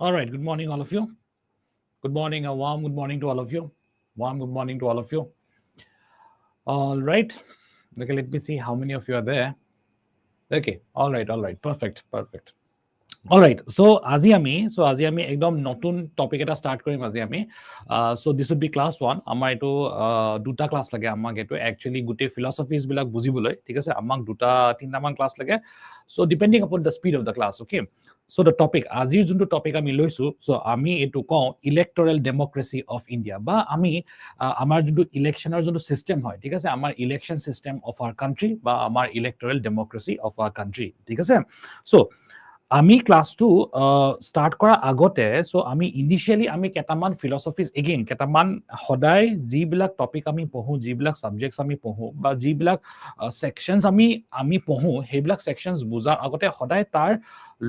All right, good morning, all of you. Good morning, a warm good morning to all of you. Warm good morning to all of you. All right, okay, let me see how many of you are there. Okay, all right, perfect. All right, so আজি আমি একদম নতুন topic এটা start কৰিম আজি আমি so this would be class 1 আমাৰ এটো দুটা ক্লাস লাগে আমাক এটো একচুয়ালি গুটে ফিলসফিজ বিলাক বুজিবলৈ ঠিক আছে আমাক দুটা তিনটা মান ক্লাস লাগে so depending upon the speed of the class okay so the topic আজিৰ যোনটো টপিক আমি লৈছো so আমি এটো কওঁ ইলেক্টৰেল ডেমোক্ৰেসি অফ ইন্ডিয়া বা আমি আমাৰ যোনটো ইলেকশনৰ যোনটো সিস্টেম হয় ঠিক আছে আমাৰ ইলেকশন সিস্টেম অফ আওয়াৰ কান্ট্ৰি বা আমাৰ electoral democracy of our country ঠিক আছে so আমি ক্লাস 2 স্টার্ট করা আগতে সো আমি ইনিশিয়ালি আমি কেটামান ফিলসফিজ এগেইন কেটামান সদায় যিবিলাক টপিক আমি পঢ়ো যিবিলাক সাবজেক্টস আমি পঢ়ো বা যিবিলাক সেকশনস আমি পঢ়ো সেইবিলাক সেকশনস বুজাৰ আগতে সদায় তাৰ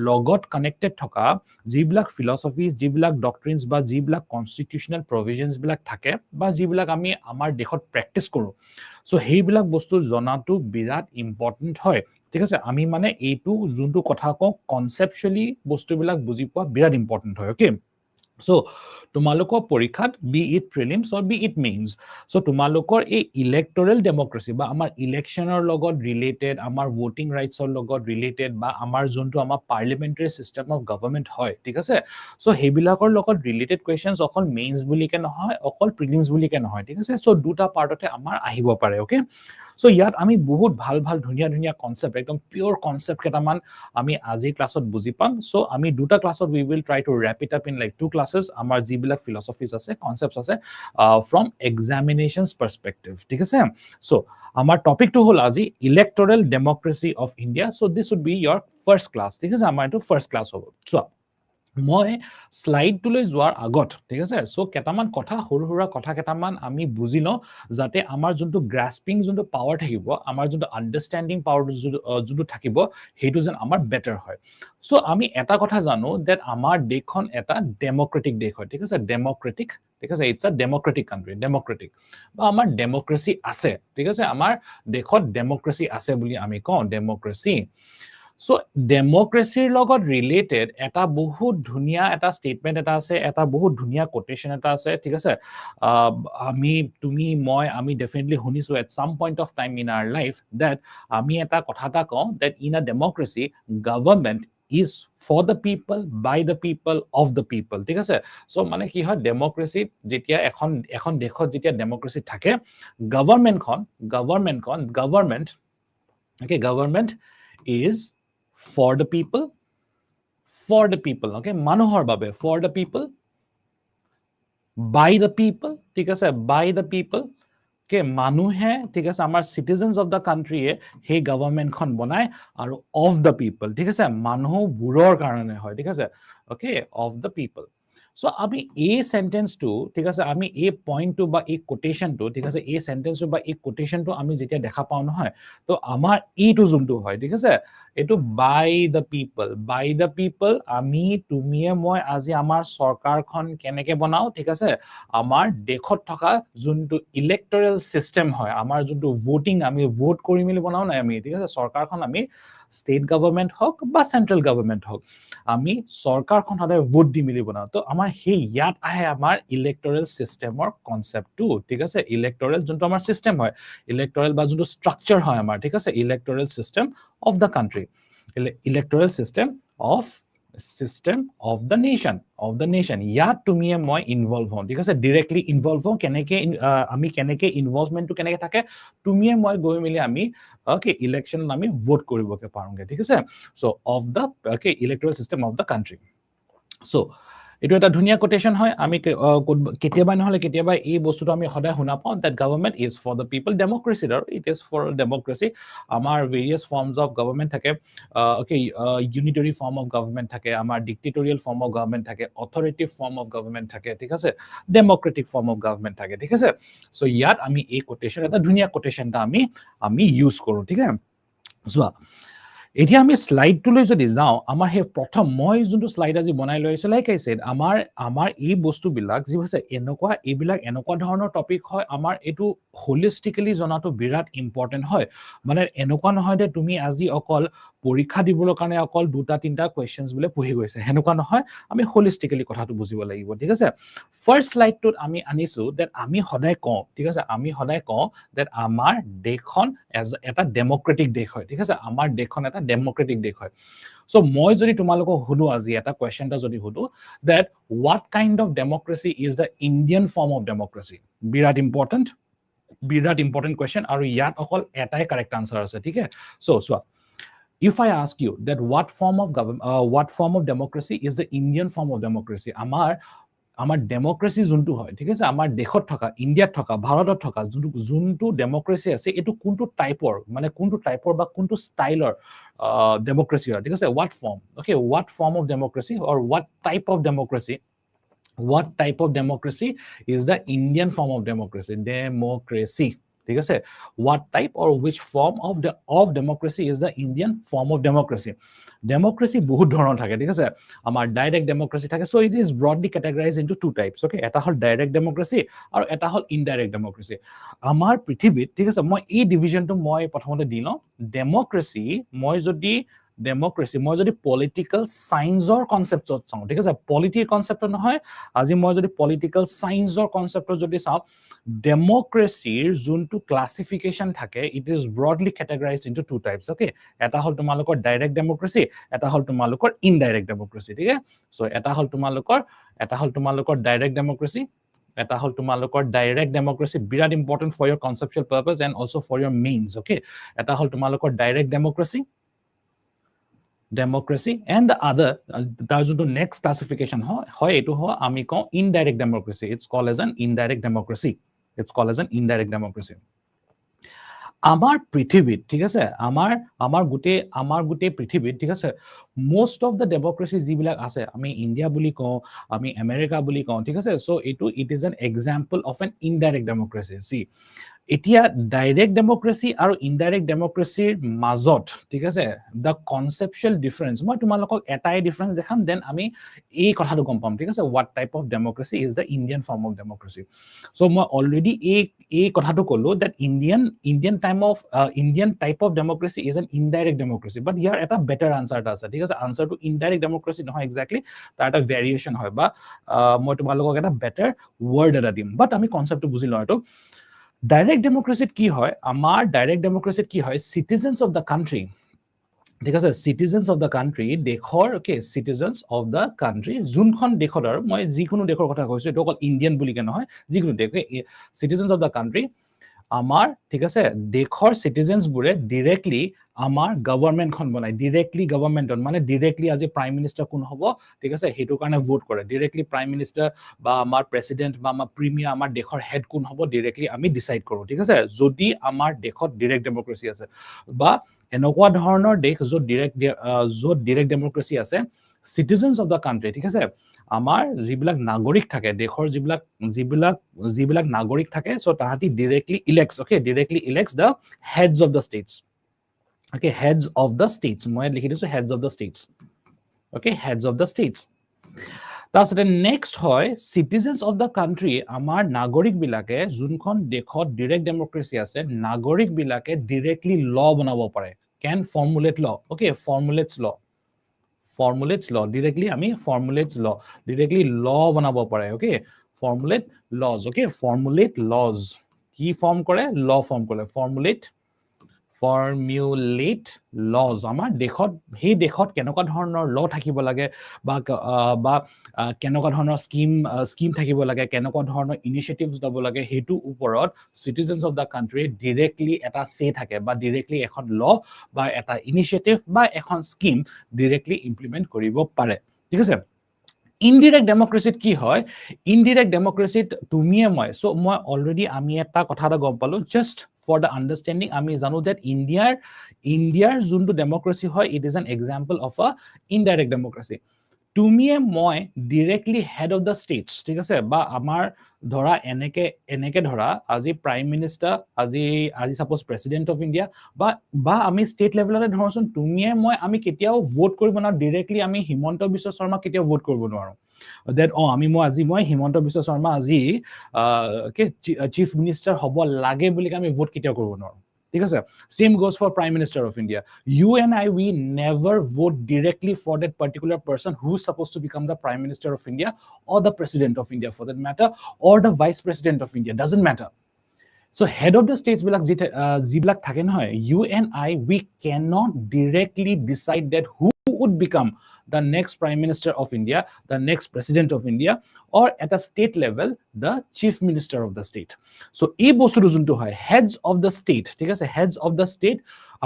লগত কানেক্টেড থকা যিবিলাক ফিলসফিজ যিবিলাক ডক্ট্ৰিনস বা যিবিলাক কনস্টিটিউশনাল প্ৰভিজনস বিলাক থাকে বা যিবিলাক আমি আমাৰ দেশত প্ৰ্যাকটিস কৰো সো সেইবিলাক বস্তু জনাটো বিৰাট ইম্পৰ্টেন্ট হয় ঠিক আছে আমি মানে এইটো যোনটো কথা কও কনসেপচুয়ালি বস্তুবিলাক বুজি পোৱা বিৰাট ইম্পৰ্টেন্ট হয় ওকে সো তোমালোকৰ পৰীক্ষাত be it prelims or be it mains so তোমালোকৰ এই ইলেক্টৰেল ডেমোক্ৰেসি বা আমাৰ ইলেকশনৰ লগত ৰিলেটেড আমাৰ ভোটিং ৰাইটছৰ লগত ৰিলেটেড বা আমাৰ যোনটো আমাৰ পাৰ্লিমেন্টাৰী সিস্টেম অফ গভৰ্নমেন্ট হয় ঠিক আছে সো হেবিলাকৰ লগত ৰিলেটেড কোৱেশ্চনছ অকল মেইনছ বুলিকে নহয় অকল প্ৰিলিমছ বুলিকে নহয় ঠিক আছে সো দুটা পাৰ্টতে আমাৰ আহিব পাৰে ওকে সো ইয়াত আমি বহুত ভাল ধুনিয়া কনসেপ্ট একদম পিওর কনসেপ্ট কেটামান আমি আজি ক্লাছত বুজি পাম সো আমি দুটা ক্লাছত we will try to wrap it up in like two classes আমাৰ যিবিলাক ফিলসফিজ আছে কনসেপ্টস আছে from examinations perspective ঠিক আছে সো আমাৰ টপিকটো হল আজি electoral democracy of India so this would be your first class ঠিক আছে আমাৰ এটো ফাৰ্স্ট ক্লাস হ'ব সো মই স্লাইড টুলৈ যোৱাৰ আগত ঠিক আছে সো কেটামান কথা হৰুহুৰা কথা কেটামান আমি বুজি ন যাতে আমাৰ যোনটো গ্ৰাস্পিং যোনটো পাৱাৰ থাকিব আমাৰ যোনটো আন্ডাৰস্ট্যান্ডিং পাৱাৰ যোনটো থাকিব হেতু যেন আমাৰ বেটাৰ হয় সো আমি এটা কথা জানো দ্যাট আমাৰ দেশখন এটা ডেমোক্ৰেটিক দেশ হয় ঠিক আছে ডেমোক্ৰেটিক ঠিক আছে it's a democratic country democratic বা আমাৰ ডেমোক্ৰেসি আছে ঠিক আছে আমাৰ দেশত ডেমোক্ৰেসি আছে বুলি আমি কওঁ ডেমোক্ৰেসি সো ডেমোক্ৰেসিৰ লগত ৰিলেটেড এটা বহুত ধুনিয়া এটা স্টেটমেন্ট এটা আছে এটা বহুত ধুনিয়া কোটেশন এটা আছে ঠিক আছে আমি তুমি মই আমি ডেফিনেটলি শুনিছো at some point of time in our life that আমি এটা কথাটা কওঁ that in a democracy government is for the people by the people of the people ঠিক আছে সো মানে কি হয় ডেমোক্ৰেসি যেতিয়া এখন দেশত যেতিয়া ডেমোক্ৰেসি থাকে government okay government is for the people okay মানুহৰ বাবে for the people by the people ঠিক আছে by the people okay মানুহে ঠিক আছে আমাৰ citizens of the country হে government খন বনায় আৰু of the people ঠিক আছে মানুহ বুৰৰ কাৰণে হয় ঠিক আছে okay of the people so আমি এই সেন্টেন্সটো ঠিক আছে আমি এই পইণ্টটো বা এই কোটেশনটো ঠিক আছে এই সেন্টেন্সটো বা এই কোটেশনটো আমি যেতিয়া দেখা পাও নহয় তো আমাৰ এইটো যোনটো হয় ঠিক আছে এটো বাই দ্য পিপল আমি তুমিয়ে মই আজি আমাৰ সৰকাৰখন কেনেকে বনাও ঠিক আছে আমাৰ দেশত থকা যোনটো ইলেক্টৰেল সিস্টেম হয় আমাৰ যোনটো ভোটিং আমি ভোট কৰি মিলি বনাও না আমি ঠিক আছে সৰকাৰখন আমি স্টেট গভৰ্নমেন্ট হক বা সেন্ট্ৰাল গভৰ্নমেন্ট হক আমি সৰকাৰখন সদায় ভোট দি মিলি বনাও তো আমাৰ হে ইয়াত আহে আমাৰ ইলেক্টৰেল সিস্টেমৰ কনসেপ্টটো ঠিক আছে ইলেক্টৰেল যোনটো আমাৰ সিস্টেম হয় ইলেক্টৰেল বা যোনটো স্ট্ৰাকচাৰ হয় আমাৰ ঠিক আছে electoral system of the country electoral system of the nation ইয়াত তুমিয়ে মই ইনভলভ হওঁ ঠিক আছে ডাইৰেক্টলি ইনভলভ হওঁ কেনেকে আমি কেনেকে ইনভলভমেন্টটো কেনেকে থাকে তুমিয়ে মই গৈ মিলি আমি okay election আমি ভোট কৰিবকে পাৰোঁগে ঠিক আছে so of the okay electoral system of the country so এটো এটা ধুনিয়া কোটেশন হয় আমি কেতিয়াবা নহলে কেতিয়াবা এই বস্তুটো আমি সদায় শুনা পাওঁ that government is for the people democracy it is for democracy আমাৰ various forms of government থাকে okay unitary form of government থাকে আমাৰ dictatorial form of government থাকে authoritative form of government থাকে ঠিক আছে democratic form of government থাকে ঠিক আছে সো ইয়াত আমি এই কোটেশন এটা ধুনিয়া কোটেশনটা আমি ইউজ কৰো ঠিক আছে সো এতিয়া আমি স্লাইড টুলৈ যদি যাও আমাৰ হে প্ৰথম মই যোনটো স্লাইড আজি বনাই লৈছো লাইক আই সেড আমাৰ এই বস্তু বিলাক যি হৈছে এনেকুৱা ধৰণৰ টপিক হয় আমাৰ এটো হোলিস্টিক্যালি জনাটো বিৰাট ইম্পৰ্টেন্ট হয় মানে এনেকুৱা নহয় যে তুমি আজি অকল পৰীক্ষা দিবৰ কাৰণে অকল দুটা তিনটা কোৱেশ্চনছ বুলে পঢ়ি গৈছে হেনেকুৱা নহয় আমি হোলিষ্টিক্যালি কথাটো বুজিব লাগিব ঠিক আছে ফাৰ্স্ট স্লাইডটোত আমি আনিছো দ্যাট আমি সদায় কওঁ ঠিক আছে আমি সদায় কওঁ দ্যাট আমাৰ দেশখন এটা ডেমক্ৰেটিক দেশ হয় ঠিক আছে আমাৰ দেশখন এটা ডেমক্ৰেটিক দেশ হয় So মই যদি তোমালোকক হুদু আজি এটা কোৱেশ্চনটা যদি হুদু that what kind of democracy is the Indian form of democracy Virat important question আৰু ইয়াত অকল এটাই correct answer আছে ঠিক আছে so if I ask you that what form of democracy is the Indian form of democracy আমাৰ ডেমক্ৰেসি যোনটো হয় ঠিক আছে আমাৰ দেশত থকা ইন্ডিয়াত থকা ভাৰতত থকা যোনটো ডেমক্ৰেসি আছে এটো কোনটো টাইপৰ মানে কোনটো টাইপৰ বা কোনটো ষ্টাইলৰ ডেমক্ৰেসি হয় ঠিক আছে what form of democracy or what type of democracy is the Indian form of democracy ঠিক আছে what type or which form of democracy is the Indian form of democracy democracy বহুত ধৰণৰ থাকে ঠিক আছে আমাৰ ডাইৰেক্ট ডেমক্ৰেসি থাকে so it is broadly categorized into two types এটা হল ডাইৰেক্ট ডেমক্ৰেসি আৰু এটা হল ইনডাইৰেক্ট ডেমক্ৰেসি আমাৰ পৃথিৱীত ঠিক আছে মই এই ডিভিজনটো মই প্ৰথমতে দি লওঁ ডেমক্ৰেসি মই যদি পলিটিক্যাল সায়েন্সৰ কনসেপ্টত চাওঁ ঠিক আছে পলিটিক্যাল কনসেপ্ট নহয় আজি মই যদি পলিটিক্যাল সায়েন্সৰ কনসেপ্টত যদি চাওঁ ডেমক্ৰেসিৰ যোনটো ক্লাসিফিকেশন থাকে it is broadly categorized into two types এটা হল তোমালোকৰ ডাইৰেক্ট ডেমক্ৰেসি এটা হল তোমালোকৰ ইনডাইৰেক্ট ডেমক্ৰেসি ঠিক আছে সো এটা হল তোমালোকৰ ডাইৰেক্ট ডেমক্ৰেসি এটা হল তোমালোকৰ ডাইৰেক্ট ডেমক্ৰেসি বিৰাট important for your conceptual purpose and also for your means এটা হল তোমালোকৰ direct democracy and the other তাৰ যোনটো next classification হয় এটো হয় আমি কওঁ indirect democracy it's called as an indirect democracy আমাৰ পৃথিৱীত ঠিক আছে আমাৰ গোটে পৃথিৱীত ঠিক আছে most of the democracy যিবিলাক আছে আমি ইন্ডিয়া বুলি কওঁ আমি আমেৰিকা বুলি কওঁ ঠিক আছে so it is an example of an indirect democracy see এতিয়া ডাইৰেক্ট ডেমক্ৰেসি আৰু ইনডাইৰেক্ট ডেমক্ৰেসিৰ মাজত ঠিক আছে the conceptual difference মই তোমালোকক এটাই ডিফাৰেন্স দেখাম দেন আমি এই কথাটো গম পাম ঠিক আছে what type of democracy is the Indian form of democracy so মই অলৰেডি এই কথাটো কলো that Indian type of democracy is an indirect democracy but here এটা better answer এটা আছে ঠিক আছে answer to indirect democracy নহয় exactly তাৰ এটা variation হয় বা মই তোমালোকক এটা better word এটা দিম but আমি কনসেপ্টটো বুজি লওঁ এটো ডাইৰেক্ট ডেমক্ৰেসিত কি হয় আমাৰ ডাইৰেক্ট ডেমক্ৰেসিত কি হয় citizens of the country ঠিক আছে citizens of the country দেশৰ citizens of the country যোনখন দেশৰ আৰু মই যিকোনো দেশৰ কথা কৈছো এটো অকল ইন্ডিয়ান বুলি কে নহয় যিকোনো দেশ citizens of the country আমাৰ ঠিক আছে দেশৰ citizens বুৰে directly আমাৰ গভৰ্নমেন্ট খন বনাই directly গভৰ্নমেন্টন মানে directly আজি প্ৰাইম মিনিষ্টাৰ কোন হ'ব ঠিক আছে হেতু কাৰণে ভোট কৰে directly প্ৰাইম মিনিষ্টাৰ বা আমাৰ প্ৰেসিডেন্ট বা আমাৰ প্ৰিমিয়াৰ আমাৰ দেশৰ হেড কোন হ'ব directly আমি ডিসাইড কৰো ঠিক আছে যদি আমাৰ দেশত ডাইৰেক্ট ডেমক্ৰেসি আছে বা এনেকুৱা ধৰণৰ দেশ য'ত ডাইৰেক্ট ডেমক্ৰেসি আছে citizens of the country ঠিক আছে আমাৰ যিবিলাক নাগৰিক থাকে দেশৰ যিবিলাক নাগৰিক থাকে so তাহাতি directly elects the heads of the states heads of the states মই লিখি দিছো heads of the states heads of the states তাৰপিছতে next হয় citizens of the country আমাৰ নাগৰিক বিলাকে যোনখন দেশত ডাইৰেক্ট ডেমক্ৰেসি আছে নাগৰিক বিলাকে directly law বনাব পাৰে can formulate law formulates law directly আমি directly law বনাব পাৰে formulate laws কি ফৰ্ম কৰে law ফৰ্ম কৰে formulate laws আমাৰ দেশত হে দেশত কেনেকুৱা ধৰণৰ law থাকিব লাগে বা কেনেকুৱা ধৰণৰ স্কিম থাকিব লাগে কেনেকুৱা ধৰণৰ ইনিশিয়েটিভস ল'ব লাগে হেতু ওপৰত citizens of the country directly এটা সে থাকে বা directly এখন law বা এটা ইনিশিয়েটিভ বা এখন স্কিম directly implement কৰিব পাৰে ঠিক আছে ইনডিৰেক্ট ডেমক্ৰেসিত কি হয় ইনডিৰেক্ট ডেমক্ৰেসিত তুমিয়ে মই সো মই অলৰেডি আমি এটা কথা গম পালো জাস্ট for the understanding আমি জানো that Indiaৰ যোনটো ডেমক্ৰেসি হয় it is an example of a indirect democracy তুমিয়ে মই directly head of the states ঠিক আছে বা আমাৰ ধৰা এনেকে ধৰা আজি প্ৰাইম মিনিষ্টাৰ আজি সাপোজ প্ৰেসিডেন্ট অফ ইন্ডিয়া বা আমি স্টেট লেভেলতে ধৰছন তুমিয়ে মই আমি কেতিয়াও ভোট কৰিব না ডাইৰেক্টলি আমি হিমন্ত বিশ্ব শৰ্মা কেতিয়াও ভোট কৰিব নোৱাৰো that মই হিমন্ত বিশ্ব শৰ্মা আজি চিফ মিনিষ্টাৰ হ'ব লাগে বুলি আমি ভোট কেতিয়াও কৰিব নোৱাৰো ঠিক আছে same goes for prime minister of India you and I we never vote directly for that particular person who's supposed to become the prime minister of India or the president of India for that matter or the vice president of India doesn't matter so head of the states bilak jiblak thake noy you and I we cannot directly decide that who would become the next prime minister of India the next president of India or at a state level the chief minister of the state so ei bostu juntu hoy heads of the state ঠিক আছে heads of the state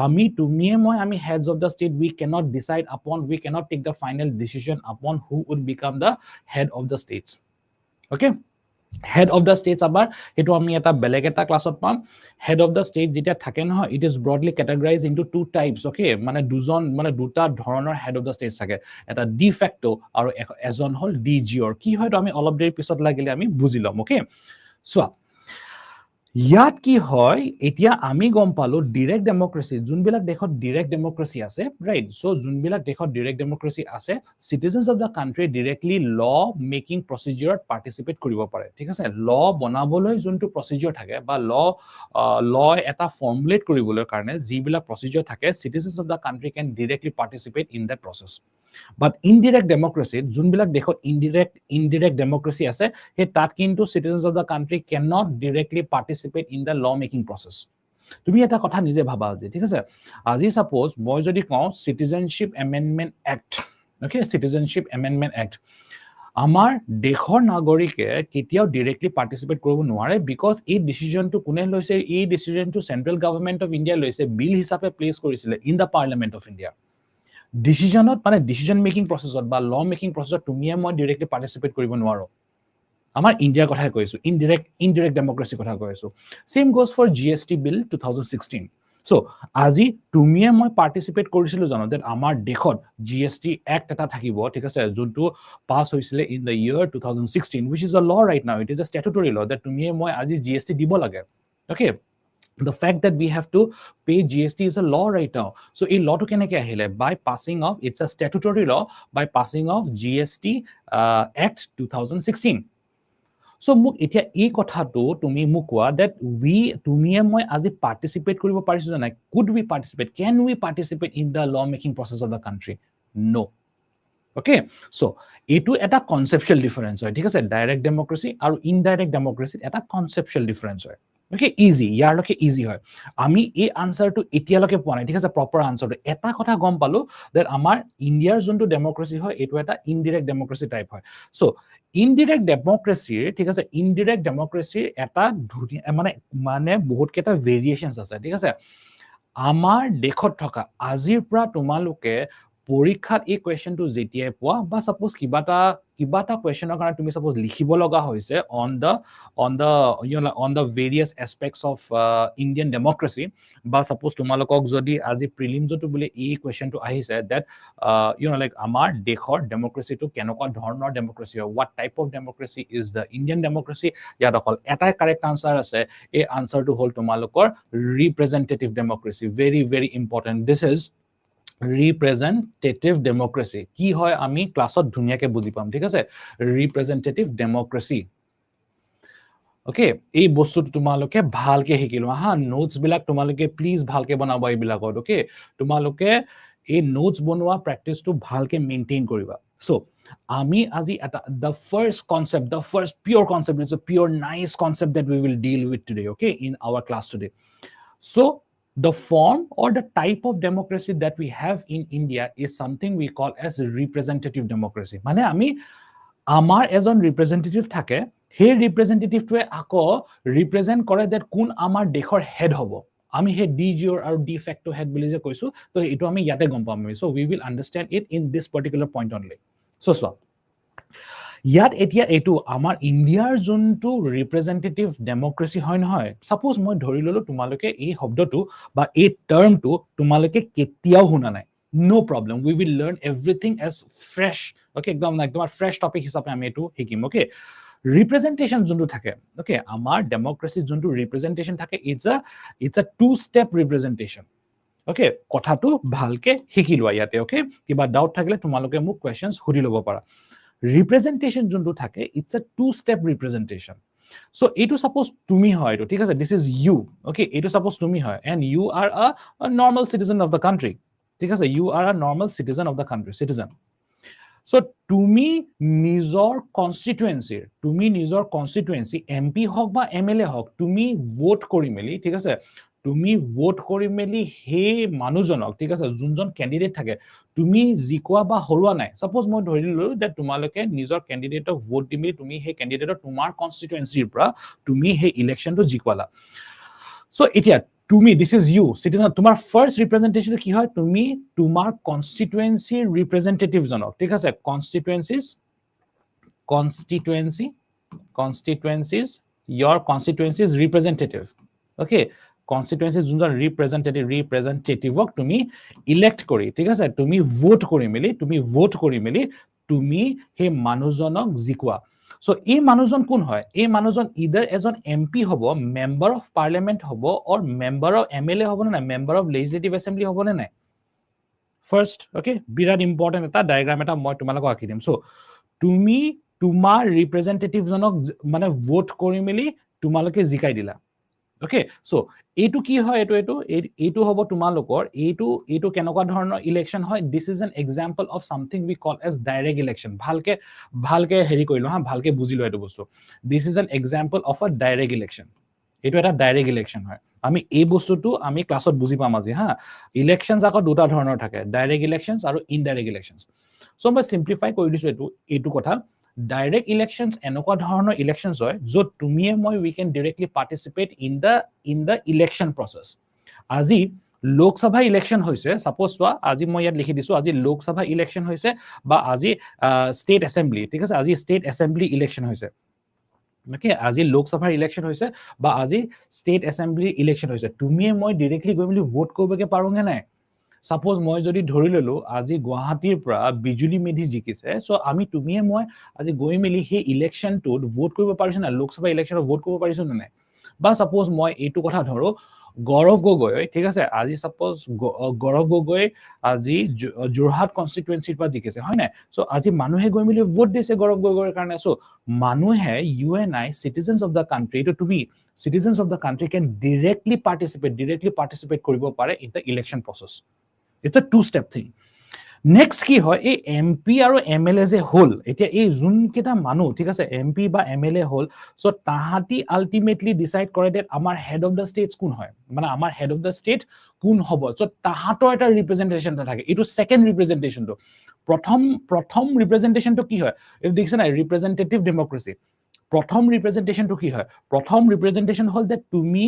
ami tumie moi ami heads of the state we cannot decide upon we cannot take the final decision upon who would become the head of the states okay head of the states abar etu ami eta beleg eta classot pam head of the state jeta thake no it is broadly categorized into two types okay mane dujon mane duta dhoroner head of the states thake eta de facto aru ejon hol de jure ki hoy to ami অলপ দেৰি পিছত লাগিলে আমি বুজিলম okay so ইয়াত কি হয় এতিয়া আমি গম পালো ডাইৰেক্ট ডেমোক্ৰেসি যোনবিলাক দেখত ডাইৰেক্ট ডেমোক্ৰেসি আছে ৰাইট সো যোনবিলাক দেখত ডাইৰেক্ট ডেমোক্ৰেসি আছে citizens of the country directly law making প্ৰসিডিউৰত পাৰ্টিসিপেট কৰিব পাৰে ঠিক আছে ল বনাবলৈ যোনটো প্ৰসিডিউৰ থাকে বা ল এটা ফৰ্মুলেট কৰিবলৈ কাৰণে যিবিলাক প্ৰসিডিউৰ থাকে citizens of the country can directly participate in that process But indirect democracy, যোনবিলাক দেখত indirect democracy আছে হে তাত কিন্তু citizens of the country cannot directly participate in the law making process. তুমি এটা কথা নিজে ভাবা আজি ঠিক আছে আজি সাপোজ মই যদি কওঁ citizenship amendment act okay citizenship amendment act আমাৰ দেশৰ নাগৰিকে কেতিয়াও directly participate কৰিব নোৱাৰে because এই ডিসিশনটো কোনে লৈছে এই ডিসিশনটো সেন্ট্ৰেল গভৰ্ণমেন্ট অফ ইন্ডিয়া লৈছে বিল হিচাপে প্লেস কৰিছিলে in the parliament of India ডিসিশনত মানে ডিসিশন মেকিং প্ৰসেছত বা ল মেকিং প্ৰসেছত তুমি মই ডাইৰেক্টলি পাৰ্টিসিপেট কৰিব নোৱাৰো আমাৰ ইন্ডিয়াৰ কথা কৈছো ইনডাইৰেক্ট ডেমোক্ৰেসি কথা কৈছো same goes for GST bill 2016 so আজি তুমি মই পাৰ্টিসিপেট কৰিছিলো জানো দ্যাট আমাৰ দেশত জিএসটি এক্ট এটা থাকিব ঠিক আছে যোনটো পাস হৈছিলে in the year 2016 which is a law right now it is a statutory law that তুমি মই আজি জিএসটি দিব লাগে okay the fact that we have to pay GST is a law right now so a law to keneke ahile by passing of it's a statutory law by passing of GST act 2016 so muk etia ei kotha to tumi mukwa that we tumi moi aji participate koribo parisu jana could we participate can we participate in the law making process of the country no okay so etu eta conceptual difference hoy thik ase direct democracy aru indirect democracy eta conceptual difference hoy okay easy ইয়াৰ লকে easy হয় আমি এই answer two এতিয়া লকে পোৱা নাই ঠিক আছে প্ৰপাৰ আনসাৰ টু এটা কথা গম পালো দ্যাট আমাৰ ইন্ডিয়াৰ যোনটো ডেমোক্ৰেসি হয় এটো এটা ইনডাইৰেক্ট ডেমোক্ৰেসি টাইপ হয় সো ইনডাইৰেক্ট ডেমোক্ৰেসি ঠিক আছে ইনডাইৰেক্ট ডেমোক্ৰেসি এটা মানে বহুত কেটা ভেৰিয়েশনস আছে ঠিক আছে আমাৰ দেখত থকা আজিৰ পৰা তোমালোকে পৰীক্ষাত এই কোৱেশ্চনটো যেতিয়াই পোৱা বা সাপোজ কিবাটা কোৱেশ্চনৰ কাৰণে তুমি সাপোজ লিখিব লগা হৈছে on the various aspects of Indian democracy বা সাপোজ তোমালোকক যদি আজি প্ৰিলিমছটো বলে এই কোৱেশ্চনটো আহিছে that like আমাৰ দেশৰ ডেমোক্ৰেসিটো কেনেকুৱা ধৰণৰ ডেমোক্ৰেসি হয় what type of democracy is the Indian democracy ইয়াত অকল এটাই কাৰেক্ট আনসাৰ আছে এই আনসাৰটো হল তোমালোকৰ representative democracy very very important this is representative democracy কি হয় আমি ক্লাছত ধুনিয়াকে বুজি পাম ঠিক আছে representative democracy okay এই বস্তুটো তোমালোকে ভালকে শিকিলো হা নোটস বিলাক তোমালোকে প্লিজ ভালকে বনাবা এই বিলাকত okay তোমালোকে এই নোটস বনোৱা প্ৰ্যাকটিসটো ভালকে মেইনটেইন কৰিবা সো আমি আজি এটা the first pure concept is a pure nice concept that we will deal with today okay in our class today so the form or the type of democracy that we have in India is something we call as representative democracy মানে আমি আমাৰ এজন representative থাকে হে ৰিপ্ৰেজেন্টেটিভটোৱে আকো represent কৰে that কোন আমাৰ দেশৰ হেড হ'ব আমি হে ডিজিঅৰ আৰু ডি ফ্যাক্টো হেড বুলি যে কৈছো তো এটো আমি ইয়াতে গম পাম so we will understand it in this particular point only so ইয়াত এতিয়া এটো আমাৰ ইন্ডিয়াৰ যোনটো ৰিপ্ৰেজেন্টেটিভ ডেমোক্ৰেসি হয় নহয় সাপোজ মই ধৰি ললো তোমালোকে এই শব্দটো বা এই টাৰ্মটো তোমালোকে কেতিয়াও শুনা নাই no problem we will learn everything as fresh okay একদম ফ্ৰেশ টপিক হিচাপে আমি এটো শিকিম okay representation যোনটো থাকে okay আমাৰ ডেমোক্ৰেসি যোনটো representation থাকে it's a two step representation okay কথাটো ভালকে শিকি লোৱা ইয়াতে okay কিবা ডাউট থাকিলে তোমালোকে মোক কোৱেশ্চনস সুধি লব পাৰা representation যোনটো থাকে it's a two step representation So এইটো suppose তুমি হয় এইটো ঠিক আছে, this is you, okay, এইটো suppose তুমি হয় and you are a normal citizen of the country, ঠিক আছে, you are a normal citizen of the country, citizen. So তুমি নিজৰ কনস্টিটুৱেন্সি এমপি হওক বা এমএলএ হওক তুমি ভোট কৰি মেলি, ঠিক আছে, তুমি ভোট কৰি মেলি সেই মানুহজনক, ঠিক আছে, যোনজন ক্যান্ডিডেট থাকে তুমি জিকোৱা বা হৰুৱা নাই, সাপোজ মই ধৰি ললো যে তোমালোকে নিজৰ ক্যান্ডিডেটক ভোট দি মেলি তুমি সেই ক্যান্ডিডেটৰ তোমাৰ কনস্টিটুৱেন্সিৰ পৰা তুমি সেই ইলেকশনটো জিকোৱালা। সো এতিয়া তুমি, দিস ইজ ইউ সিটিজেন, তোমাৰ ফাৰ্স্ট ৰিপ্ৰেজেন্টেশন কি হয়, তুমি তোমাৰ কনস্টিটুৱেন্সিৰ ৰিপ্ৰেজেন্টেটিভ জনক, ঠিক আছে, constituencies your constituencies representative, okay, constituencies যোনজন ৰিপ্ৰেজেন্টেটিভক তুমি ইলেক্ট কৰি, ঠিক আছে, তুমি ভোট কৰি মেলি তুমি সেই মানুহজনক জিকোৱা। সো এই মানুহজন কোন হয়, এই মানুহজন ইদাৰ এজন এমপি হ'ব, মেম্বাৰ অফ পাৰ্লিয়ামেন্ট হ'ব, অৰ মেম্বাৰ অফ এমএলএ হ'ব না মেম্বাৰ অফ লেজিসলেটিভ এসেম্বলি হ'ব না। ফাৰ্স্ট, ওকে, বিৰাট ইম্পৰ্টেন্ট এটা ডায়াগ্ৰাম এটা মই তোমালোকক আঁকি দিম। সো তুমি তোমাৰ ৰিপ্ৰেজেন্টেটিভ জনক মানে ভোট কৰি মেলি তোমালোকে জিকাই দিলা, ওকে। সো এইটো কি হয়, এইটো হ'ব তোমালোকৰ এইটো কেনেকুৱা ধৰণৰ ইলেকশন হয়, this is an example of something we call as direct election. ভালকে হেৰি কৰিলো হা, ভালকে বুজিলো এইটো বস্তু। This is an example of a direct election, এইটো এটা ডাইৰেক্ট ইলেকশন হয়। আমি এই বস্তুটো আমি ক্লাছত বুজি পাম আজি হা। ইলেকশনস আকৌ দুটা ধৰণৰ থাকে, ডাইৰেক্ট ইলেকশনস আৰু ইনডাইৰেক্ট ইলেকশনস। সো মই সিম্পলিফাই কৰি দিছো এইটো কথা। ডাইৰেক্ট ইলেকশনস এনেকুৱা ধৰণৰ ইলেকশনস হয় য'ত তুমিয়ে মই we can directly participate in the election process. আজি লোকসভা ইলেকশন হৈছে, সাপোজ চোৱা আজি মই ইয়াত লিখি দিছো, আজি লোকসভা ইলেকশন হৈছে বা আজি ষ্টেট এসেম্বলি, ঠিক আছে, আজি ষ্টেট এসেম্বলি ইলেকশন হৈছে, ওকে, আজি লোকসভাৰ ইলেকশন হৈছে বা আজি ষ্টেট এসেম্বলি ইলেকশন হৈছে, তুমিয়ে মই ডাইৰেক্টলি গৈ মেলি ভোট কৰিবকে পাৰোঁগে নাই। সাপোজ মই যদি ধৰি ললো আজি গুৱাহাটীৰ পৰা বিজুলী মেধি জিকিছে, সো আমি তুমিয়ে মই আজি গৈ মেলি সেই ইলেকশনটোত ভোট কৰিব পাৰিছো না, লোকসভা ইলেকশনত ভোট কৰিব পাৰিছো নাই। বা সাপোজ মই এইটো কথা ধৰো গৌৰৱ গগৈ, ঠিক আছে, আজি সাপোজ গৌৰৱ গগৈ আজি যোৰহাট কনস্টিটুৱেন্সিৰ পৰা জিকিছে হয় নাই। সো আজি মানুহে গৈ মেলি ভোট দিছে গৌৰৱ গগৈৰ কাৰণে। সো মানুহে you and I citizens of the country, এইটো তুমি citizens of the country can directly participate কৰিব পাৰে in the election process. It's a two-step thing. Next কি হয়, এই এমপি আৰু এমএলএ যে হল, এতিয়া এই যোন কেইটা মানুহ, ঠিক আছে, এমপি বা এমএলএ হল, সো তাহাঁতি আলটিমেটলি ডিসাইড কৰে যে আমাৰ হেড অফ দা স্টেটস কোন হয়, মানে আমাৰ হেড অফ দা স্টেট কোন হ'ব। সো তাহাঁতৰ এটা ৰিপ্ৰেজেন্টেশন থাকে, এইটো সেকেন্ড ৰিপ্ৰেজেন্টেশনটো। প্ৰথম ৰিপ্ৰেজেন্টেশনটো কি হয়, এই দেখিছে না, ৰিপ্ৰেজেন্টেটিভ ডেমোক্ৰেসি। প্ৰথম ৰিপ্ৰেজেন্টেশনটো কি হয়, প্ৰথম ৰিপ্ৰেজেন্টেশন হল যে তুমি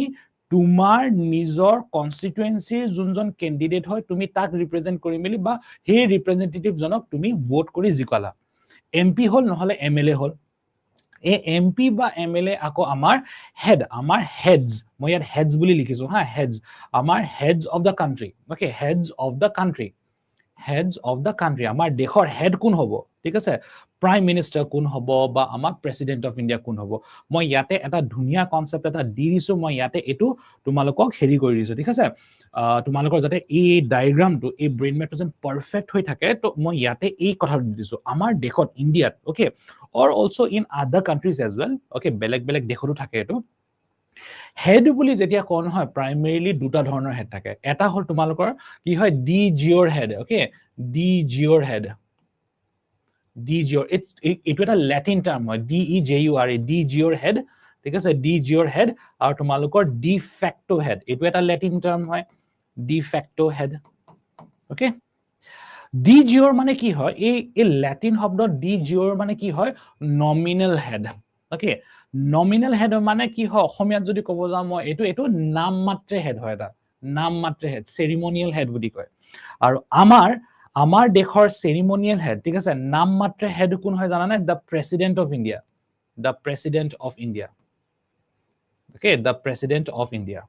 তোমাৰ নিজৰ কনস্টিটুৱেন্সিৰ যোনজন ক্যান্ডিডেট হয় তুমি তাক ৰিপ্ৰেজেন্ট কৰি মেলি বা সেই ৰিপ্ৰেজেন্টেটিভ জনক তুমি ভোট কৰি জিকালা। এমপি হল নহলে এমএলএ হল। এই এমপি বা এমএলএ আকৌ আমাৰ হেডস, মই ইয়াত হেডস বুলি লিখিছো হা, হেডস, আমাৰ heads of the country, okay, heads of the country, আমাৰ দেশৰ হেড কোন হ'ব, ঠিক আছে, প্ৰাইম মিনিষ্টাৰ কোন হ'ব বা আমাৰ প্ৰেসিডেন্ট অফ ইণ্ডিয়া কোন হ'ব। মই ইয়াতে এটা ধুনীয়া কনসেপ্ট এটা দি দিছো, মই ইয়াতে এইটো তোমালোকক হেৰি কৰি দিছো, ঠিক আছে, তোমালোকৰ যাতে এই ডায়াগ্ৰামটো, এই ব্ৰেইন ম্যাপটো যেন পাৰফেক্ট হৈ থাকে, তো মই ইয়াতে এই কথাটো দি দিছো আমাৰ দেশত ইণ্ডিয়াত, ওকে, অৰ অলসো ইন আদাৰ কান্ট্ৰিজ এজ ওয়েল, ওকে, বেলেগ দেশতো থাকে এইটো। হেড বুলি যেতিয়া কোন হয়, প্ৰাইমেৰিলি দুটা ধৰণৰ হেড থাকে। এটা হল তোমালোকৰ কি হয়, de jure head, okay, de jure head, এইটো এটা ল্যাটিন টাৰ্ম হয়, DEJUR, ডি জিঅৰ হেড, ঠিক আছে, ডি জিঅৰ হেড। আৰু তোমালোকৰ ডি ফ্যাক্টো হেড, এইটো এটা ল্যাটিন টাৰ্ম হয়, de facto head, okay. De jure মানে কি হয়, এই ল্যাটিন শব্দ ডি জিঅৰ মানে কি হয়, nominal head, okay. Nominal head মানে কি হয়, অসমীয়াত যদি ক'ব যাওঁ মই এইটো নামমাত্ৰে হেড হয়, এটা নামমাত্ৰে হেড, সেৰিমনিয়েল হেড বুলি কয়। আৰু আমাৰ দেশৰ সেৰিমনিয়েল হেড, ঠিক আছে, নামমাত্ৰে হেড কোন হয় জানা নাই, the president of India, okay, the president of India.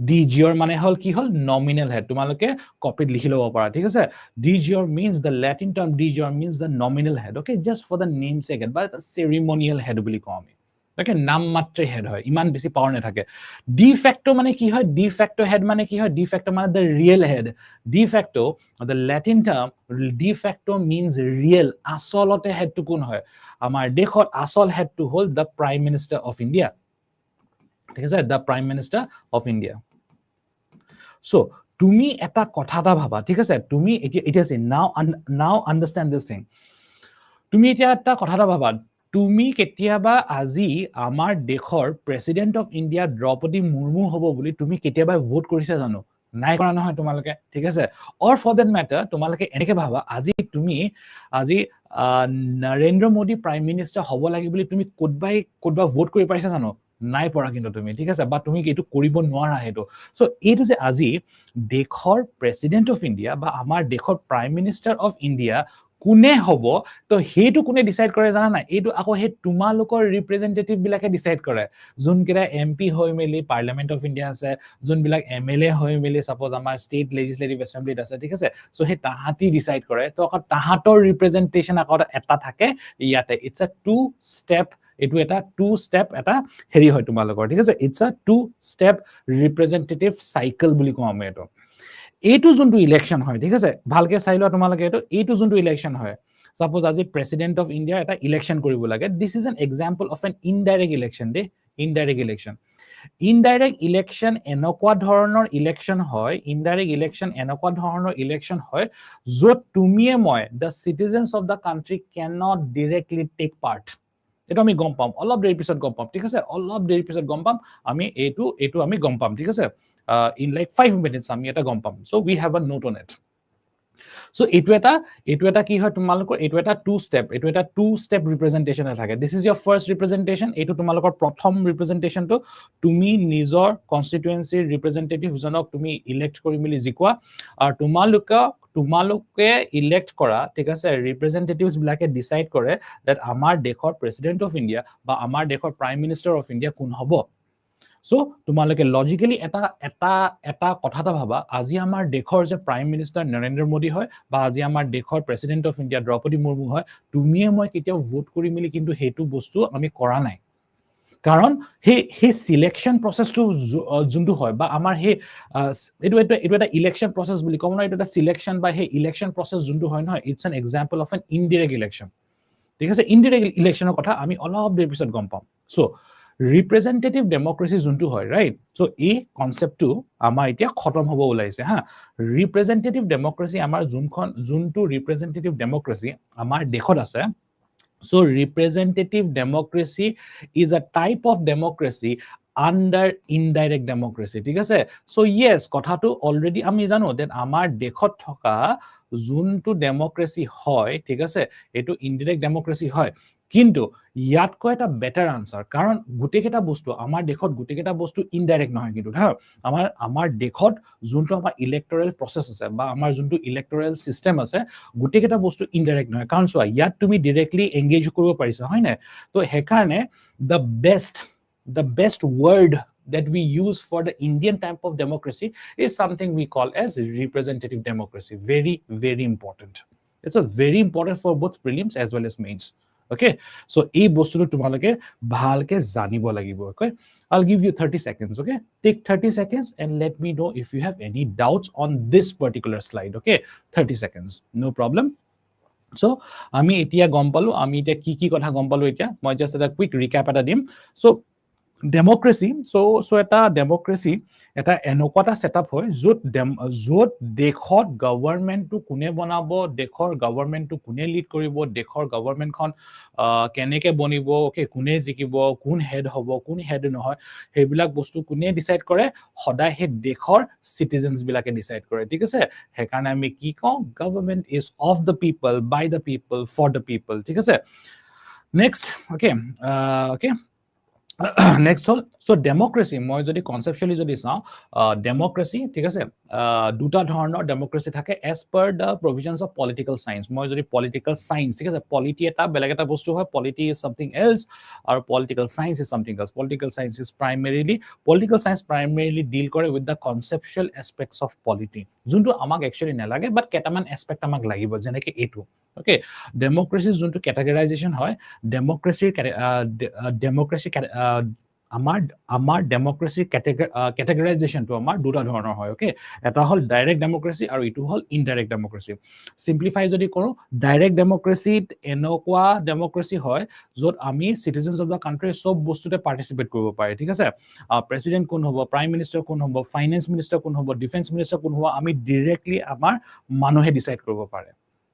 De jure মানে হল কি হল, নমিনেল হেড, তোমালোকে কপিত লিখি লব পাৰা, ঠিক আছে। De jure means the Latin term de jure means the nominal head, okay, just for the namesake, but ceremonial head বুলি কওঁ আমি, Okay, নাম মাত্ৰে হেড হয়, ইমান বেছি পাৱাৰ নাথাকে। ডি ফেক্টো মানে কি হয়? ডি ফেক্টো হেড মানে কি হয়? ডি ফেক্টো মানে the real head. De facto, the Latin term, de facto means real. আচলতে হেডটো কোন হয়? আমাৰ দেশত আচল হেডটো হ'ল the prime minister of India. ঠিক আছে, the prime minister of India. So তুমি এটা কথা এটা ভাবা, ঠিক আছে? তুমি এতিয়া নাও আণ্ডাৰষ্টেণ্ড দিছ থিং। তুমি এতিয়া এটা কথা এটা ভাবা, তুমি কেতিয়াবা আজি আমাৰ দেশৰ president of India Draupadi Murmu হ'ব বুলি তুমি কেতিয়াবা ভোট কৰিছা জানো? নাই কৰা নহয় তোমালোকে, ঠিক আছে? অৰ ফৰ দ্যাট ম্যাটাৰ তোমালোকে এনেকে ভাবা, আজি নৰেন্দ্ৰ মোদী প্ৰাইম মিনিষ্টাৰ হ'ব লাগে বুলি তুমি কোডবা ভোট কৰি পাইছা জানো? নাই পৰা কিন্তু তুমি, ঠিক আছে? বা তুমি এইটো কৰিব নোৱাৰা সেইটো। সো এইটো যে আজি দেশৰ প্ৰেসিডেন্ট অফ ইণ্ডিয়া বা আমাৰ দেশৰ প্ৰাইম মিনিষ্টাৰ অফ ইণ্ডিয়া কোনে হ'ব, তো সেইটো কোনে ডিসাইড কৰে জানা নাই? এইটো আকৌ সেই তোমালোকৰ ৰিপ্ৰেজেন্টেটিভ বিলাকে ডিসাইড কৰে। যোনকেইটা এমপি হৈ মেলি পাৰ্লিয়ামেন্ট অফ ইণ্ডিয়া আছে, যোনবিলাক এমএলএ হৈ মেলি সাপোজ আমাৰ ষ্টেট লেজিসলেটিভ এছেম্বলিত আছে, ঠিক আছে? সো সেই তাহাঁতি ডিসাইড কৰে। তো আকৌ তাহাঁতৰ ৰিপ্ৰেজেন্টেশন আকৌ এটা থাকে ইয়াতে। ইটস আ টু ষ্টেপ, এইটো এটা টু ষ্টেপ এটা হেৰি হয় তোমালোকৰ, ঠিক আছে? It's a two step representative cycle বুলি কওঁ আমি এইটো। এইটো যোনটো ইলেকশন হয়, ঠিক আছে? ভালকে চাই লোৱা তোমালোকে এইটো যোনটো ইলেকশন হয়, সাপোজ আজি প্ৰেসিডেন্ট অফ ইণ্ডিয়া এটা ইলেকশন কৰিব লাগে, this is an example of an indirect election দে। ইনডাইৰেক্ট ইলেকশন, ইনডাইৰেক্ট ইলেকশন এনেকুৱা ধৰণৰ ইলেকশন হয়, ইনডাইৰেক্ট ইলেকশন এনেকুৱা ধৰণৰ ইলেকশন হয় য'ত তুমিয়ে মই the citizens of the country can not directly take part. এটা আমি গম পাম, অলপ দেৰি পিছত গম পাম, ঠিক আছে? অলপ দেৰি পিছত গম পাম আমি এইটো আমি গম পাম, ঠিক আছে? In like 5 minutes আমি এটা গম পাম। So we have a note on it. So এইটো এটা কি হয় তোমালোকৰ? এইটো এটা টু ষ্টেপ ৰিপ্ৰেজেন্টেশন থাকে। This is your first representation. এইটো তোমালোকৰ প্ৰথম ৰিপ্ৰেজেন্টেশনটো। তুমি নিজৰ কনস্টিটুৱেন্সিৰ ৰিপ্ৰেজেন্টেটিভ জনক তুমি ইলেক্ট কৰি মিলি জিকোৱা, আৰু তোমালোকে ইলেক্ট কৰা, ঠিক আছে, ৰিপ্ৰেজেন্টেটিভস বিলাকে ডিসাইড কৰে that আমাৰ দেশৰ প্ৰেসিডেন্ট অফ ইণ্ডিয়া বা আমাৰ দেশৰ প্ৰাইম মিনিষ্টাৰ অফ ইণ্ডিয়া কোন হ'ব। সো তোমালোকে লজিক্যালি এটা কথা এটা ভাবা, আজি আমাৰ দেশৰ যে প্ৰাইম মিনিষ্টাৰ নৰেন্দ্ৰ মোদী হয় বা আজি আমাৰ দেশৰ president of India Draupadi Murmu হয়, তুমিয়ে মই কেতিয়াও ভোট কৰি মিলি কিন্তু সেইটো বস্তু আমি কৰা নাই। কাৰণ সেই সিলেকশন প্ৰসেসটো যোনটো হয় বা আমাৰ সেই এইটো এটা ইলেকশন প্ৰসেস বুলি কওঁ না, এইটো এটা সিলেকশন বা সেই ইলেকশন প্ৰসেস যোনটো হয় নহয়, it's an example of an indirect election, ঠিক আছে? ইনডাইৰেক্ট ইলেকশনৰ কথা আমি অলপ দেৰি পিছত গম পাম। সো ৰিপ্ৰেজেন্টেটিভ ডেমক্ৰেসি যোনটো হয়, ৰাইট? সো এই কনসেপ্টটো আমাৰ এতিয়া খতম হ'ব ওলাইছে হা। ৰিপ্ৰেজেন্টেটিভ ডেমক্ৰেসি আমাৰ যোনটো ৰিপ্ৰেজেন্টেটিভ ডেমক্ৰেসি আমাৰ দেশত আছে, so representative democracy is a type of democracy under indirect democracy, ঠিক আছে? so yes, কথাটো অলৰেডি আমি জানো that আমাৰ দেশত থকা যোনটো ডেমক্ৰেসি হয়, ঠিক আছে, এইটো ইনডাইৰেক্ট ডেমক্ৰেসি হয়। কিন্তু ইয়াতকৈ এটা বেটাৰ আনসাৰ, কাৰণ গোটেইকেইটা বস্তু আমাৰ দেশত গোটেইকেইটা বস্তু ইনডাইৰেক্ট নহয় কিন্তু হা। আমাৰ দেশত যোনটো আমাৰ ইলেক্টৰেল প্ৰসেস আছে বা আমাৰ যোনটো ইলেক্টৰেল সিস্টেম আছে, গোটেইকেইটা বস্তু ইনডাইৰেক্ট নহয়। কাৰণ চোৱা, ইয়াত তুমি ডিৰেক্টলি এংগেজ কৰিব পাৰিছা, হয় নাই? তো সেইকাৰণে the best word that we use for the Indian type of democracy is something we call as representative democracy. Very, very important. It's a very important for both prelims as well as mains. Okay, so এই বস্তুটো তোমালোকে ভালকে জানিব লাগিব। Okay, I'll give you 30 seconds. Okay, take 30 seconds and let me know if you have any doubts on this particular slide. Okay, 30 seconds, no problem. So আমি এতিয়া গম পালো, আমি এতিয়া কি কথা গম পালো। এতিয়া মই জাস্ট এটা কুইক ৰিক্যাপ এটা দিম। সো ডেমক্ৰেসি, সো এটা ডেমক্ৰেসি এটা এনেকুৱা এটা সেটআপ হয় য'ত দেশত গভৰ্ণমেণ্টটো কোনে বনাব, দেশৰ গভৰ্ণমেণ্টটো কোনে লিড কৰিব, দেশৰ গভৰ্ণমেণ্টখন কেনেকে বনিব, ওকে, কোনে জিকিব, কোন হেড হ'ব, কোন হেড নহয়, সেইবিলাক বস্তু কোনে ডিসাইড কৰে? সদায় সেই দেশৰ সিটিজেন্স বিলাকে ডিসাইড কৰে, ঠিক আছে? সেইকাৰণে আমি কি কওঁ? Government is of the people, by the people, for the people, ঠিক আছে? নেক্সট, ওকে, নেক্সট হল সো ডেমক্ৰেসি মই যদি কনসেপচুয়ালি যদি চাও ডেমক্ৰেসি ঠিক আছে দুটা ধৰণৰ ডেমক্ৰেসি থাকে as per the provisions of political science মই যদি পলিটিকেল সায়েন্স ঠিক আছে পলিটি এটা বেলেগ এটা বস্তু হয় পলিটি ইজ সামথিং এলছ আৰু political science is something else political science is primarily deal কৰে with the conceptual aspects of polity যোনটো আমাক একচুয়ালি নালাগে বাট কেটামান এসপেক্ট আমাক লাগিব যেনেকে এটো ওকে ডেমক্ৰেসি যোনটো ক্যাটেগৰাইজেশন হয় ডেমক্ৰেসি আমাৰ ডেমক্ৰেসি ক্যাটেগৰাইজেশনটো আমাৰ দুটা ধৰণৰ হয় ওকে এটা হল ডাইৰেক্ট ডেমক্ৰেসি আৰু ইটো হল ইনডাইৰেক্ট ডেমক্ৰেসি সিম্পলিফাই যদি কৰো ডাইৰেক্ট ডেমক্ৰেসিত এনেকুৱা ডেমক্ৰেসি হয় যত আমি সিটিজেন্স অফ দা কান্ট্ৰি সব বস্তুতে পাৰ্টিসিপেট কৰিব পাৰে ঠিক আছে প্ৰেসিডেন্ট কোন হ'ব প্ৰাইম মিনিষ্টাৰ কোন হ'ব ফাইনেন্স মিনিষ্টাৰ কোন হ'ব ডিফেন্স মিনিষ্টাৰ কোন হ'ব আমি ডাইৰেক্টলি আমাৰ মানুহে ডিসাইড কৰিব পাৰে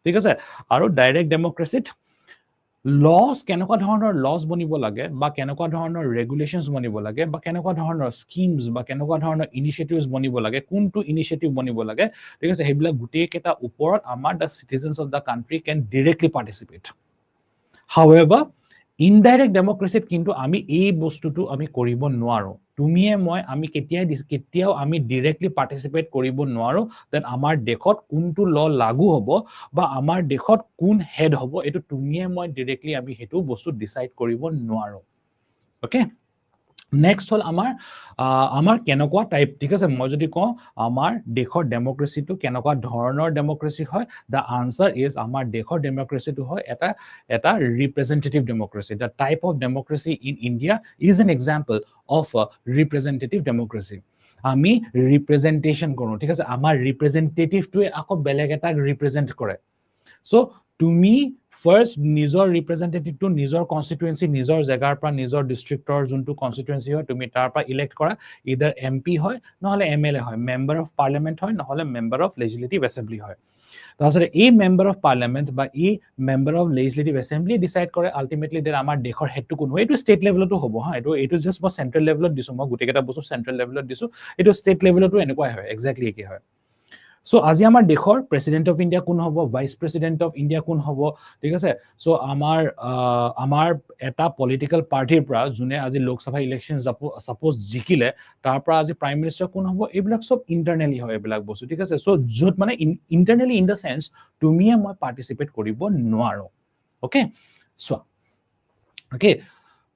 ঠিক আছে আৰু ডাইৰেক্ট ডেমক্ৰেসিত লস কেনেকুৱা ধৰণৰ লস বনিব লাগে বা কেনেকুৱা ধৰণৰ ৰেগুলেশনস বনিব লাগে বা কেনেকুৱা ধৰণৰ স্কিমস বা কেনেকুৱা ধৰণৰ ইনিশিয়েটিভস বনিব লাগে কোনটো ইনিশিয়েটিভ বনিব লাগে ঠিক আছে হেবিলাক গুটেই কেটা ওপৰত আমাৰ the citizens of the country can directly participate however indirect ডেমক্ৰেসিত কিন্তু আমি এই বস্তুটো আমি কৰিব নোৱাৰো তুমিয়ে মই আমি কেতিয়াও আমি ডাইৰেক্টলি পাৰ্টিসিপেট কৰিব নোৱাৰো দেন আমাৰ দেশত কোনটো ল লাগু হ'ব বা আমাৰ দেশত কোন হেড হ'ব এটো তুমিয়ে মই ডাইৰেক্টলি আমি হেতু বস্তু ডিসাইড কৰিব নোৱাৰো ওকে নেক্সট হল আমাৰ কেনেকুৱা টাইপ ঠিক আছে মই যদি কওঁ আমাৰ দেশৰ ডেমক্ৰেসিটো কেনেকুৱা ধৰণৰ ডেমক্ৰেসি হয় দা আনসাৰ ইজ আমাৰ দেশৰ ডেমক্ৰেসিটো হয় এটা representative democracy the type of democracy in India is an example of representative democracy আমি ৰিপ্ৰেজেন্টেশন কৰো ঠিক আছে আমাৰ ৰিপ্ৰেজেন্টেটিভটোৱে আকৌ বেলেগ এটা ৰিপ্ৰেজেন্ট কৰে সো তুমি ফাৰ্স্ট নিজৰ ৰিপ্ৰেজেন্টেটিভটো নিজৰ কনস্টিটুৱেন্সি নিজৰ জাগাৰ পৰা নিজৰ ডিস্ট্ৰিক্টৰ যোনটো কনস্টিটুৱেন্সি হয় তুমি তাৰ পৰা ইলেক্ট কৰা ইদাৰ এমপি হয় নহলে এমএলএ হয় মেম্বাৰ অফ পাৰ্লিয়ামেন্ট হয় নহলে মেম্বাৰ অফ লেজিসলেটিভ এসেম্বলি হয় তাৰপিছত এই মেম্বাৰ অফ পাৰ্লিয়ামেন্ট বা এই member of legislative assembly decide কৰে আলটিমেটলি যে আমাৰ দেশৰ হেডটো কোন হয় এটো ষ্টেট লেভেলতো হ'ব হা এটো জাস্ট মই সেন্ট্ৰেল লেভেলত দিছো মই গুটেকেটা বস্তু সেন্ট্ৰেল লেভেলত দিছো এটো ষ্টেট লেভেলতো এনেকুৱাই হয় এক্স্যাক্টলি একে হয় সো আজি আমাৰ দেশৰ প্ৰেসিডেন্ট অফ ইন্ডিয়া কোন হ'ব ভাইস প্ৰেসিডেন্ট অফ ইন্ডিয়া কোন হ'ব ঠিক আছে সো আমাৰ এটা পলিটিক্যাল পাৰ্টিৰ পৰা যোনে আজি লোকসভা ইলেকশন সাপোজ জিকিলে তাৰ পৰা আজি প্ৰাইম মিনিষ্টাৰ কোন হ'ব এইবিলাক সব ইন্টাৰনালি হয় এইবিলাক বস্তু ঠিক আছে সো যত মানে ইন্টাৰনালি ইন দা সেন্স তুমিয়ে মই পাৰ্টিসিপেট কৰিব নোৱাৰো ওকে সো ওকে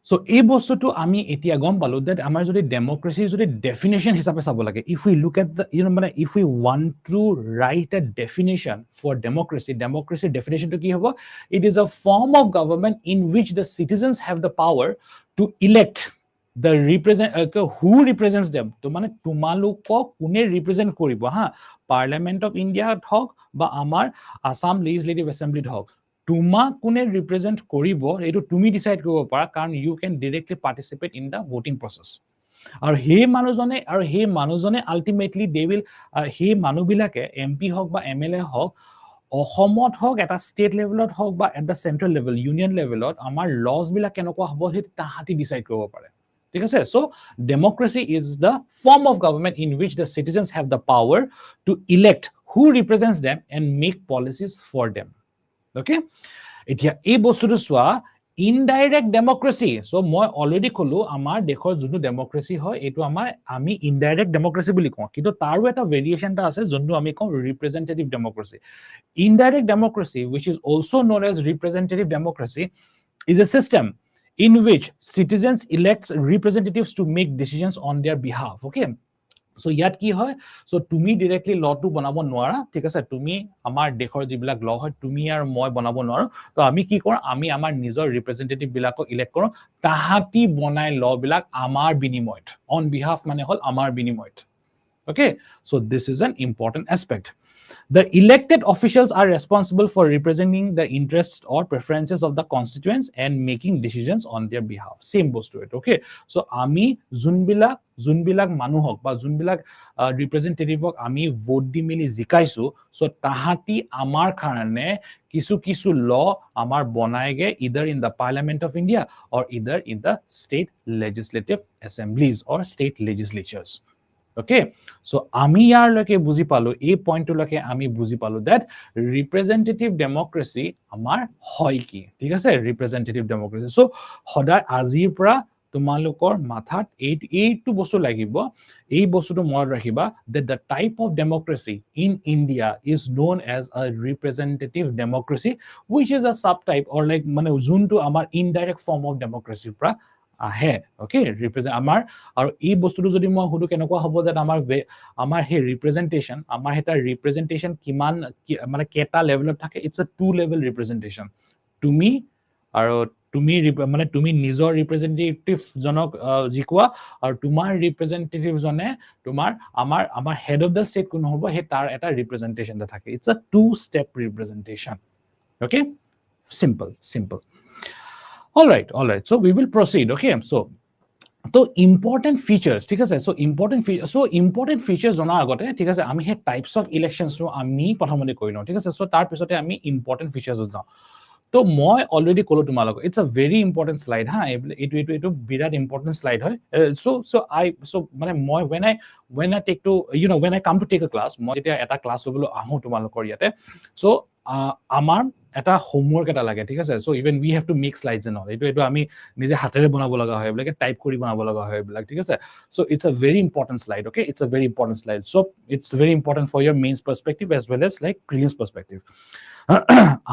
সো এই বস্তুটো আমি এতিয়া গম পালো that আমাৰ যদি ডেমক্ৰেসিৰ যদি ডেফিনেশন হিচাপে চাব লাগে if we look at the মানে if we want to write a definition for democracy definition to কি হ'ব it is a form of government in which the citizens have the power to elect the who represents them তো মানে তোমালোকক কোনে represent কৰিব হা parliament of India হওক বা আমাৰ আসাম লেজিসলেটিভ এসেম্বলিত হওক তোমাক কোনে ৰিপ্ৰেজেন্ট কৰিব এটো তুমি ডিসাইড কৰিব পাৰা কাৰণ you can directly participate in the voting process আৰু সেই মানুহজনে আলটিমেটলি দে উইল সেই মানুহবিলাকে এমপি হওক বা এমএলএ হওক অসমত হওক এটা ষ্টেট লেভেলত হওক বা at the central level union লেভেলত আমাৰ লজ বিলাক কেনেকুৱা হ'ব সেই তাহাতি ডিসাইড কৰিব পাৰে ঠিক আছে so democracy is the form of government in which the citizens have the power to elect who represents them and make policies for them okay এতিয়া এই বস্তুটো সোয়া ইনডাইৰেক্ট ডেমক্ৰেসি সো মই অলৰেডি কলো আমাৰ দেশৰ যোনটো ডেমক্ৰেসি হয় এটো আমি ইনডাইৰেক্ট ডেমক্ৰেসি বুলি কওঁ কিন্তু তাৰো এটা ভেৰিয়েশন এটা আছে যোনটো আমি কওঁ representative democracy indirect democracy which is also known as representative democracy is a system in which citizens elect representatives to make decisions on their behalf okay so ইয়াত কি হয় সো তুমি ডাইৰেক্টলি লটো বনাব নোৱাৰা ঠিক আছে তুমি আমাৰ দেশৰ যিবিলাক ল হয় তুমি আৰু মই বনাব নোৱাৰো তো আমি কি কৰো আমি আমাৰ নিজৰ ৰিপ্ৰেজেন্টেটিভ বিলাকক ইলেক্ট কৰো তাহাতি বনাই ল বিলাক আমাৰ বিনিময়ত অন বিহাফ মানে হল আমাৰ বিনিময়ত okay so this is an important aspect the elected officials are responsible for representing the interests or preferences of the constituents and making decisions on their behalf same bostu it okay so ami junbilak manuhok ba junbilak representative ok ami vote di mili jikaisu so tahati amar karane kisu law amar bonaige either in the parliament of India or either in the state legislative assemblies or state legislatures okay so আমি ইয়াৰ লকে বুজি পালো এই পইণ্টটো লকে আমি বুজি পালো that representative democracy আমাৰ হয় কি ঠিক আছে representative democracy so সদায় আজিৰ পৰা তোমালোকৰ মাথাত এইটো বস্তু লাগিব এই বস্তুটো মনত ৰাখিবা that the type of democracy in India is known as a representative democracy which is a subtype or like মানে যোনটো আমাৰ indirect form of democracy পৰা আহে ওকে ৰিপ্ৰেজেন্ট আমাৰ আৰু এই বস্তুটো যদি মই হুদু কেনেকুৱা হ'ব যে আমাৰ হে ৰিপ্ৰেজেন্টেশন আমাৰ হেটা ৰিপ্ৰেজেন্টেশন কিমান মানে কেটা লেভেলত থাকে ইটস আ টু লেভেল ৰিপ্ৰেজেন্টেশন তুমি আৰু তুমি মানে তুমি নিজৰ ৰিপ্ৰেজেন্টেটিভ জনক জিকোৱা আৰু তোমাৰ ৰিপ্ৰেজেন্টেটিভ জনে তোমাৰ আমাৰ হেড অফ দা ষ্টেট কোন হ'ব হে তাৰ এটা ৰিপ্ৰেজেন্টেশন থাকে it's a two step representation okay simple all right so we will proceed okay so important features ঠিক আছে so important features জনা আগতে ঠিক আছে আমি হে টাইপস অফ ইলেকশনস টো আমি প্ৰথমতে কৈ লওঁ ঠিক আছে so তাৰ পিছতে আমি important features যাওঁ তো মই অলৰেডি কলো তোমালোক it's a very important slide হা এটো বিৰাট ইম্পৰ্টেন্ট স্লাইড হয় so মানে মই when I take to when I come to take a class মই যেতিয়া এটা ক্লাস লবলৈ আহো তোমালোকৰ ইয়াতে so আমাৰ এটা হোমৱৰ্ক এটা লাগে ঠিক আছে so even we have to make slides and all এটো আমি নিজে হাতেৰে বনাব লগা হয় বলে টাইপ কৰি বনাব লগা হয় বলে ঠিক আছে so it's a very important slide okay it's a very important slide so it's very important for your mains perspective as well as like prelims perspective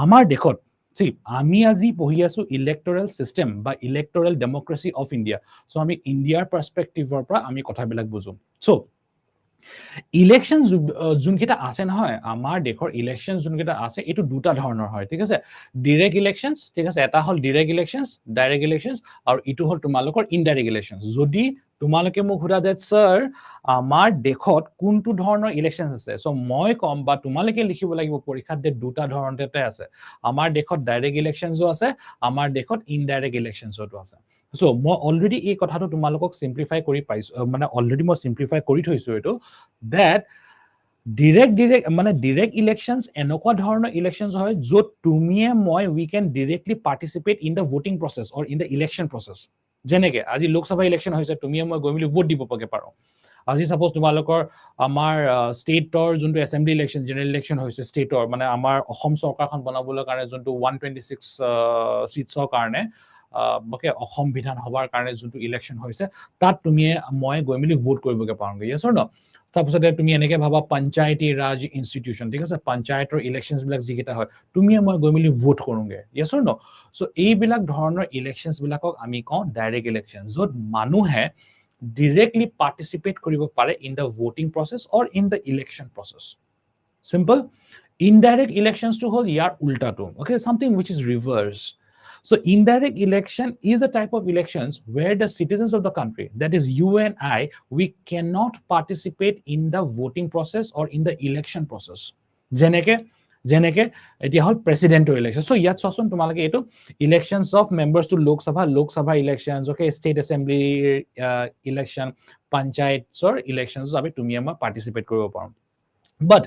আমাৰ দেখত see আমি আজি পঢ়ি আছো ইলেক্টৰেল সিস্টেম বা electoral democracy of India so আমি ইন্ডিয়াৰ পাৰ্সপেক্টিভৰ পৰা আমি কথাবিলাক বুজুম so ইলেকশন যোনকেইটা আছে নহয় আমাৰ দেশৰ ইলেকশন যোনকেইটা আছে এটো দুটা ধৰণৰ হয় ঠিক আছে ডাইৰেক্ট ইলেকশনস ঠিক আছে এটা হল ডাইৰেক্ট ইলেকশনস ডাইৰেক্ট ইলেকশনস আৰু ইটো হল তোমালোকৰ ইনডাইৰেক্ট ইলেকশনস যদি তোমালোকে মোক সুধা যে স্যাৰ আমাৰ দেশত কোনটো ধৰণৰ ইলেকশনস আছে সো মই কম বা তোমালোকে লিখিব লাগিব পৰীক্ষাত যে দুটা ধৰণতে আছে আমাৰ দেশত ডাইৰেক্ট ইলেকশনসও আছে আমাৰ দেশত ইনডাইৰেক্ট ইলেকশনসও আছে so মই অলৰেডি এই কথাটো তোমালোকক সিম্পলিফাই কৰি পাইছো মানে অলৰেডি মই সিম্পলিফাই কৰি থৈছো এটো that direct elections এনেকুৱা ধৰণৰ elections হয় যত তুমিয়ে মই we can directly participate in the voting process or in the election process যেনেকে আজি লোকসভা ইলেকশন হৈছে তুমিয়ে মই গৈ মিলি ভোট দিব পকে পাৰো আজি সাপোজ তোমালোকৰ আমাৰ ষ্টেটৰ যোনটো এসেম্বলি ইলেকশন জেনাৰেল ইলেকশন হৈছে ষ্টেটৰ মানে আমাৰ অসম চৰকাৰখন বনাবলৈ কাৰণে যোনটো 126 সিটছৰ কাৰণে বকে অসম বিধান সভাৰ কাৰণে যোনটো ইলেকশন হৈছে তাত তুমিয়ে মই গৈ মিলি ভোট কৰিবগে পাৰোগে yes or no সাপোজতে তুমি এনেকে ভাবা পঞ্চায়তী ৰাজ ইনষ্টিটিউশন ঠিক আছে পঞ্চায়তৰ ইলেকশনস বিলাক যিকেইটা হয় তুমিয়ে মই গৈ মিলি vote কৰোগে yes or no so এই বিলাক ধৰণৰ ইলেকশনস বিলাকক আমি কওঁ ডাইৰেক্ট ইলেকশন যত মানুহে directly participate কৰিব পাৰে in the voting process or in the election process simple indirect elections to hol yar ulta to okay something which is reverse so indirect election is a type of elections where the citizens of the country that is you and I we cannot participate in the voting process or in the election process যেনেকে এতিয়া হল প্ৰেসিডেন্টৰ election so ইয়াত সচন তোমালকে এটো elections of members to Lok Sabha elections okay state assembly election পঞ্চায়তৰ elections আমি তুমি মই পাৰ্টিসিপেট কৰিব পাৰো but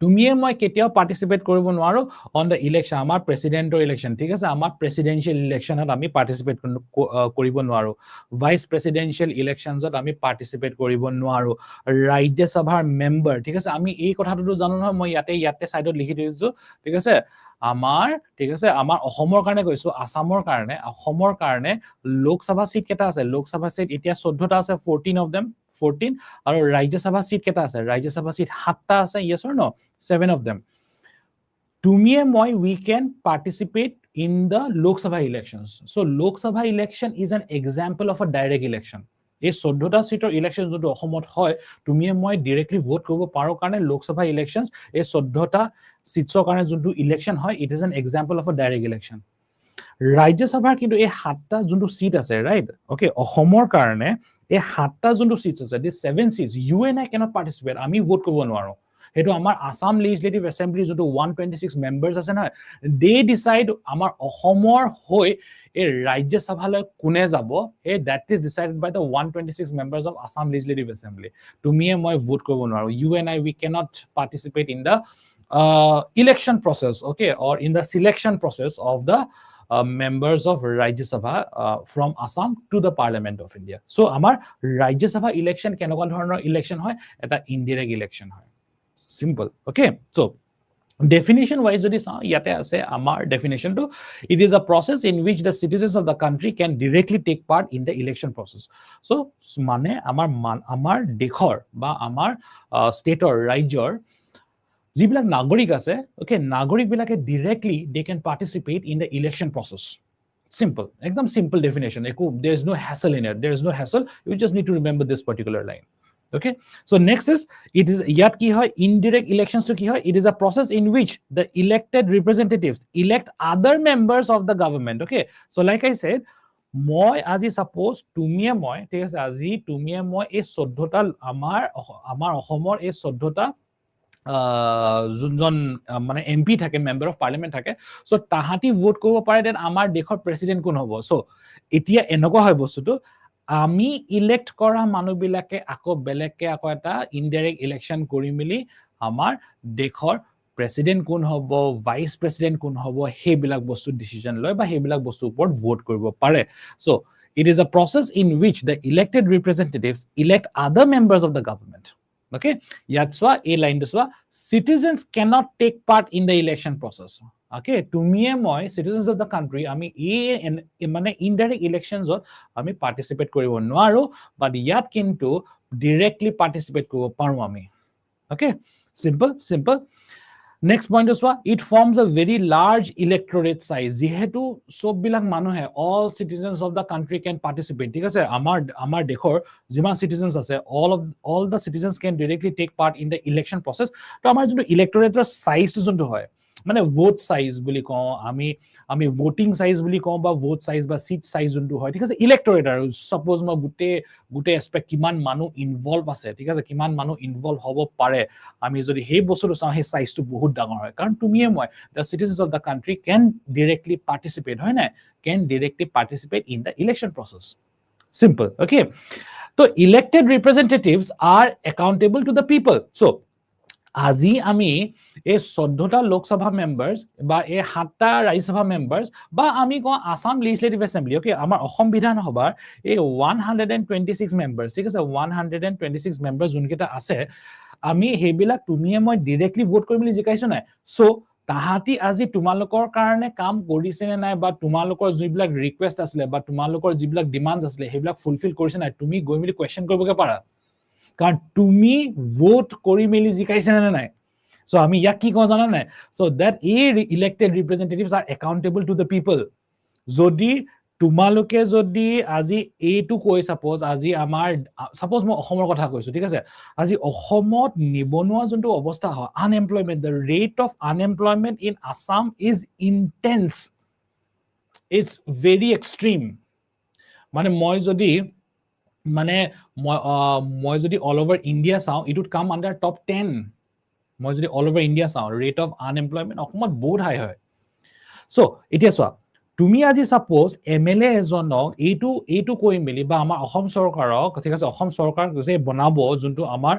তুমিয়ে মই কেতিয়াও পাৰ্টিসিপেট কৰিব নোৱাৰো অন দা ইলেকশন আমাৰ প্ৰেসিডেন্টৰ ইলেকশন ঠিক আছে আমাৰ প্ৰেসিডেন্সিয়েল ইলেকশনত আমি পাৰ্টিসিপেট কৰিব নোৱাৰো ভাইস প্ৰেসিডেন্সিয়েল ইলেকশনছত আমি পাৰ্টিসিপেট কৰিব নোৱাৰো ৰাজ্য সভাৰ মেম্বাৰ ঠিক আছে আমি এই কথাটো জানো নহয় মই ইয়াতে সাইডত লিখি দিছো ঠিক আছে আমাৰ অসমৰ কাৰণে কৈছো আসামৰ কাৰণে লোকসভা সিট কেটা আছে লোকসভা সিট এতিয়া 14টা আছে 14 of them 14 আৰু ৰাজ্য সভা সিট কেটা আছে ৰাজ্য সভা সিট 7টা আছে yes or no 7 of them তুমিয়ে মই we can participate in the Lok Sabha elections so Lok Sabha election is an example of a direct election এই 14টা সিটৰ ইলেকশন যদি অসমত হয় তুমিয়ে মই ডাইৰেক্টলি ভোট কৰিব পাৰো কাৰণে লোকসভা ইলেকশনস এই 14টা সিটছৰ কাৰণে যোনটো ইলেকশন হয় it is an example of a direct election ৰাজ্য সভাৰ কিন্তু এই 7টা যোনটো সিট আছে ৰাইট ওকে অসমৰ কাৰণে এই 7টা যোনটো সিটছ আছে the 7 seats you and I cannot participate আমি ভোট কৰিব নোৱাৰো হেতু আমাৰ আসাম লেজিসলেটিভ এসেম্বলি যোনটো 126 মেম্বাৰ্স আছে নহয় দে ডিসাইড আমাৰ অসমৰ হৈ এই ৰাজ্য সভালৈ কোনে যাব এই that is decided by the 126 members of Assam legislative assembly তুমিয়ে মই ভোট কৰিব নোৱাৰো you and I we cannot participate in the election process okay or in the selection process of the members of Rajya Sabha from Assam to the Parliament of India so amar Rajya Sabha election kenokwa dhoroner election hoy eta indirect election hoy simple okay so Definition wise jodi sa yate ase amar definition to it is a process in which the citizens of the country can directly take part in the election process. So mane amar dekhor ba amar state or rajyor jibilak nagorik ase okay nagorik bilake directly they can participate in the election process. Simple, ekdam simple definition. There is no hassle in it. There is no hassle. You just need to remember this particular line. Okay, so next is it is yat ki hoy indirect elections to ki hoy it is a process in which the elected representatives elect other members of the government. Okay, so like I said, moi আজি suppose tumie moi ঠিক আছে আজি tumie moi এই 14টা আমাৰ অসমৰ এই 14টা যোনজন মানে এমপি থাকে মেম্বাৰ অফ পাৰ্লিমেণ্ট থাকে সো তাহাঁতি ভোট কৰিব পাৰে দেন আমাৰ দেশৰ প্ৰেসিডেন্ট কোন হ'ব সো এতিয়া এনেকুৱা হয় বস্তুটো আমি ইলেক্ট কৰা মানুহবিলাকে আকৌ বেলেগকে আকৌ এটা ইনডাইৰেক্ট ইলেকশন কৰি মিলি আমাৰ দেশৰ প্ৰেসিডেন্ট কোন হ'ব ভাইস প্ৰেসিডেন্ট কোন হ'ব হেবিলাক বস্তু ডিসিজন লয় বা হেবিলাক বস্তু ওপৰত ভোট কৰিব পাৰে so it is a process in which the elected representatives elect other members of the government. Okay, yatswa a line deswa citizens cannot take part in the election process. Okay, tumie moi citizens of the country ami e mane indirect elections or ami participate koribo noaro but yat kintu directly participate koribo paru ami. Okay, simple. Next point is what it forms a very large electorate size. Jehetu sob bilak manuhe all citizens of the country can participate. Thik ase amar dekhor jiman citizens ase all the citizens can directly take part in the election process. To amar jonto electorate size to jonto hoy মানে vote size বুলি কও আমি voting size বুলি কও বা vote size বা seat size যোনটো হয় ঠিক আছে electorate আৰু suppose মই গুটে aspect কিমান মানুহ ইনভলভ আছে ঠিক আছে কিমান মানুহ ইনভলভ হ'ব পাৰে আমি যদি সেই বস্তুটো চাও সেই সাইজটো বহুত ডাঙৰ হয় কাৰণ তুমিয়ে মই the citizens of the country can directly participate হয় না can directly participate in the election process. Simple. Okay, so elected representatives are accountable to the people. So আজি আমি এই 14টা লোকসভা মেম্বার্স বা এই 7টা ৰাজ্যসভা মেম্বাৰ্স বা আমি কো আসাম লেজিসলেটিভ এসেম্বলি ওকে আমাৰ অসম বিধান সভাৰ এই 126 মেম্বাৰ্স ঠিক আছে 126 মেম্বাৰ্স যোনকেটা আছে আমি হেবিলাক তুমিয়ে মই ডাইৰেক্টলি ভোট কৰি মিলি জিকাইছো নাই সো তাহাতি আজি তোমালোকৰ কাৰণে কাম কৰিছে নে নাই বা তোমালোকৰ যিবিলাক ৰিকুৱেষ্ট আছিল বা তোমালোকৰ যিবিলাক ডিমান্ডস আছিল হেবিলাক ফুলফিল কৰিছে নাই তুমি গৈ মিলি কোৱেশ্চন কৰিবগে পাৰা কাৰণ তুমি ভোট কৰি মিলি জিকাইছে নে নাই so আমি ইয়াক কি কওঁ জানা নাই so that elected representatives are accountable to the people যদি তোমালোকে যদি আজি এইটো কৈ সাপোজ আজি আমাৰ সাপোজ মই অসমৰ কথা কৈছো ঠিক আছে আজি অসমত নিবনুৱা যোনটো অৱস্থা হয় unemployment the rate of unemployment in Assam is intense it's very extreme মানে মই যদি মানে মই যদি all over India চাও it would come under top 10 মই যদি all over India চাও rate of unemployment অসমত বহুত হাই হয় সো এতিয়া চোৱা তুমি আজি সাপোজ এমএলএ এজনক এইটো কৈ মিলি বা আমাৰ অসম চৰকাৰক ঠিক আছে অসম চৰকাৰ যে বনাব যোনটো আমাৰ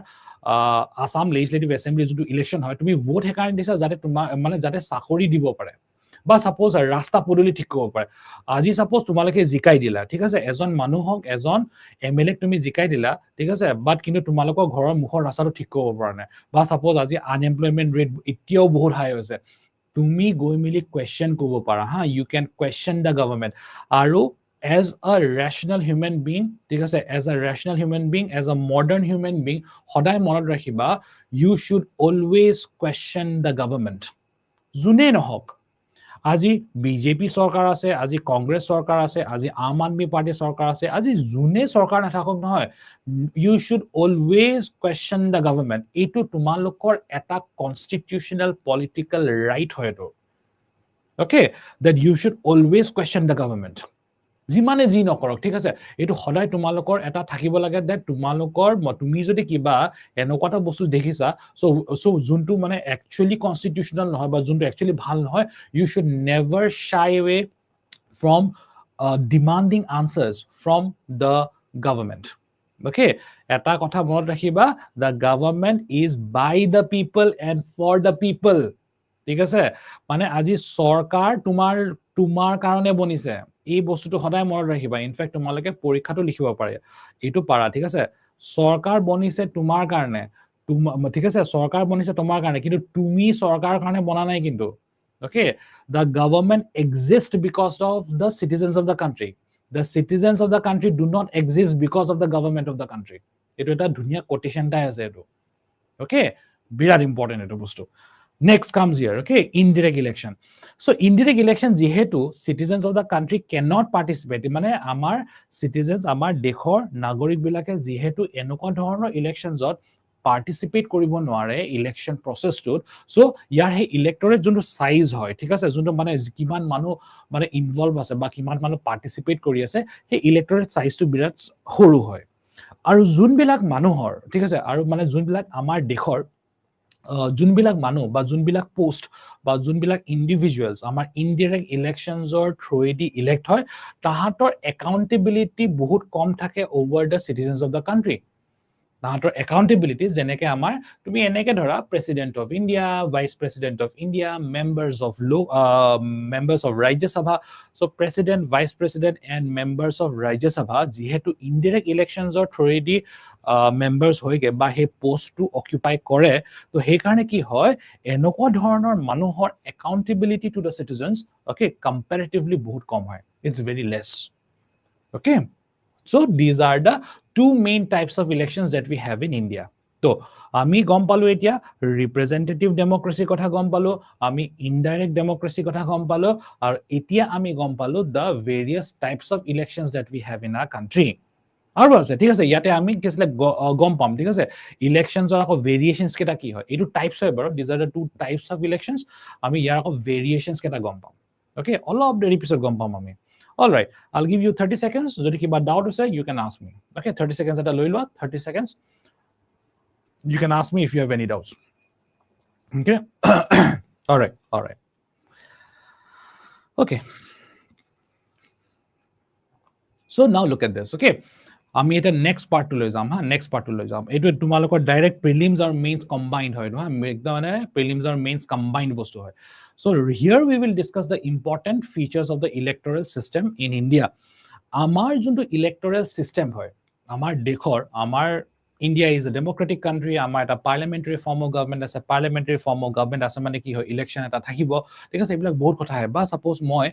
আসাম লেজিসলেটিভ এসেম্বলি যোনটো ইলেকশন হয় তুমি ভোট হেকাৰণে দিছা যাতে তোমাৰ মানে যাতে চাকৰি দিব পাৰে বা সাপোজ ৰাস্তা পদূলি ঠিক কৰিব পাৰে আজি সাপোজ তোমালোকে জিকাই দিলা ঠিক আছে এজন মানুহক এজন এমএলএ তুমি জিকাই দিলা ঠিক আছে বাট কিন্তু তোমালোকৰ ঘৰৰ মুখৰ ৰাস্তাটো ঠিক কৰিব পৰা নাই বা সাপোজ আজি আনএমপ্লয়মেন্ট ৰেট এতিয়াও বহুত হাই হৈছে তুমি গৈ মিলি কোৱেশ্চন কৰিব পাৰা হা you can question the government আৰু as a rational human being ঠিক আছে as a rational human being as a modern human being সদায় মনত ৰাখিবা you should always question the government জুনে নহক আজি বিজেপি সরকার আছে আজি কংগ্রেস সরকার আছে আজি আম আদমি পার্টি সরকার আছে আজি জুনে সরকার নাথাকক নহয় you should always question the government এটো তোমালোকৰ এটা constitutional political right হয়তো okay that you should always question the government জিমানে জি নকৰক ঠিক আছে এটো সদায় তোমালোকৰ এটা থাকিব লাগে যে তোমালোকৰ তুমি যদি কিবা এনেকুৱাটা বস্তু দেখিছা সো যোনটো মানে একচুয়ালি কনস্টিটিউশনাল নহয় বা যোনটো একচুয়ালি ভাল নহয় you should never shy away from demanding answers from the government okay এটা কথা মনত ৰাখিবা the government is by the people and for the people ঠিক আছে মানে আজি সরকার তোমাৰ কাৰণে বনিছে এই বস্তুটো সদায় মনত ৰাখিবা ইনফ্যাক্ট তোমালোকে পৰীক্ষাটো লিখিব পাৰে এটো পাৰা ঠিক আছে সৰকাৰ বনিছে তোমাৰ কাৰণে ঠিক আছে সরকার বনিছে তোমার কারণে কিন্তু তুমি সরকারের কারণে বনা নাই কিন্তু okay the government exists because of the citizens of the country the citizens of the country do not exist because of the government of the country eto eta dhunia quotation ta ase eto okay birat important eto bostu next comes here okay indirect election so indirect election jehetu citizens of the country cannot participate mane amar citizens amar dekhor nagorik bilake jehetu enokwa dhoroner elections ot participate koribo noare election process to so yar he electorate junto size hoy thik ase junto mane kiman manu mane involve ase ba kiman manu participate kori ase he electorate size to birat horu hoy aru jun bilak manuhor thik ase aru mane jun bilak amar dekhor যোনবিলাক মানুহ বা যোনবিলাক post বা যোনবিলাক ইন্ডিভিজুৱেলছ আমাৰ ইনডিৰেক্ট ইলেকশ্যনছৰ থ্ৰুৱেদি elect হয় তাহাঁতৰ accountability বহুত কম থাকে over the citizens of the country তাহাঁতৰ একাউণ্টেবিলিটি যেনেকে আমাৰ তুমি এনেকে ধৰা president of India vice president of India members of Rajya Sabha so' president vice president and members of Rajya Sabha যিহেতু ইনডিৰেক্ট ইলেকশ্যনছৰ থ্ৰুৱেদি মেম্বাৰ্ছ হৈগে বা সেই পোষ্টটো অকুপাই কৰে তো সেইকাৰণে কি হয় এনেকুৱা ধৰণৰ মানুহৰ accountability to the citizens okay comparatively বহুত কম হয় it's very less okay so these are the two main types of elections that we have in India to ami gom palu etia representative democracy kotha gom palu ami indirect democracy kotha gom palu ar etia ami gom palu the various types of elections that we have in our country aru ase thik ase yate ami kisle gom pam thik ase elections or variations keta ki hoy etu types hoy baro these are the two types of elections ami yar variations keta gom pam okay all of the episode gom pam ami all right I'll give you 30 seconds jodi kiba doubt ase you can ask me okay 30 seconds eta loi lwa 30 seconds you can ask me if you have any doubts okay all right okay so now look at this okay আমি এটা next part two লৈ যাম হা next part two লৈ যাম এটো তোমালোকৰ direct prelims আৰু মেইনছ কম্বাইন্ড হয় ন একদম মানে প্ৰিলিমছ আৰু মেইনছ কম্বাইন্ড বস্তু হয় so here we will discuss the important features of the electoral system in India আমাৰ যোনটো electoral system হয় আমাৰ দেশৰ আমাৰ India is a democratic country আমাৰ এটা parliamentary form of government আছে parliamentary form of government আছে মানে কি হয় election এটা থাকিব ঠিক আছে এইবিলাক বহুত কথা হয় বা সাপোজ মই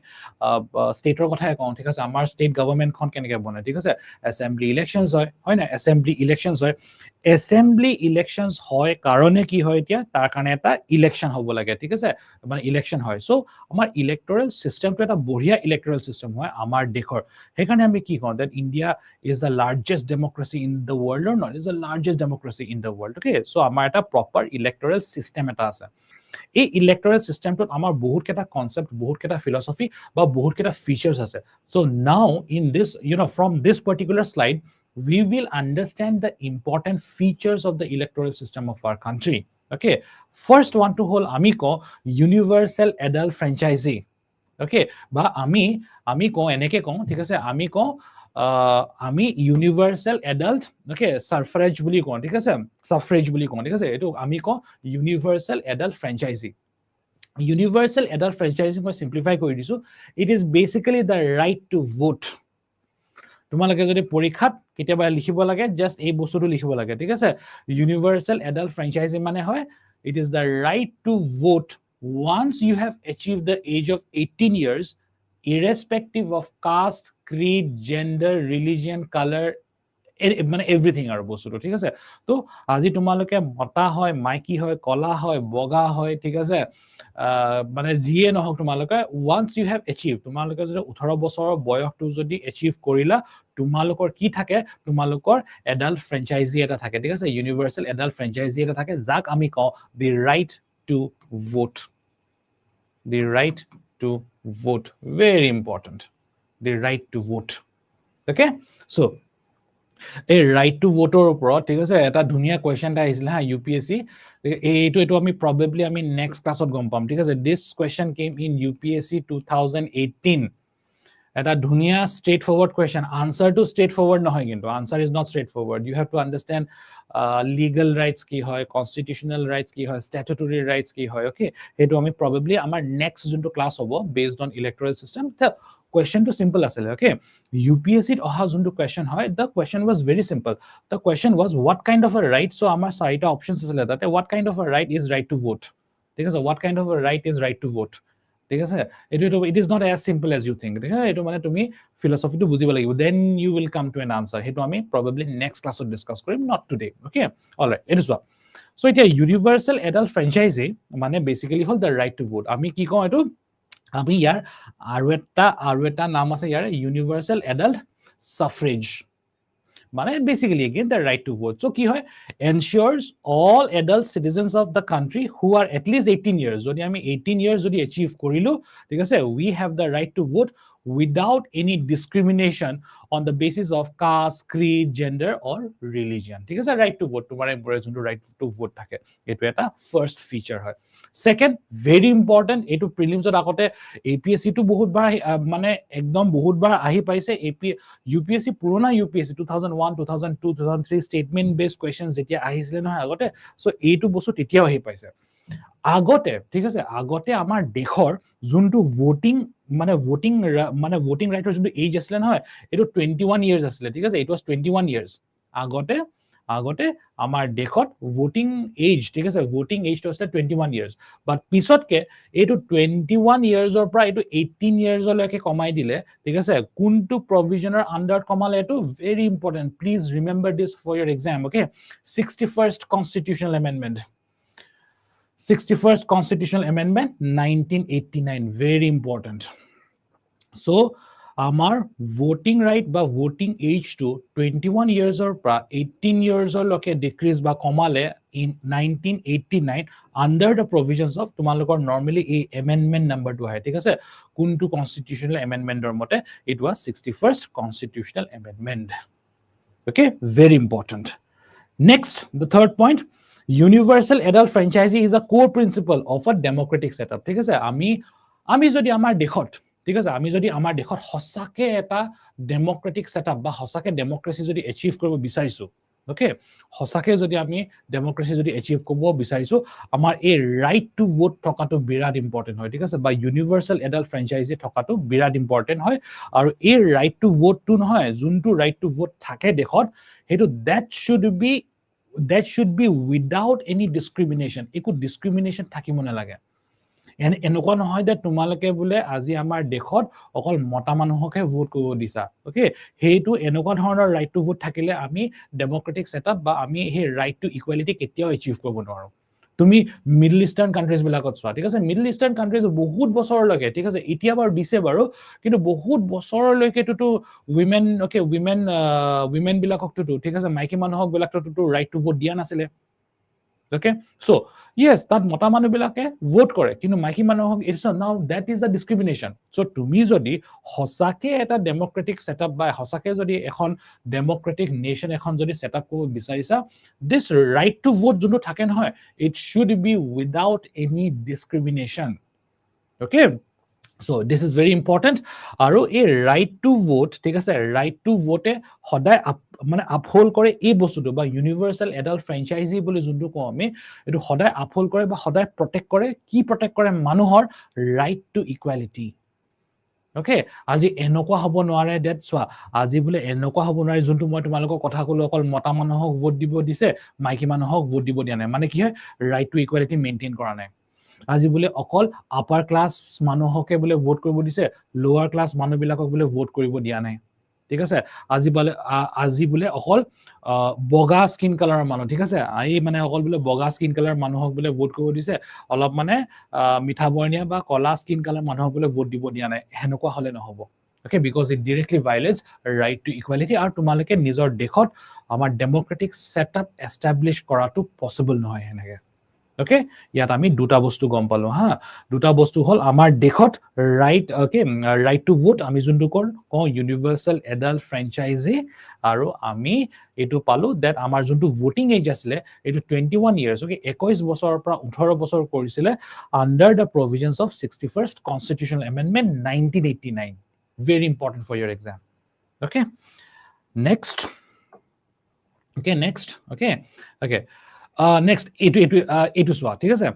ষ্টেটৰ কথাই কওঁ ঠিক আছে আমাৰ ষ্টেট গভৰ্নমেন্ট খন কেনেকৈ বনে ঠিক আছে assembly elections হয় না assembly elections হয় assembly elections হয় কাৰণে কি হয় এতিয়া তাৰ কাৰণে এটা election হ'ব লাগে ঠিক আছে মানে election হয় সো আমাৰ electoral system টো এটা বঢ়িয়া electoral system হয় আমাৰ দেশৰ সেইকাৰণে আমি কি কওঁ that India is the largest democracy in the world or not is the largest democracy in the world okay so আমাৰ এটা proper electoral system এটা আছে এই electoral system টোত আমাৰ বহুত কেটা concept বহুত কেটা philosophy বা বহুত কেটা features আছে so now in this you know from this particular slide we will understand the important features of the electoral system of our country okay first one to hold ami ko universal adult franchisee okay ba ami ko eneke ko thik ase ami ko আমি universal adult okay সাফ্রেজ বুলি কোন ঠিক আছে সাফ্রেজ বুলি কোন ঠিক আছে এটো আমি কো universal adult franchise universal adult franchise মই সিম্পলিফাই কৰি দিছো it is basically the right to vote তোমালোকে যদি পৰীক্ষাত কেতিয়াবা লিখিব লাগে জাস্ট এই বস্তুটো লিখিব লাগে ঠিক আছে ইউনিভার্সাল এডাল্ট ফ্র্যাঞ্চাইজি মানে হয় it is the right to vote once you have achieved the age of 18 years irrespective of caste creed gender religion color মানে এভৰিথিং আৰু বস্তুটো ঠিক আছে তো আজি তোমালোকে মতা হয় মাইকি হয় কলা হয় বগা হয় ঠিক আছে মানে যিয়ে নহওক তোমালোকে once you have achieved তোমালোকে যদি 18 বছৰৰ বয়সটো যদি এচিভ কৰিলা তোমালোকৰ কি থাকে তোমালোকৰ এডাল্ট ফ্ৰেঞ্চাইজি এটা থাকে ঠিক আছে ইউনিভাৰ্সাল এডাল্ট ফ্ৰেঞ্চাইজি এটা থাকে যাক আমি কওঁ the right to vote the right to vote very important the right to vote okay so a right to vote or upor thik ase eta dhunia question ta aisile ha UPSC eto ami probably ami next class ot gom pam thik ase this question came in UPSC 2018 এটা ধুনিয়া straight forward question. Answer to straight forward নহয় কিন্তু answer is not straight forward. You have to understand legal rights কি হয়, constitutional rights কি হয়, statutory rights কি হয়. Okay, হেতু আমি probably আমাৰ next যোনটো class হ'ব based on electoral system. The question to simple asile. Okay, UPSC অহা যোনটো question হয়, the question was very simple. The question was what kind of a right, so আমাৰ চাৰিটা options আছিলে তাতে, what kind of a right is right to vote, ঠিক আছে, what kind of a right is right to vote, ঠিক আছে, it is not as simple as you think, ঠিক আছে, এটো মানে তুমি philosophy to বুজিব লাগিব, then you will come to an answer. হেতু আমি probably next class discuss কৰিম, not today. Okay, all right, it is what. So এতিয়া universal adult franchise মানে basically hall the right to vote. আমি কি কওঁ এটো, আমি ইয়াৰ আৰু এটা নাম আছে ইয়াৰ, universal adult suffrage, মানে basically again the right to vote. So কি হয়, ensures all adult citizens of the country who are at least 18 years, যদি আমি 18 years যদি achieve কৰিলো, ঠিক আছে, we have the right to vote without any discrimination on the basis of caste, creed, gender or religion, ঠিক আছে, right to vote, তোমাৰ এম্পৰে যোনটো right to vote থাকে, এটো এটা first feature হয়. Second, very important, এটো প্ৰিলিমছত আগতে APSC টো বহুত বাৰ মানে একদম বহুত বাৰ আহি পাইছে, UPSC পুৰণা UPSC 2001 2002 2003 statement based questions যেতিয়া আহিছিলে নহয় আগতে, সো এইটো বস্তু তেতিয়াও আহি পাইছে আগতে, ঠিক আছে, আগতে আমাৰ দেশৰ যোনটো ভোটিং ৰাইটৰ যোনটো এজ আছিলে নহয়, এটো 21 ইয়াৰ্স আছিলে, ঠিক আছে, ইট ওয়াজ 21 ইয়াৰ্স আগতে আমাৰ দেশত ভোটিং এজ, ঠিক আছে, ভোটিং এজটো আছিল 21 ইয়াৰ্স, বাট পিছতকে এইটো 21 ইয়াৰ্সৰ পৰা এইটো 18 ইয়াৰ্সলৈকে কমাই দিলে, ঠিক আছে, কোনটো প্ৰভিজনৰ আন্ডাৰত কমালে, এটো very important, please remember this for your exam. Okay, 61st constitutional amendment, 61st constitutional amendment 1989, very important. So আমাৰ voting right বা voting age to 21 years or 18 years or লকে decrease বা কমালে in 1989 under the provisions of তোমালোকৰ normally এই amendment number টো হয়, ঠিক আছে, কোনটো constitutional amendment ৰ মতে, it was 61st constitutional amendment. Okay, very important. Next, the third point, universal adult franchise is a core principle of a democratic setup, ঠিক আছে, আমি যদি আমাৰ দেশত, ঠিক আছে, আমি যদি আমাৰ দেশত হসাকে এটা ডেমোক্ৰেটিক সেটআপ বা হসাকে ডেমোক্ৰেসি যদি এচিভ কৰিব বিচাৰিছো, ওকে, হসাকে যদি আমি ডেমোক্ৰেসি যদি এচিভ কৰিব বিচাৰিছো, আমাৰ এই ৰাইট টু ভোট থকাটো বিৰাট ইম্পৰ্টেন্ট হয়, ঠিক আছে, বা ইউনিভাৰ্সাল এডাল্ট ফ্ৰেঞ্চাইজি থকাটো বিৰাট ইম্পৰ্টেন্ট হয়, আৰু এই ৰাইট টু ভোট টু নহয়, যোনটো ৰাইট টু ভোট থাকে দেশত, হেতু that should be without any discrimination, একো discrimination থাকিব নালাগে, এনেকুৱা নহয় যে তোমালোকে বোলে আজি আমাৰ দেশত অকল মতা মানুহকে ভোট কৰিব দিছা, ওকে, হেইটো এনেকুৱা ধৰণৰ ৰাইট টু ভোট থাকিলে আমি ডেমোক্ৰেটিক সেটআপ বা আমি সেই ৰাইট টু ইকুৱেলিটি কেতিয়াও এচিভ কৰিব নোৱাৰো। তুমি মিডল ইষ্টাৰ্ণ কান্ট্ৰিজ বিলাকত চোৱা, ঠিক আছে, মিডল ইষ্টাৰ্ণ কান্ট্ৰিজ বহুত বছৰলৈকে, ঠিক আছে, এতিয়া বাৰু দিছে বাৰু, কিন্তু বহুত বছৰলৈকে তো উইমেন বিলাককতো, ঠিক আছে, মাইকী মানুহক বিলাকতো ৰাইট টু ভোট দিয়া নাছিলে, okay, so yes, that mota manu bilake vote kore, kintu maiki manu, it's now that is a discrimination. So tumi jodi hosake eta democratic setup by hosake jodi ekhon democratic nation ekhon jodi setup ko bisarisa, this right to vote junto thake noy, it should be without any discrimination. Okay, so this is very important. Aru a right to vote, ঠিক আছে, right to vote সদায় মানে uphold কৰে এই বস্তুটো, বা ইউনিভাৰ্সাল adult franchise বুলি যোনটো কওঁ আমি, এটো সদায় আপহোল্ড কৰে বা সদায় প্ৰটেক্ট কৰে, কি প্ৰটেক্ট কৰে, মানুহৰ ৰাইট টু ইকুৱেলিটি। ওকে, আজি এনেকুৱা হ'ব নোৱাৰে ডেট চোৱা, আজি বোলে এনেকুৱা হ'ব নোৱাৰে যোনটো মই তোমালোকৰ কথা ক'লো অকল মতা মানুহক ভোট দিব দিছে, মাইকী মানুহক ভোট দিব দিয়া নাই, মানে কি হয়, ৰাইট টু ইকুৱেলিটি মেইনটেইন কৰা নাই। আজি বোলে অকল আপাৰ ক্লাস মানুহকে বোলে ভোট কৰিব দিছে, লোৱাৰ ক্লাস মানুহবিলাকক বোলে ভোট কৰিব দিয়া নাই, ঠিক আছে, আজি বোলে অকল বগা স্কিন কালাৰৰ মানুহ, ঠিক আছে, এই মানে অকল বোলে বগা স্কিন কালাৰৰ মানুহক বোলে ভোট কৰিব দিছে, অলপ মানে মিঠা বৰ্ণীয়া বা কলা স্কিন কালাৰ মানুহক বোলে ভোট দিব দিয়া নাই, হেনেকুৱা হলে নহব। Okay, because it directly violates right to equality, আৰু তোমালোকে নিজৰ দেশত আমাৰ ডেমোক্ৰেটিক সেটআপ এস্টাবলিশ কৰাটো পসিবল নহয় হেনেকে। ওকে, ইয়াত আমি দুটা বস্তু গম পালো হা, দুটা বস্তু হল আমাৰ দেশত right, okay, right to vote আমি যোনটো কওঁ ইউনিভাৰ্সাল এডাল্ট ফ্ৰেঞ্চাইজি, আৰু আমি এটো পালো দ্যাট আমাৰ যোনটো ভোটিং এজ আছিলে এটো 21 ইয়াৰ্স, ওকে, 21 বছৰৰ পৰা 18 বছৰ কৰিছিলে under the provisions of 61st constitutional amendment 1989। very important for your exam. Okay, next. Okay, next. Okay, next এইটো চোৱা ঠিক আছে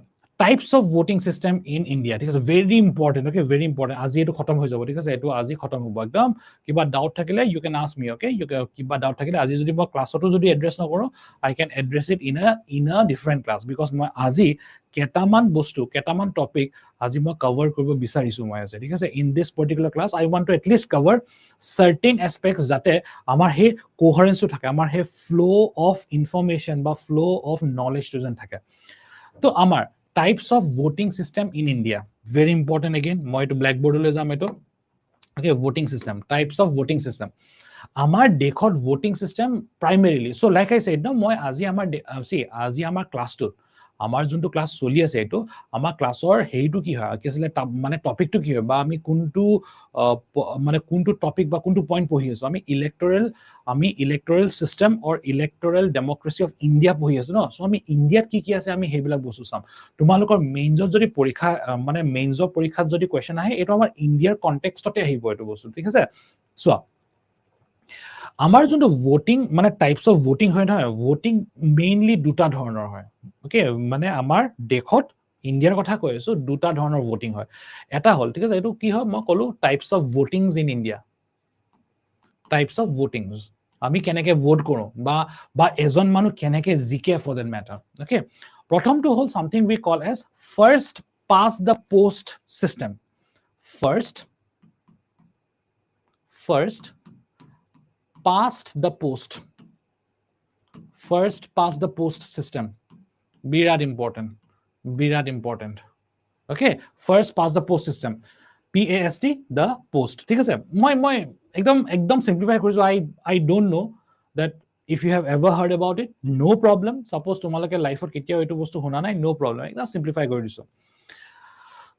types of voting system in India ঠিক আছে very important. Okay, very important. আজি এটো খতম হৈ যাব ঠিক আছে এটো আজি খতম হ'ব একদম কিবা ডাউট থাকিলে you can ask me. Okay, you কিবা ডাউট থাকিলে আজি যদি মই ক্লাছতো যদি এড্ৰেছ নকৰো I can address it in a different class because মই আজি কেটামান বস্তু কেটামান টপিক আজি মই কভাৰ কৰিব বিচাৰিছো মই আছে ঠিক আছে in this particular class I want to at least cover certain aspects যাতে আমাৰ হে কোহেৰেন্স থাকে আমাৰ হে flow of information বা flow of knowledge যেন থাকে তো আমাৰ types of voting system in India very important again মই to blackboard লৈ যাম এটো okay voting system types of voting system আমাৰ দেশত voting system primarily so like I said no মই আজি আমাৰ see আজি আমাৰ ক্লাছটো আমাৰ যোনটো ক্লাছ চলি আছে এটো আমাৰ ক্লাছৰ হেইটো কি হয় কি আছিল মানে টপিকটো কি হয় বা আমি কোনটো মানে কোনটো টপিক বা কোনটো পইণ্ট পঢ়ি আছো আমি electoral system or electoral democracy of India পঢ়ি আছো ন সো আমি ইন্ডিয়াত কি আছে আমি হেইবিলাক বস্তু চাম তোমালোকৰ মেইনজত যদি পৰীক্ষা মানে মেইনজৰ পৰীক্ষাত যদি কোৱেশ্চন আহে এটো আমাৰ ইন্ডিয়াৰ কনটেক্সটতে আহিব এটো বস্তু ঠিক আছে সো আমাৰ যোনটো ভোটিং মানে টাইপস অফ ভোটিং হয় নহয় ভোটিং মেইনলি দুটা ধৰণৰ হয় ওকে মানে আমাৰ দেশত ইন্ডিয়াৰ কথা কৈ আছো দুটা ধৰণৰ ভোটিং হয় এটা হল ঠিক আছে এটো কি হয় মই কলো types of votings in India types of votings আমি কেনেকে ভোট কৰো বা এজন মানুহ কেনেকে জিকে ফৰ দ্যাট ম্যাটাৰ ওকে প্ৰথমটো হল something we call as first pass the post system first past the post first past the post system birat important okay first past the post system past the post ঠিক আছে মই একদম simplify কৰিছো I don't know that if you have ever heard about it no problem suppose তোমালোকে লাইফত কেতিয়াও এটো বস্তু শুনা নাই no problem একদম simplify কৰি দিছো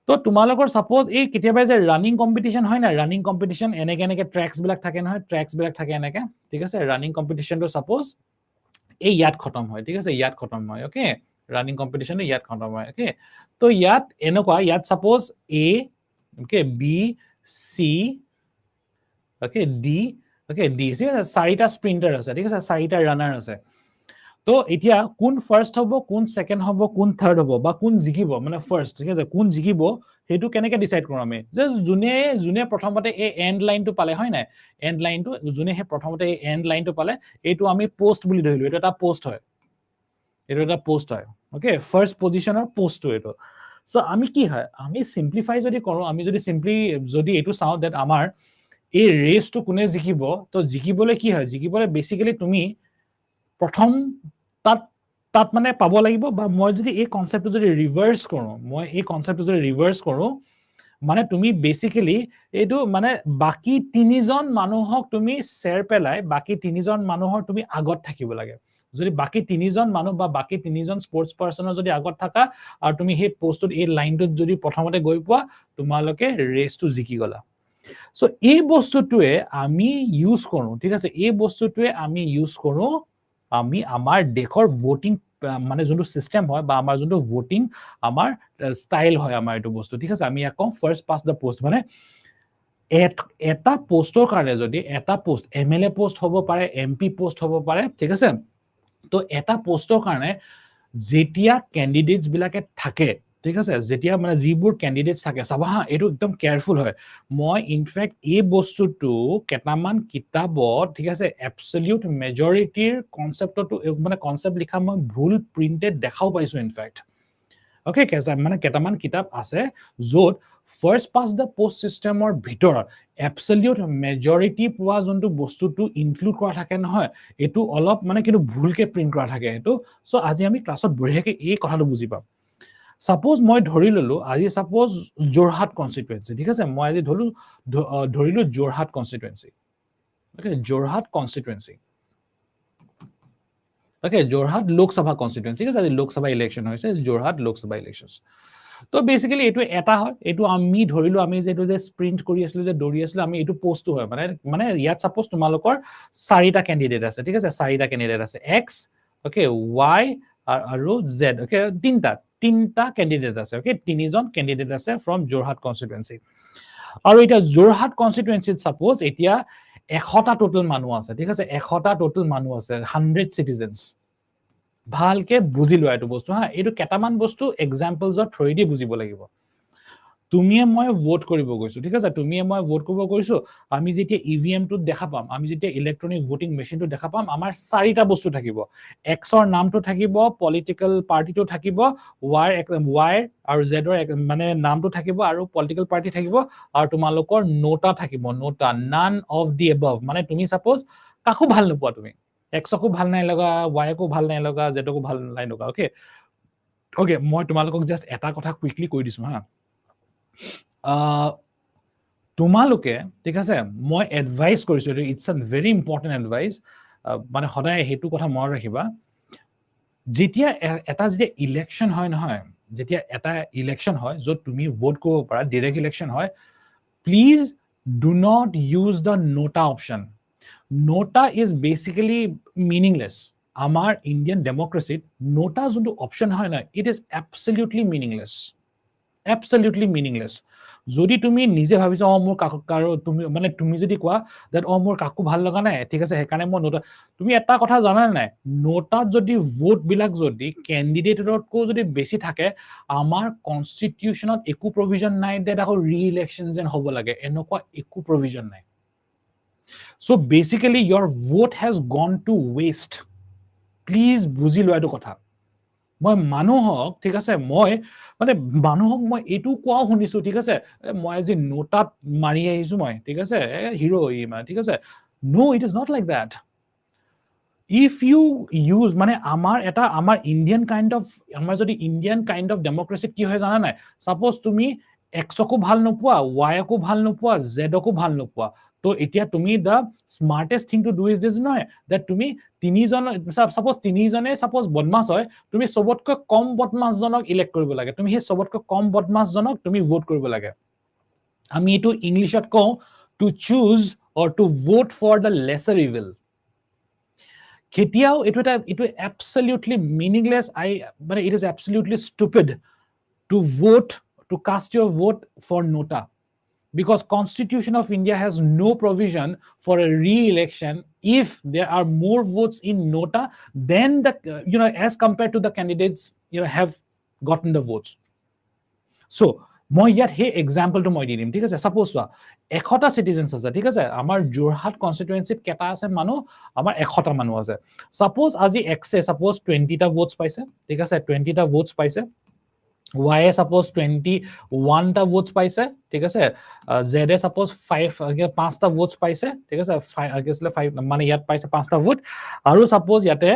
তো তোমালোকৰ সাপোজ এই কেতিয়াবা যে ৰানিং কম্পিটিশন হয় না ৰানিং কম্পিটিশন এনেকে ট্ৰ্যাকস বিলাক থাকে নহয় ট্ৰ্যাকস বিলাক থাকে এনেকে ঠিক আছে ৰানিং কম্পিটিশনটো সাপোজ এই ইয়াত খতম হয় ঠিক আছে ইয়াত খতম হয় ওকে ৰানিং কম্পিটিশন ইয়াত খতম হয় ওকে তো ইয়াত এনেকুৱা ইয়াত suppose A okay B C okay D okay D চাৰিটা স্প্ৰিন্টাৰ আছে ঠিক আছে চাৰিটা ৰানাৰ আছে তো এতিয়া কোন ফার্স্ট হবো কোন সেকেন্ড হবো কোন থার্ড হবো বা কোন জিকিব মানে ফার্স্ট ঠিক আছে কোন জিকিব হেতু কেনেকে ডিসাইড কৰো আমি যে জুনে প্ৰথমতে এই এন্ড লাইনটো পালে হয় না এন্ড লাইনটো জুনে হে প্ৰথমতে এই এন্ড লাইনটো পালে এটো আমি পোস্ট বুলি ধৰিলো এটা এটা পোস্ট হয় ওকে ফাৰ্স্ট পজিশনৰ পোস্ট এটো সো আমি কি হয় আমি সিম্পলিফাই যদি কৰো আমি যদি সিম্পলি যদি এটো চাও দ্যাট আমাৰ এই ৰেসটো কোনে জিকিব তো জিকিবলে কি হয় জিকিবলে বেসিক্যালি তুমি প্ৰথম তাত মানে পাব লাগিব বা মই যদি এই কনসেপ্টটো যদি ৰিভাৰ্স কৰো মানে তুমি বেসিক্যালি এটো মানে বাকি তিনিজন মানুহক তুমি শেয়াৰ পেলাই বাকি তিনিজন মানুহৰ তুমি আগত থাকিব লাগে যদি বাকি তিনিজন মানুহ বা বাকি তিনিজন স্পৰ্টস পাৰ্সনৰ যদি আগত থাকা আৰু তুমি হে পোষ্টত এই লাইনটোত যদি প্ৰথমতে গৈ পোৱা তোমালোকে ৰেসটো জিকি গলা সো এই বস্তুটোৱে আমি ইউজ কৰো ঠিক আছে এই বস্তুটোৱে আমি ইউজ কৰো আমি আমাৰ দেশৰ ভোটিং মানে যোনটো সিস্টেম হয় বা আমাৰ যোনটো ভোটিং আমাৰ স্টাইল হয় আমাৰ এটো বস্তু ঠিক আছে আমি আকৌ ফাৰ্স্ট পাস দ্য পোস্ট মানে এটা পোস্টৰ কাৰণে যদি এটা পোস্ট এমএলএ পোস্ট হ'ব পাৰে এমপি পোস্ট হ'ব পাৰে ঠিক আছে তো এটা পোস্টৰ কাৰণে যেতিয়া ক্যান্ডিডেটস বিলাকে থাকে ঠিক আছে যেতিয়া মানে জিবোৰ ক্যান্ডিডেটস থাকে সাবা হা এটো একদম কেয়ারফুল হয় মই ইনফ্যাক্ট এই বস্তুটো কেটামান কিতাবত ঠিক আছে অ্যাবসলিউট মেজৰিটিৰ কনসেপ্টটো মানে কনসেপ্ট লিখা মই ভুল প্ৰিন্টেড দেখাও পাইছো ইনফ্যাক্ট ওকে মানে কেটামান কিতাব আছে যত ফাৰ্স্ট পাস দ্য পোস্ট সিস্টেমৰ ভিতৰত অ্যাবসলিউট মেজৰিটি পোৱা যোনটো বস্তুটো ইনক্লুড কৰা থাকে নহয় এটো অলপ মানে কিন্তু ভুলকে প্ৰিন্ট কৰা থাকে এটো সো আজি আমি ক্লাছত বঢ়িয়াকে এই কথাটো বুজি পাম সাপোজ মই ধৰি ললো আজি সাপোজ জোৰহাট কনস্টিটুৱেন্সি ঠিক আছে মই আজি ধৰিলো জোৰহাট কনস্টিটুৱেন্সি ওকে জোৰহাট কনস্টিটুৱেন্সি ওকে জোৰহাট লোকসভা কনস্টিটুৱেন্সি ঠিক আছে আজি লোকসভা ইলেকশন হৈছে জোৰহাট লোকসভা ইলেকশনস তো বেসিক্যালি এটো এটা হয় এটো আমি ধৰিলো আমি যে এটো যে স্প্ৰিন্ট কৰি আছিল যে দৌৰি আছিল আমি এটো পোস্টটো হয় মানে ইয়াত সাপোজ তোমালোকৰ চাৰিটা ক্যান্ডিডেট আছে ঠিক আছে চাৰিটা ক্যান্ডিডেট আছে x ওকে y আৰু z ওকে তিনটা ক্যান্ডিডেট আছে ওকে তিনিজন ক্যান্ডিডেট আছে ফ্ৰম জোৰহাট কনস্টিটুৱেন্সি আৰু এটা যোৰহাট কনস্টিটুৱেন্সিত সাপোজ এতিয়া 100টা টোটাল মানুহ আছে ঠিক আছে 100টা টোটাল মানুহ আছে 100 সিটিজেন্স ভালকে বুজি লোৱা এটো বস্তু হা এটো কেটামান বস্তু এক্সাম্পলছৰ থ্ৰই দি বুজিব লাগিব তুমিয়ে মই ভোট কৰিব গৈছো ঠিক আছে তুমিয়ে মই ভোট কৰিব গৈছো আমি যেতিয়া ইভিএম টো দেখা পাম আমি যেতিয়া ইলেক্ট্ৰনিক ভোটিং মেচিনটো দেখা পাম আমাৰ চাৰিটা বস্তু থাকিব এক্সৰ নামটো থাকিব পলিটিক্যাল পাৰ্টিটো থাকিব ওয়াই আৰু জেডৰ মানে নামটো থাকিব আৰু পলিটিক্যাল পাৰ্টি থাকিব আৰু তোমালোকৰ নোটা থাকিব নোটা নান অফ দি এবভ মানে তুমি সাপোজ কাকো ভাল নোপোৱা তুমি এক্সকো ভাল নাই লগা ওয়াইকো ভাল নাই লগা জেডকো ভাল নাই লগা ওকে ওকে মই তোমালোকক জাস্ট এটা কথা কুইকলি কৈ দিছো হা তোমালোকে ঠিক আছে মই এডভাইস কৰিছো it's a very important advice মানে সদায় হেতু কথা মনত ৰাখিবা যেতিয়া এটা যেতিয়া ইলেকশন হয় নহয় যেতিয়া এটা ইলেকশন হয় যত তুমি ভোট কৰিব পাৰা ডাইৰেক্ট ইলেকশন হয় please do not use the NOTA option NOTA is basically meaningless আমাৰ ইন্ডিয়ান ডেমোক্ৰেসিত নোটা যোনটো অপশন হয় না ইট ইজ অ্যাবসলিউটলি মিনিংলেস যদি তুমি নিজে ভাবিছা মোৰ কাকো তুমি মানে তুমি যদি কোৱা দ্যাট মোৰ কাকো ভাল লগা নাই ঠিক আছে হেকানে মই নোটা তুমি এটা কথা জানা নাই নোটাত যদি ভোট বিলাক যদি ক্যান্ডিডেটৰতকো যদি বেছি থাকে আমাৰ কনস্টিটিউশনত একো প্ৰভিজন নাই দ্যাট আকৌ ৰি ইলেকশন যেন হ'ব লাগে এনেকুৱা একো প্ৰভিজন নাই so basically your vote has gone to waste please বুজি লোৱা এটো কথা মই মানুহক ঠিক আছে মই মানে মানুহক মই এটু কোৱা শুনিছো ঠিক আছে মই আজি নোটাত মাৰি আহিছো মই ঠিক আছে হিৰো ইমা ঠিক আছে no it is not like that if you use মানে আমাৰ ইন্ডিয়ান কাইন্ড অফ আমাৰ যদি ইন্ডিয়ান কাইন্ড অফ ডেমোক্ৰেসি কি হয় জানা নাই সাপোজ তুমি এক্সকো ভাল নোপোৱা ওয়াইকো ভাল নোপোৱা জেডকো ভাল নোপোৱা তো এতিয়া তুমি the smartest thing to do is this নহয় দ্যাট তুমি তিনিজন সাপোজ তিনিজনে সাপোজ বদমাস হয় তুমি সবতকৈ কম বদমাস জনক ইলেক্ট কৰিব লাগে তুমি হে সবতকৈ কম বদমাস জনক তুমি ভোট কৰিব লাগে আমি এটো ইংলিশত কও to choose or to vote for the lesser evil কেতিয়াও এটো absolutely meaningless মানে it is absolutely stupid to vote to cast your vote for nota because Constitution of India has no provision for a re-election if there are more votes in nota than the as compared to the candidates have gotten the votes so মই ইয়াত হে এক্সাম্পলটো মই দিম ঠিক আছে suppose 100টা citizens আছে ঠিক আছে আমাৰ যোৰহাট কনস্টিটুৱেন্সিত কেটা আছে মানুহ আমাৰ 100টা মানুহ আছে সাপোজ আজি এক্সে সাপোজ 20টা ভোটস পাইছে ঠিক আছে 20টা ভোটস পাইছে ওয়াই সাপোজ 21টা ভোটস পাইছে ঠিক আছে জেড সাপোজ 5টা ভোটস পাইছে ঠিক আছে 5 মানে ইয়াত পাইছে 5টা ভোট আৰু সাপোজ ইয়াতে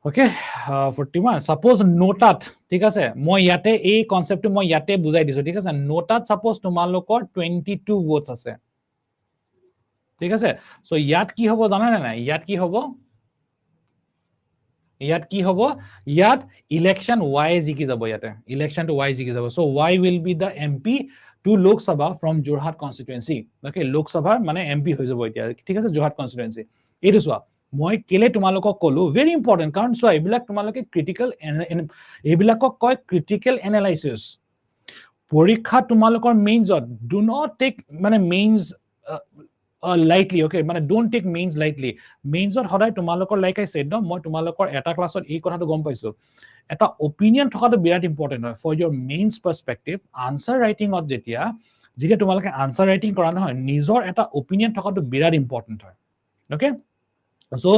ওকে 41 সাপোজ নোটাত ঠিক আছে মই ইয়াতে এই কনসেপ্টটো মই ইয়াতে বুজাই দিছো ঠিক আছে নোটাত সাপোজ তোমালোকৰ 22 ভোটস আছে ঠিক আছে সো ইয়াত কি হ'ব জানা না ইয়াত কি হ'ব ইয়াত ইলেকশন ওয়াই জিকি যাব ইয়াতে ইলেকশন টু ওয়াই জিকি যাব so Y will be the MP to Lok Sabha from Jorhat কনস্টিটুৱেন্সি okay লোক সভা মানে এমপি হৈ যাব এতিয়া ঠিক আছে যোৰহাট কনস্টিটুৱেন্সি এটো সোৱা মই কেলে তোমালোকক কলো ভেৰি ইম্পৰ্টেন্ট কাৰণ সোৱা এইবিলাক তোমালোকে ক্ৰিটিক্যাল এইবিলাকক কয় ক্ৰিটিক্যাল এনালাইসিস পৰীক্ষা তোমালোকৰ মেইনছত ডু নট টেক মানে মেইনস lightly okay মানে don't take mains lightly mainsত সদায় তোমালোকৰ লাইক আই সেড মই তোমালোকৰ এটা ক্লাছত এই কথাটো গম পাইছো এটা অপিনিয়ন থকাটো বিৰাট ইম্পৰ্টেন্ট হয় for your mains perspective answer writing ত যেতিয়া তোমালোকে answer writing কৰা নহয় নিজৰ এটা অপিনিয়ন থকাটো বিৰাট ইম্পৰ্টেন্ট হয় okay so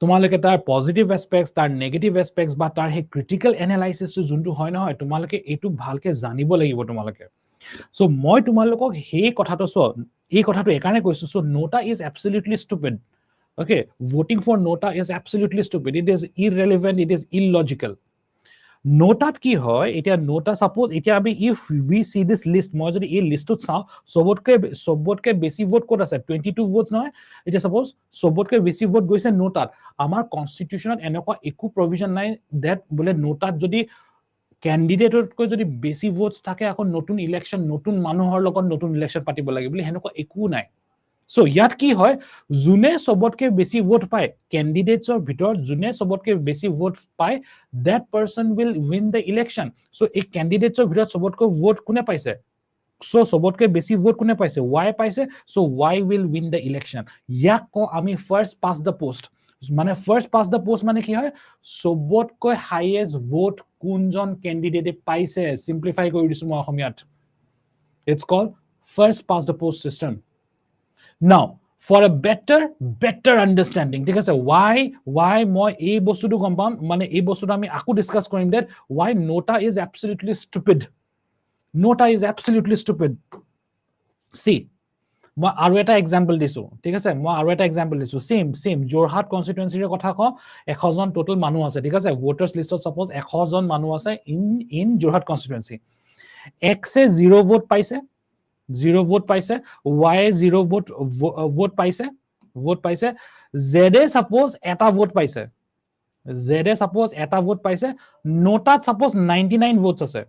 তোমালোকে তাৰ পজিটিভ এসপেক্টস তাৰ নেগেটিভ এসপেক্টস বা তাৰ হে ক্ৰিটিক্যাল এনালাইসিসটো যোনটো হয় নহয় তোমালোকে এটো ভালকে জানিব লাগিব তোমালোকে so মই তোমালোকক হে কথাটো এই কথাটো একাৰণে কৈছো so nota is absolutely stupid okay voting for nota is absolutely stupid it is irrelevant it is illogical নোটাত কি হয় এটা নোটা সাপোজ এটা আমি if we see this list মই যদি এই লিস্টত চাও সবতকে বেছি ভোট কোড আছে 22 ভোটস নহয় এটা সাপোজ সবতকে বেছি ভোট গৈছে নোটাত আমাৰ কনস্টিটিউশনত এনেকুৱা একো প্ৰভিজন নাই দ্যাট বলে নোটাত যদি ক্যান্ডিডেটতকৈ যদি বেছি ভোটস থাকে আকৌ নতুন ইলেকশন নতুন মানুহৰ লগত নতুন ইলেকশন পাতিব লাগে বুলি হেনেকুৱা একো নাই সো ইয়াত কি হয় জুনে সবতকে বেছি ভোট পায় ক্যান্ডিডেটছৰ ভিতৰত জুনে সবতকে বেছি ভোট পায় that person will win the election so এই ক্যান্ডিডেটছৰ ভিতৰত সবতকৈ ভোট কোনে পাইছে so sobotke besi vote kune paise y paise so y will win the election yak ko ami first past the post মানে first past the post মানে কি হয় sobotke highest vote kunjon candidate paise simplify kori disu মই অসমীয়াত it's called first past the post system now for a better understanding ঠিক আছে why মই এই বস্তুটো গম পাম মানে এই বস্তুটো আমি আকু ডিসকাস কৰিম that why nota is absolutely stupid nota is absolutely stupid see মই আৰু এটা এক্সাম্পল দিছো ঠিক আছে মই আৰু এটা এক্সাম্পল দিছো সেম জোৰহাট কনস্টিটুৱেন্সিৰ কথা ক 100 জন টোটাল মানুহ আছে ঠিক আছে ভোটাৰছ লিষ্টত সাপোজ 100 জন মানুহ আছে ইন জোৰহাট কনস্টিটুৱেন্সি x এ 0 ভোট পাইছে 0 ভোট পাইছে y এ 0 ভোট পাইছে z এ সাপোজ এটা ভোট পাইছে z এ সাপোজ এটা ভোট পাইছে নোটাত সাপোজ 99 ভোটস আছে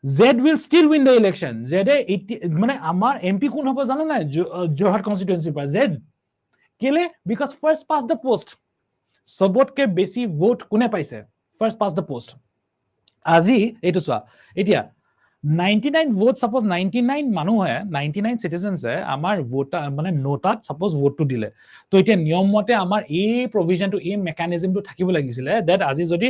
Z will still win the election. Z মানে আমার MP কোন হবে জানা না জোরহাট কনস্টিটুয়েন্সি পর Z কেলে because first past the post সবতকে বেশি ভোট কোনে পাইছে first past the post আজি এটো সোয়া এতিয়া 99 vote suppose 99 মানুহ হয় 99 citizens এ আমাৰ ভোটাৰ মানে নোটাত suppose ভোট টু দিলে তো এতিয়া নিয়ম মতে আমাৰ এই প্ৰভিজন টু এই মেকানিজম টু থাকিব লাগিছিলে that আজি যদি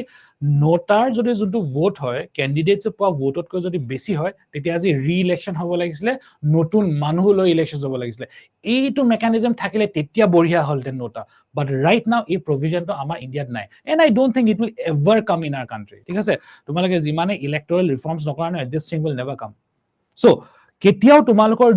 নোটাৰ যদি যোনটো ভোট হয় ক্যান্ডিডেটস পোৱা ভোটতকৈ যদি বেছি হয় তেতিয়া আজি ৰি ইলেকশন হ'ব লাগিছিলে নতুন মানুহ লৈ ইলেকশন হ'ব লাগিছিলে এইটো মেকানিজম থাকিলে তেতিয়া বঢ়িয়া হলতে নোটা but right now এই provision to আমাৰ ইন্ডিয়াত নাই and I don't think it will ever come in our country ঠিক আছে তোমালোকে জিমানে ইলেক্ট্ৰাল ৰিফৰ্মস নকৰা না this thing will never come so কেতিয়াও তোমালোকৰ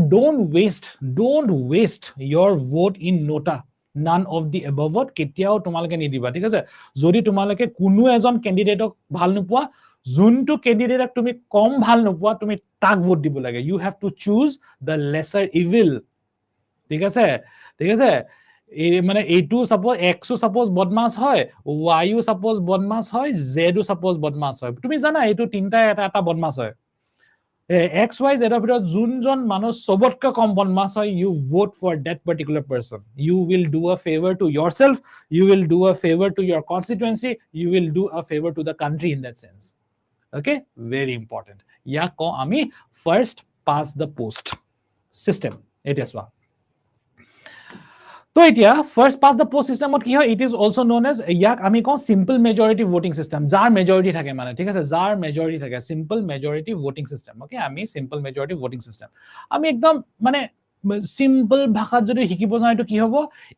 don't waste your vote in nota none of the above vote কেতিয়াও তোমালোকে নিদিবা ঠিক আছে যদি তোমালোকে কোনো এজন ক্যান্ডিডেটক ভাল নোপোৱা যোনটো ক্যান্ডিডেটক তুমি কম ভাল নোপোৱা তুমি তাক ভোট দিব লাগে you have to choose the lesser evil ঠিক আছে এই মানে এইটো সাপোজ x ও সাপোজ বদমাস হয় y ও সাপোজ বদমাস হয় z ও সাপোজ বদমাস হয় তুমি জানা এইটো তিনটা এটা বদমাস হয় x y z এর ভিতৰত যোনজন মানুহ সবতকৈ কম বদমাস হয় you vote for that particular person you will do a favor to yourself you will do a favor to your constituency you will do a favor to the country in that sense okay very important ya ko ami first past the post system it is what তো এতিয়া first past the post সিস্টেমত কি হয় it is also known as ইয়াক আমি কও simple majority voting system যার majority থাকে মানে ঠিক আছে যার মেজরিটি থাকে simple majority voting system okay আমি সিম্পল মেজরিটি ভোটিং সিস্টেম আমি একদম মানে সিম্পল ভাষাত যদি শিকিব যাও এটো কি হ'ব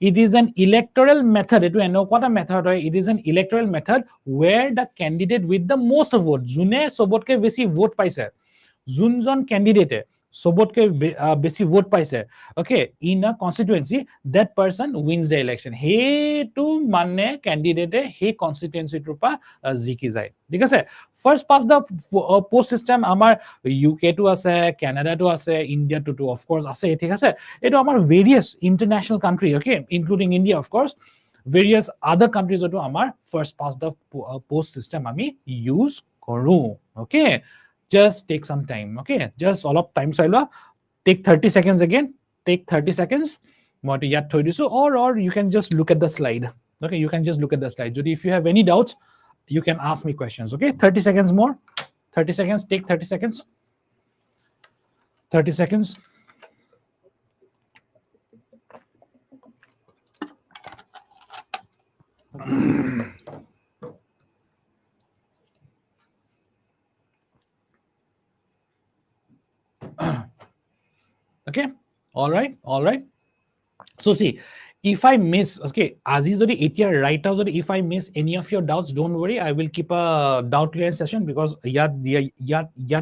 it is an electoral method এটো এনেকুৱাটা মেথড হয় it is an electoral method where the candidate with the most vote জুনে সবতকে বেশি ভোট পাইছে জুনজন ক্যান্ডিডেটে সবতকে বেশি ভোট পাইছে okay in a constituency that person wins the election হেতু মানে ক্যান্ডিডেটে হে কনস্টিটুয়েন্সি টুপা জিকি যায় ঠিক আছে ফার্স্ট পাস দা পোস্ট সিস্টেম আমাৰ ইউকে টু আছে কানাডা টু আছে ইন্ডিয়া টু অফ কোৰ্স আছে ঠিক আছে এটো আমাৰ various international country okay including India of course various other countries to our first past the post system ami use koru okay just take some time okay just all of time sailwa take 30 seconds again take 30 seconds what yat thoi disu or you can just look at the slide okay you can just look at the slide if you have any doubts you can ask me questions okay 30 seconds more 30 seconds take 30 seconds 30 seconds okay all right so see if I miss okay azi jodi etia right now jodi if I miss any of your doubts don't worry I will keep a doubt clearance session because yat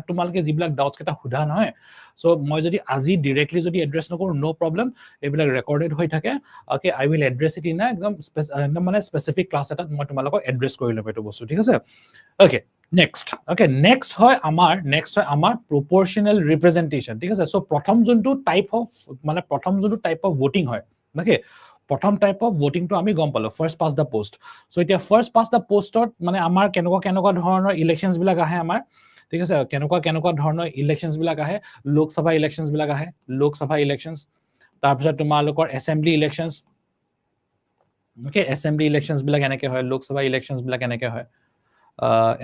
tomaloke jiblak doubts keta huda noy so moi jodi azi directly jodi address nokor no problem ebilak recorded hoi thake okay I will address it in a ekdom mane specific class eta moi tomalok address kori lom eto bostu thik ase okay next hoy amar proportional representation ঠিক আছে so prothom juntu type of voting hoy okay prothom type of voting to ami gom palo first past the post so etia first past the post ot mane amar kenokwa dhoroner elections bilak ahe amar ঠিক আছে kenokwa dhoroner elections bilak ahe lok sabha elections bilak ahe lok sabha elections tar pisot tumalokor assembly elections okay assembly elections bilak enake hoy lok sabha elections bilak enake hoy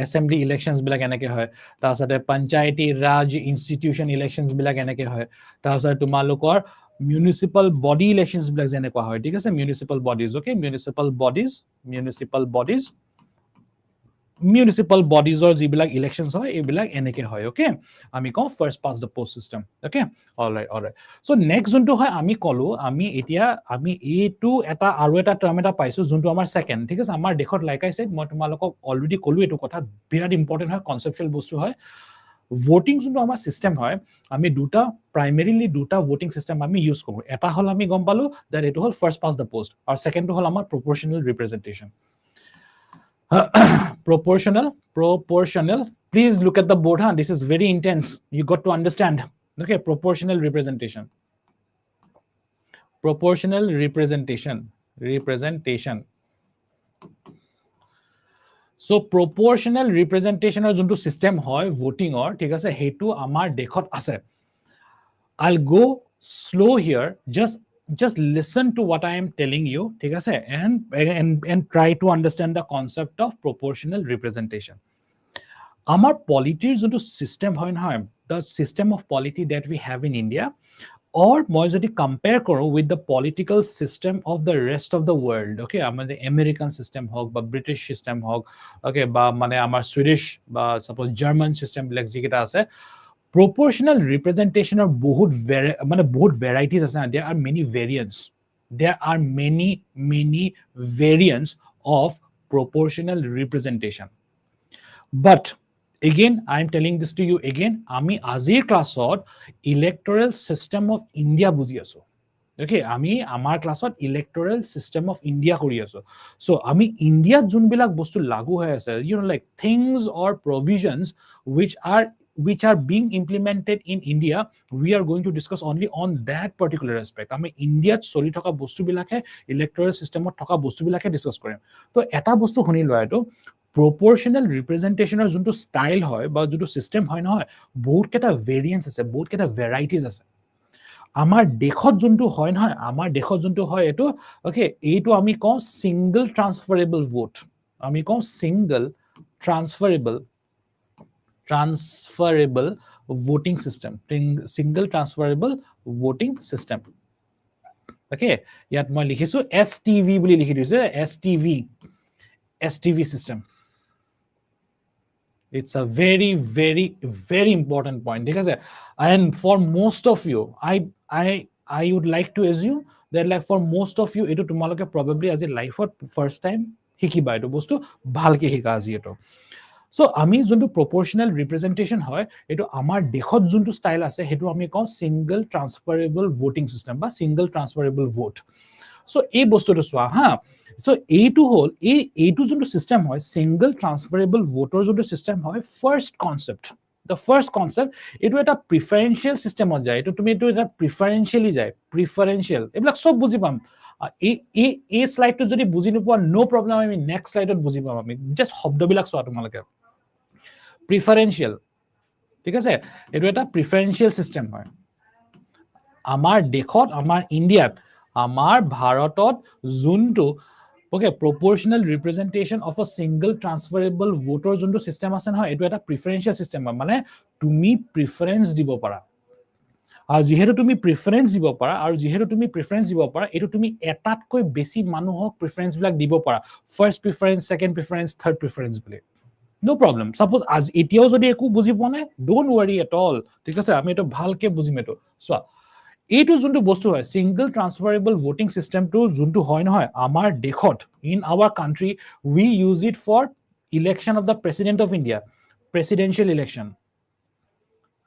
assembly elections বিলাক এনেকে হয় তাৰছতে Panchayati Raj institution elections বিলাক এনেকে হয় তাৰছতে তোমালোকৰ municipal body elections বিলাক যেনেকুৱা হয় ঠিক আছে municipal bodies okay municipal bodies or যিবিলাক elections হয় এইবিলাক এনেকে হয় ওকে আমি কওঁ first past the post system okay all right so next যোনটো হয় আমি কলো আমি এতিয়া আমি এইটো এটা আৰু এটা টাৰ্ম এটা পাইছো যোনটো আমাৰ সেকেন্ড ঠিক আছে আমাৰ দেখত লাইক আই সেড মই তোমালোকক অলৰেডি কলো এটো কথা বিৰাট ইম্পৰ্টেন্ট হয় কনসেপচুয়াল বস্তু হয় voting যোনটো আমাৰ সিস্টেম হয় আমি দুটা primarily দুটা voting system আমি ইউজ কৰো এটা হল আমি গম পালো that এটো হল first past the post আৰু সেকেন্ডটো হল আমাৰ proportional representation proportional please look at the board huh? This is very intense you got to understand okay proportional representation so proportional representation or যোনটো system হয় voting or ঠিক আছে হেতু আমাৰ দেখত আছে I'll go slow here just listen to what I am telling you ঠিক আছে and try to understand the concept of proportional representation আমাৰ পলিটিৰ যোনটো সিস্টেম হয় নহয় the system of polity that we have in India or মই যদি compare কৰো with the political system of the rest of the world okay আমাৰ American system হওক বা British system হওক okay বা মানে আমাৰ Swedish বা suppose German system বিলাক যিকেইটা আছে proportional representation of বহুত মানে বহুত varieties আছে there are many variants of proportional representation but again I am telling this to you again আমি আজিৰ ক্লাছত electoral system of India বুজি আছো okay আমি আমাৰ ক্লাছত electoral system of India কৰি আছো so আমি ইন্ডিয়াত যোনবিলাক বস্তু লাগু হৈ আছে you know like things or provisions which are being implemented in India we are going to discuss only on that particular aspect আমি ইন্ডিয়াত চলি থকা বস্তুবিলাকে electoral systemত থকা বস্তুবিলাকে ডিসকাস কৰিম তো এটা বস্তু শুনি লোৱা এটো proportional representation or যোনটো style হয় বা যোনটো system হয় নহয় বহুত কেটা variants আছে বহুত কেটা varieties আছে আমাৰ দেখত যোনটো হয় নহয় আমাৰ দেখত যোনটো হয় এটো ওকে এইটো আমি কওঁ single transferable vote আমি কওঁ single transferable voting system okay ইয়াত মই লিখিছো STV বুলি লিখি দিছে STV system it's a very important point because and for most of you I would like to assume that like for most of you eto tumaloke probably as a life for first time hikiba eto bostu bhalke hika aji eto so ami jontu proportional representation hoy eto amar dekhot jontu style ase hetu ami kau single transferable voting system ba single transferable vote so ei bostu to swa ha so এইটো হল এইটো যোনটো system হয় single transferable ভোটৰ যোনটো system হয় first concept the first concept এটো এটা preferential সিস্টেমত যায় এটো তুমি এটো এটা প্রিফারেন্সিয়ালি যায় প্রিফারেন্সিয়াল এবিলাক সব বুজি পাম এই স্লাইডটো যদি বুজি নোপোৱা নো প্ৰবলেম আমি নেক্সট স্লাইডত বুজি পাম আমি জাস্ট শব্দবিলাক চোৱা তোমালোকে প্ৰিফাৰেন্সিয়াল ঠিক আছে এটো এটা প্ৰিফাৰেন্সিয়াল সিস্টেম হয় আমাৰ দেখত আমাৰ ইন্ডিয়াত আমাৰ ভাৰতত যোনটো okay proportional representation of a single transferable voter যোনটো সিস্টেম আছে নহয় এটো এটা প্রিফারেন্সিয়াল সিস্টেম মানে তুমি প্রিফারেন্স দিব পাৰা আৰু যেহেতু তুমি প্ৰিফাৰেন্স দিব পাৰা আৰু যেহেতু তুমি প্ৰিফাৰেন্স দিব পাৰা এটো তুমি এটাতকৈ বেছি মানুহক প্ৰিফাৰেন্স বিলাক দিব পাৰা first preference second preference third preference বুলি no problem suppose as এতিয়াও যদি একো বুজি পোৱা নাই don't worry at all ঠিক আছে আমি এটো ভালকে বুজিম এটো সো এইটো যোনটো বস্তু হয় সিঙ্গল ট্রান্সফারেবল ভোটিং সিস্টেম টু যোনটো হয় নহয় আমাৰ দেখত in our country we use it for election of the president of India presidential election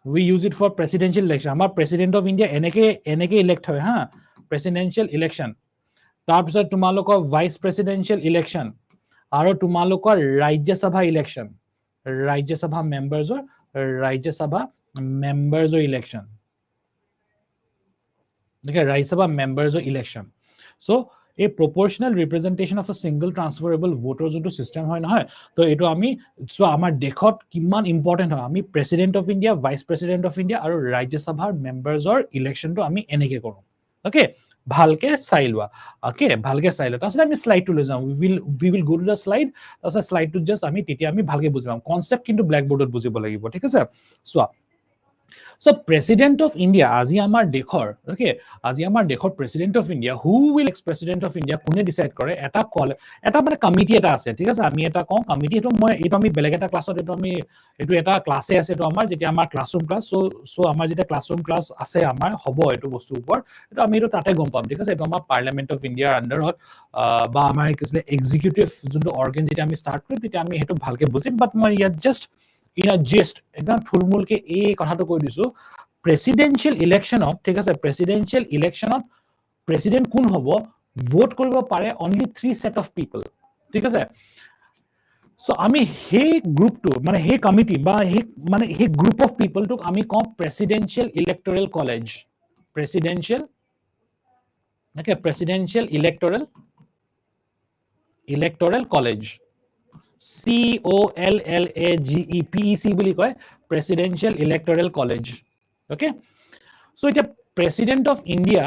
we use it for presidential election আমাৰ প্ৰেসিডেন্ট অফ ইন্ডিয়া এনেকে ইলেক্ট হয় হা প্ৰেসিডেন্সিয়াল ইলেকশন তাৰপিছত তোমালোকৰ ভাইস প্ৰেসিডেন্সিয়াল ইলেকশন আৰু তোমালোকৰ ৰাজ্যসভা ইলেকশন ৰাজ্যসভা মেম্বাৰছৰ election okay Rajya Sabha members or election so a proportional representation of a single transferable voter যোনটো সিস্টেম হয় নহয় তো এটো আমি সো আমাৰ দেখত কিমান ইম্পৰ্টেন্ট হয় আমি president of India vice president of India আৰু ৰাজ্য সভাৰ মেম্বাৰছৰ ইলেকশনটো আমি এনেকে কৰো okay ভালকে চাই লোৱা ওকে ভালকে চাই লোৱা তাৰপিছত আমি স্লাইডটো লৈ যাওঁ we will go to the slide তাৰপিছত স্লাইডটো জাস্ট আমি তেতিয়া আমি ভালকে বুজি পাম কনসেপ্ট কিন্তু ব্ল্যাক বোৰ্ডত বুজিব লাগিব ঠিক আছে চোৱা So President of India, আজি আমাৰ দেশৰ ওকে আজি আমাৰ দেশৰ President of India, who will ex President of India কোনে ডিসাইড কৰে এটা মানে কমিটি এটা আছে ঠিক আছে আমি এটা কম কমিটি এইটো আমি বেলেগ এটা ক্লাছত এইটো এটা ক্লাসে আছে তো আমাৰ যেতিয়া আমাৰ ক্লাসৰুম ক্লাস সো আমাৰ যেতিয়া ক্লাসৰুম ক্লাস আছে আমাৰ হ'ব এইটো বস্তুৰ ওপৰত এটা আমি এইটো তাতে গম পাম ঠিক আছে এইটো আমাৰ পাৰ্লিয়ামেন্ট অফ ইণ্ডিয়াৰ আন্ডাৰত বা আমাৰ কিছিলে এক্সিকিউটিভ যোনটো অৰ্গান যেতিয়া আমি স্টাৰ্ট কৰিম তেতিয়া আমি সেইটো ভালকে বুজিম বাট মই ইয়াত জাস্ট in a gist একদম থুলমুলকে এই কথাটো কৈ দিছো প্ৰেসিডেন্সিয়েল ইলেকশনত ঠিক আছে প্ৰেসিডেন্সিয়েল ইলেকশনত প্ৰেসিডেন্ট কোন হ'ব ভোট কৰিব পাৰে only 3 set of people ঠিক আছে সো আমি হে গ্ৰুপটো মানে হে কমিটি বা হে গ্ৰুপ অফ পিপল টুক আমি কম presidential electoral college presidential electoral college COLLAGEPEC বুলি কয় presidential electoral college okay so এটা প্ৰেসিডেন্ট অফ ইণ্ডিয়া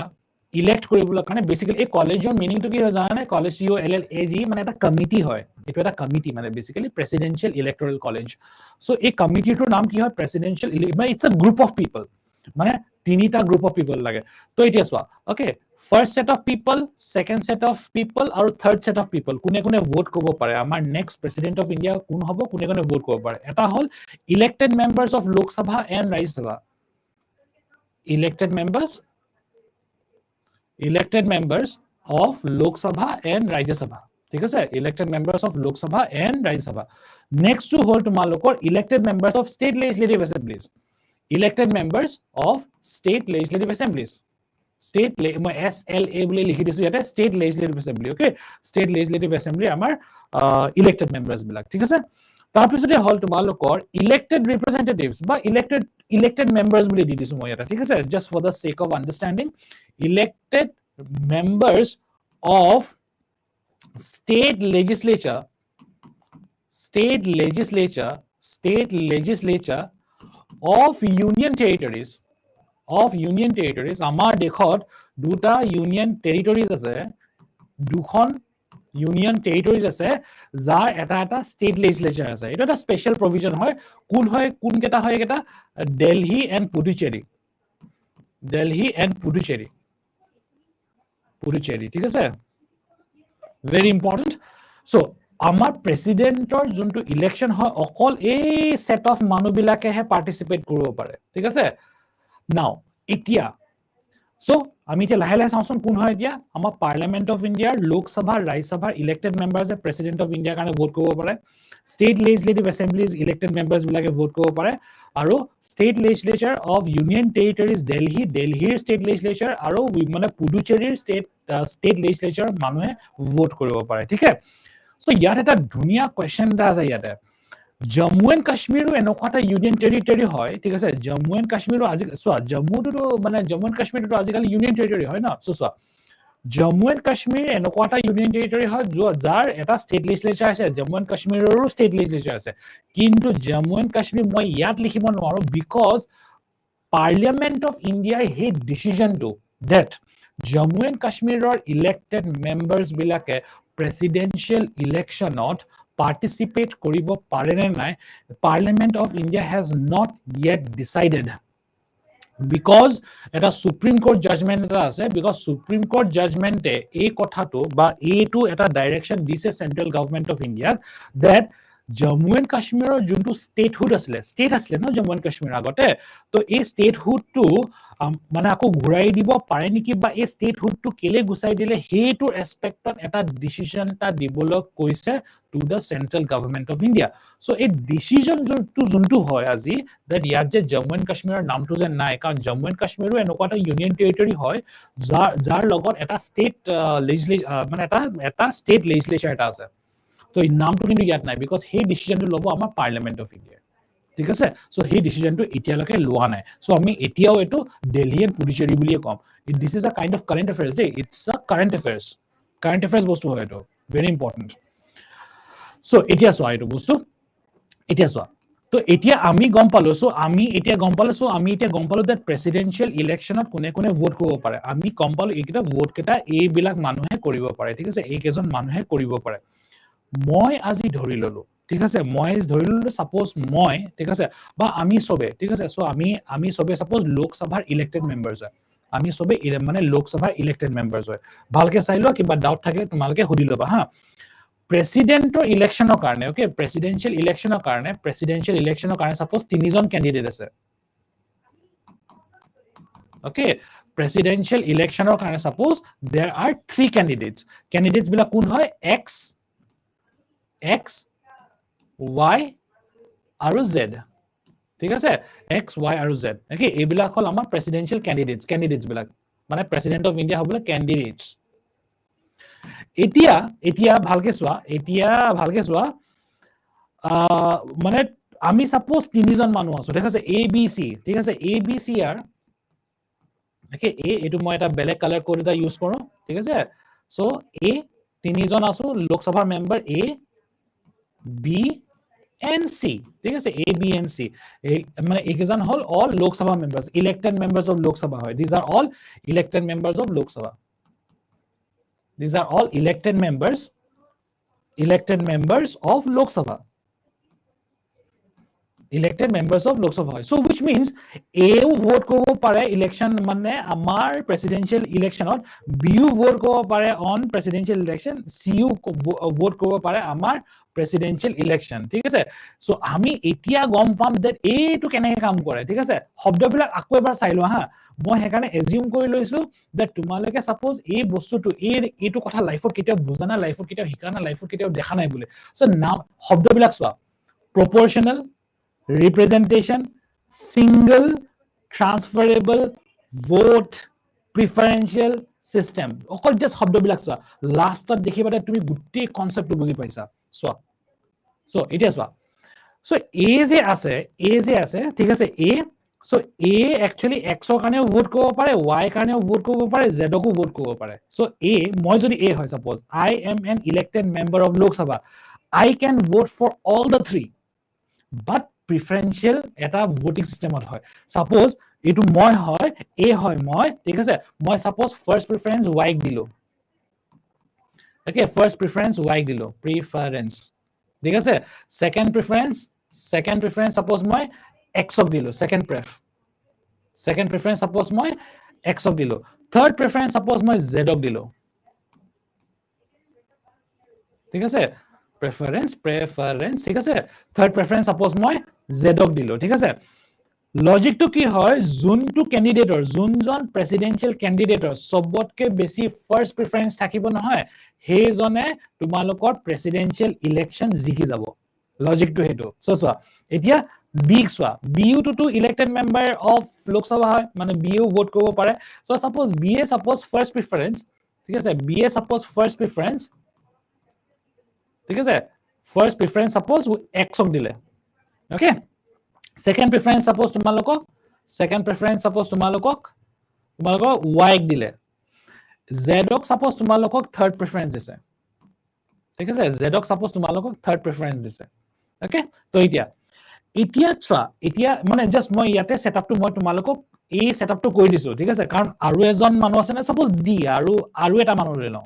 ইলেক্ট কৰিবলৈ কাৰণে বেসিক্যালি এই কলেজৰ মিনিংটো কি হয় জানা কলেজ COLLAG মানে এটা কমিটি হয় এটা এটা কমিটি মানে বেসিক্যালি প্ৰেসিডেন্সিয়েল ইলেক্টৰেল কলেজ সো এই কমিটিটোৰ নাম কি হয় প্ৰেসিডেন্সিয়েল মানে ইটস আ গ্ৰুপ অফ পিপল মানে তিনিটা গ্ৰুপ অফ পিপল লাগে তো এতিয়া চোৱা okay First set of people, second set of people, or third set of people. Kune vote kobo pare. Amar next president of India kun hobo kune vote kobo pare. Eta hol elected members of Lok Sabha and Rajya Sabha. Elected members of Lok Sabha and Rajya Sabha. ঠিক আছে elected members of Lok Sabha and Rajya Sabha. Next to hold তোমালোকৰ elected members of state legislative assemblies. Elected members of state legislative assemblies. State SLA বুলি লিখি দিছো ইয়াতে state legislative assembly okay state legislative assembly আমাৰ elected members বিলাক ঠিক আছে তাৰ পিছতে হল তোমালোকৰ elected representatives বা elected members বুলি দি দিছো মই ইয়াতে ঠিক আছে just for the sake of understanding elected members of state legislature of union territories আমাৰ দেশত দুটা ইউনিয়ন টেৰিটৰিজ আছে দুখন ইউনিয়ন টেৰিটৰিজ আছে যাৰ এটা ষ্টেট লেজিসলেচাৰ আছে এটা এটা স্পেশাল প্ৰভিজন হয় কোন কেটা হয় এটা দিল্লী এণ্ড পুডুচেৰী ঠিক আছে very important so আমাৰ প্ৰেসিডেন্টৰ যোনটো ইলেকশন হয় অকল এই সেট অফ মানুহবিলাকেহে পাৰ্টিসিপেট কৰিব পাৰে ঠিক আছে Now, Itia. So, আমি এতিয়া লাহে লাহে চাওঁচোন কোন হয় এতিয়া আমাৰ পাৰ্লিয়ামেন্ট অফ ইণ্ডিয়াৰ লোক সভা ৰাজ্য সভাৰ ইলেক্টেড মেম্বাৰ্স প্ৰেসিডেন্ট অফ ইণ্ডিয়াৰ কাৰণে ভোট কৰিব পাৰে ষ্টেট লেজিসলেটিভ এছেম্বলিজ ইলেক্টেড মেম্বাৰ্স বিলাকে ভোট কৰিব পাৰে আৰু ষ্টেট লেজিসলেচাৰ অফ ইউনিয়ন টেৰিটৰিজ দিল্লীৰ ষ্টেট লেজিসলেচাৰ আৰু মানে পুডুচেৰীৰ ষ্টেট লেজিসলেচাৰ মানুহে ভোট কৰিব পাৰে ঠিক আছে সো ইয়াত এটা ধুনীয়া কোৱেশ্চন এটা আছে ইয়াতে Jammu and Kashmir এনেকুৱা ইউনিয়ন টেৰিটৰি হয় ঠিক আছে Jammu and Kashmir আজি সোয়া জম্মুটো মানে Jammu and Kashmir তো আজিকালি ইউনিয়ন টেৰিটৰি হয় না so soya Jammu and Kashmir এনেকুৱা ইউনিয়ন টেৰিটৰি হয় যাৰ এটা ষ্টেট লেজিসলেচাৰ আছে Jammu and Kashmirৰো ষ্টেট লেজিসলেচাৰ আছে কিন্তু Jammu and Kashmir মই ইয়াত লিখিব নোৱাৰো because Parliament of India হে decision two that Jammu and Kashmirৰ elected members বিলাকে presidential electionত participate কৰিব পাৰে নে নাই Parliament of India has not yet decided because এটা Supreme Court judgment এটা আছে because Supreme Court judgment এই কথাটো বা এইটো এটা ডাইৰেকশন দিছে Central Government of India that Jammu and Kashmirৰ যোনটো statehood আছিলে ন Jammu and Kashmir আগতে তো এই statehoodটো মানে আকৌ ঘূৰাই দিব পাৰে নেকি বা এই statehoodটো কেলে গুছাই দিলে হেইটো এসপেক্টত এটা ডিসিশন এটা দিবলৈ কৈছে to the Central Government of India so এই ডিসিশন যোনটো হয় আজি that ইয়াত যে Jammu and Kashmirৰ নামটো যে নাই কাৰণ Jammu and Kashmirৰো এনেকুৱা এটা ইউনিয়ন টেৰিটৰি হয় যাৰ লগত এটা ষ্টেট মানে এটা ষ্টেট লেজিসলেচাৰ এটা আছে তো এই নামটো কিন্তু ইয়াত নাই বিকজ সেই ডিসিশনটো ল'ব আমাৰ পাৰ্লিয়ামেন্ট অফ ইণ্ডিয়া ঠিক আছে সো সেই ডিসিশনটো এতিয়ালৈকে লোৱা নাই সো আমি এতিয়াও এটো দিল্লী এণ্ড পুডুচেৰী বুলিয়ে কম this is a kind of current affairs they it's a current affairs বস্তু হয় এটো ভেরি ইম্পর্টেন্ট সো এতিয়া চোৱা এটো বস্তু এতিয়া চোৱা তো তো এতিয়া আমি গম পালো সো আমি এতিয়া গম পালো that presidential electionত কোনে কোনে ভোট কৰিব পাৰে আমি গম পালো এইটা ভোট কেটা এই বিলাক মানুহে কৰিব পাৰে ঠিক আছে এই কেজন মানুহে কৰিব পাৰে মই আজি ধৰি ললো ঠিক আছে মই ধৰি ললো সাপোজ মই ঠিক আছে বা আমি সবে ঠিক আছে সো আমি সবে সাপোজ লোকসভাৰ ইলেক্টেড মেম্বাৰস হয় আমি সবে মানে লোকসভাৰ ইলেক্টেড মেম্বাৰস হয় ভালকে চাইলো কিবা ডাউট থাকে তোমালকে হুদি লবা হা প্ৰেসিডেন্টৰ ইলেকশনৰ কাৰণে ওকে প্ৰেসিডেন্সিয়েল ইলেকশনৰ কাৰণে সাপোজ তিনিজন ক্যান্ডিডেট আছে okay presidential electionৰ কাৰণে suppose there are 3 candidates bila কোন হয় x y আৰু z ঠিক আছে x y আৰু z okay এইবিলাক হল আমাৰ presidential candidates বিলাক মানে president of india হবলে candidates এতিয়া ভালকে চোৱা মানে আমি suppose তিনিজন মানুহ আছো ঠিক আছে abc ঠিক আছে abc আর okay a এটো মই এটা বেলেগ কালাৰ কোড এটা ইউজ কৰো ঠিক আছে সো a তিনিজন আছো লোকসভাৰ member a b and c ঠিক আছে a b and c মানে এইজন হল all Lok Sabha মেম্বাৰস elected members of lok sabha হয় these are all elected members of lok sabha of lok sabha elected members of Lok Sabha. So which means A vote kobo pare election manne amar presidential election or B vote kobo pare on presidential election C vote kobo pare amar presidential election ঠিক আছে so আমি এতিয়া গম পাম that A to কেনেকৈ কাম কৰে ঠিক আছে শব্দবিলাক আকো এবাৰ চাইলো হা মই হেকাৰণে এজিউম কৰি লৈছো that তোমালোকে suppose এই বস্তুটো এইটো কথা লাইফত কেতিয়াও বুজানা লাইফত কেতিয়াও শিকানা লাইফত কেতিয়াও দেখা নাই বুলি so নাও শব্দবিলাক চোৱা proportional representation single transferable vote preferential system অকল just শব্দবিলাক চোৱা লাষ্টত দেখিবাতে তুমি গুটেই কনসেপ্টটো বুজি পাইছা so এটা চোৱা so a যে আছে ঠিক আছে a so a actually x ৰ কাৰণে ভোট কৰিব পাৰে y কাৰণে ভোট কৰিব পাৰে z কো ভোট কৰিব পাৰে so a মই যদি a হয় suppose I am an elected member of Lok Sabha I can vote for all the 3 but preferential এটা voting system হয় suppose এটো মই হয় a হয় মই ঠিক আছে মই suppose first preference y দিলো okay first preference y দিলো preference ঠিক আছে second preference suppose মই x দিলো second preference suppose মই x দিলো third preference suppose মই z দিলো ঠিক আছে preference ঠিক আছে third preference suppose মই z দিলো ঠিক আছে লজিক তো কি হয় জুনটো ক্যান্ডিডেটৰ জুনজন প্ৰেসিডেন্সিয়েল ক্যান্ডিডেটৰ সবতকে বেছি ফাৰ্স্ট প্ৰেফাৰেন্স থাকিব নহয় হেজনে তোমালোকৰ প্ৰেসিডেন্সিয়েল ইলেকশন জিকি যাব লজিক তো হেতু সো এতিয়া বিগ সোয়া বিউ to elected member of Lok Sabha হয় মানে বিউ ভোট কৰিব পাৰে সো সাপোজ বিএ সাপোজ ফাৰ্স্ট প্ৰেফাৰেন্স ঠিক আছে বিএ সাপোজ ফাৰ্স্ট প্ৰেফাৰেন্স ঠিক আছে ফাৰ্স্ট প্ৰেফাৰেন্স সাপোজ x দিলে ওকে second preference suppose তোমালোকক y দিলে z ক suppose তোমালোকক third preference দিছে ঠিক আছে z ক suppose তোমালোকক third preference দিছে ওকে তো এতিয়া মানে জাস্ট মই ইয়াতে সেটআপটো মই তোমালোকক এই সেটআপটো কৈ দিছো ঠিক আছে কাৰণ আৰু এজন মানুহ আছে না suppose d আৰু এটা মানুহ লৈ লও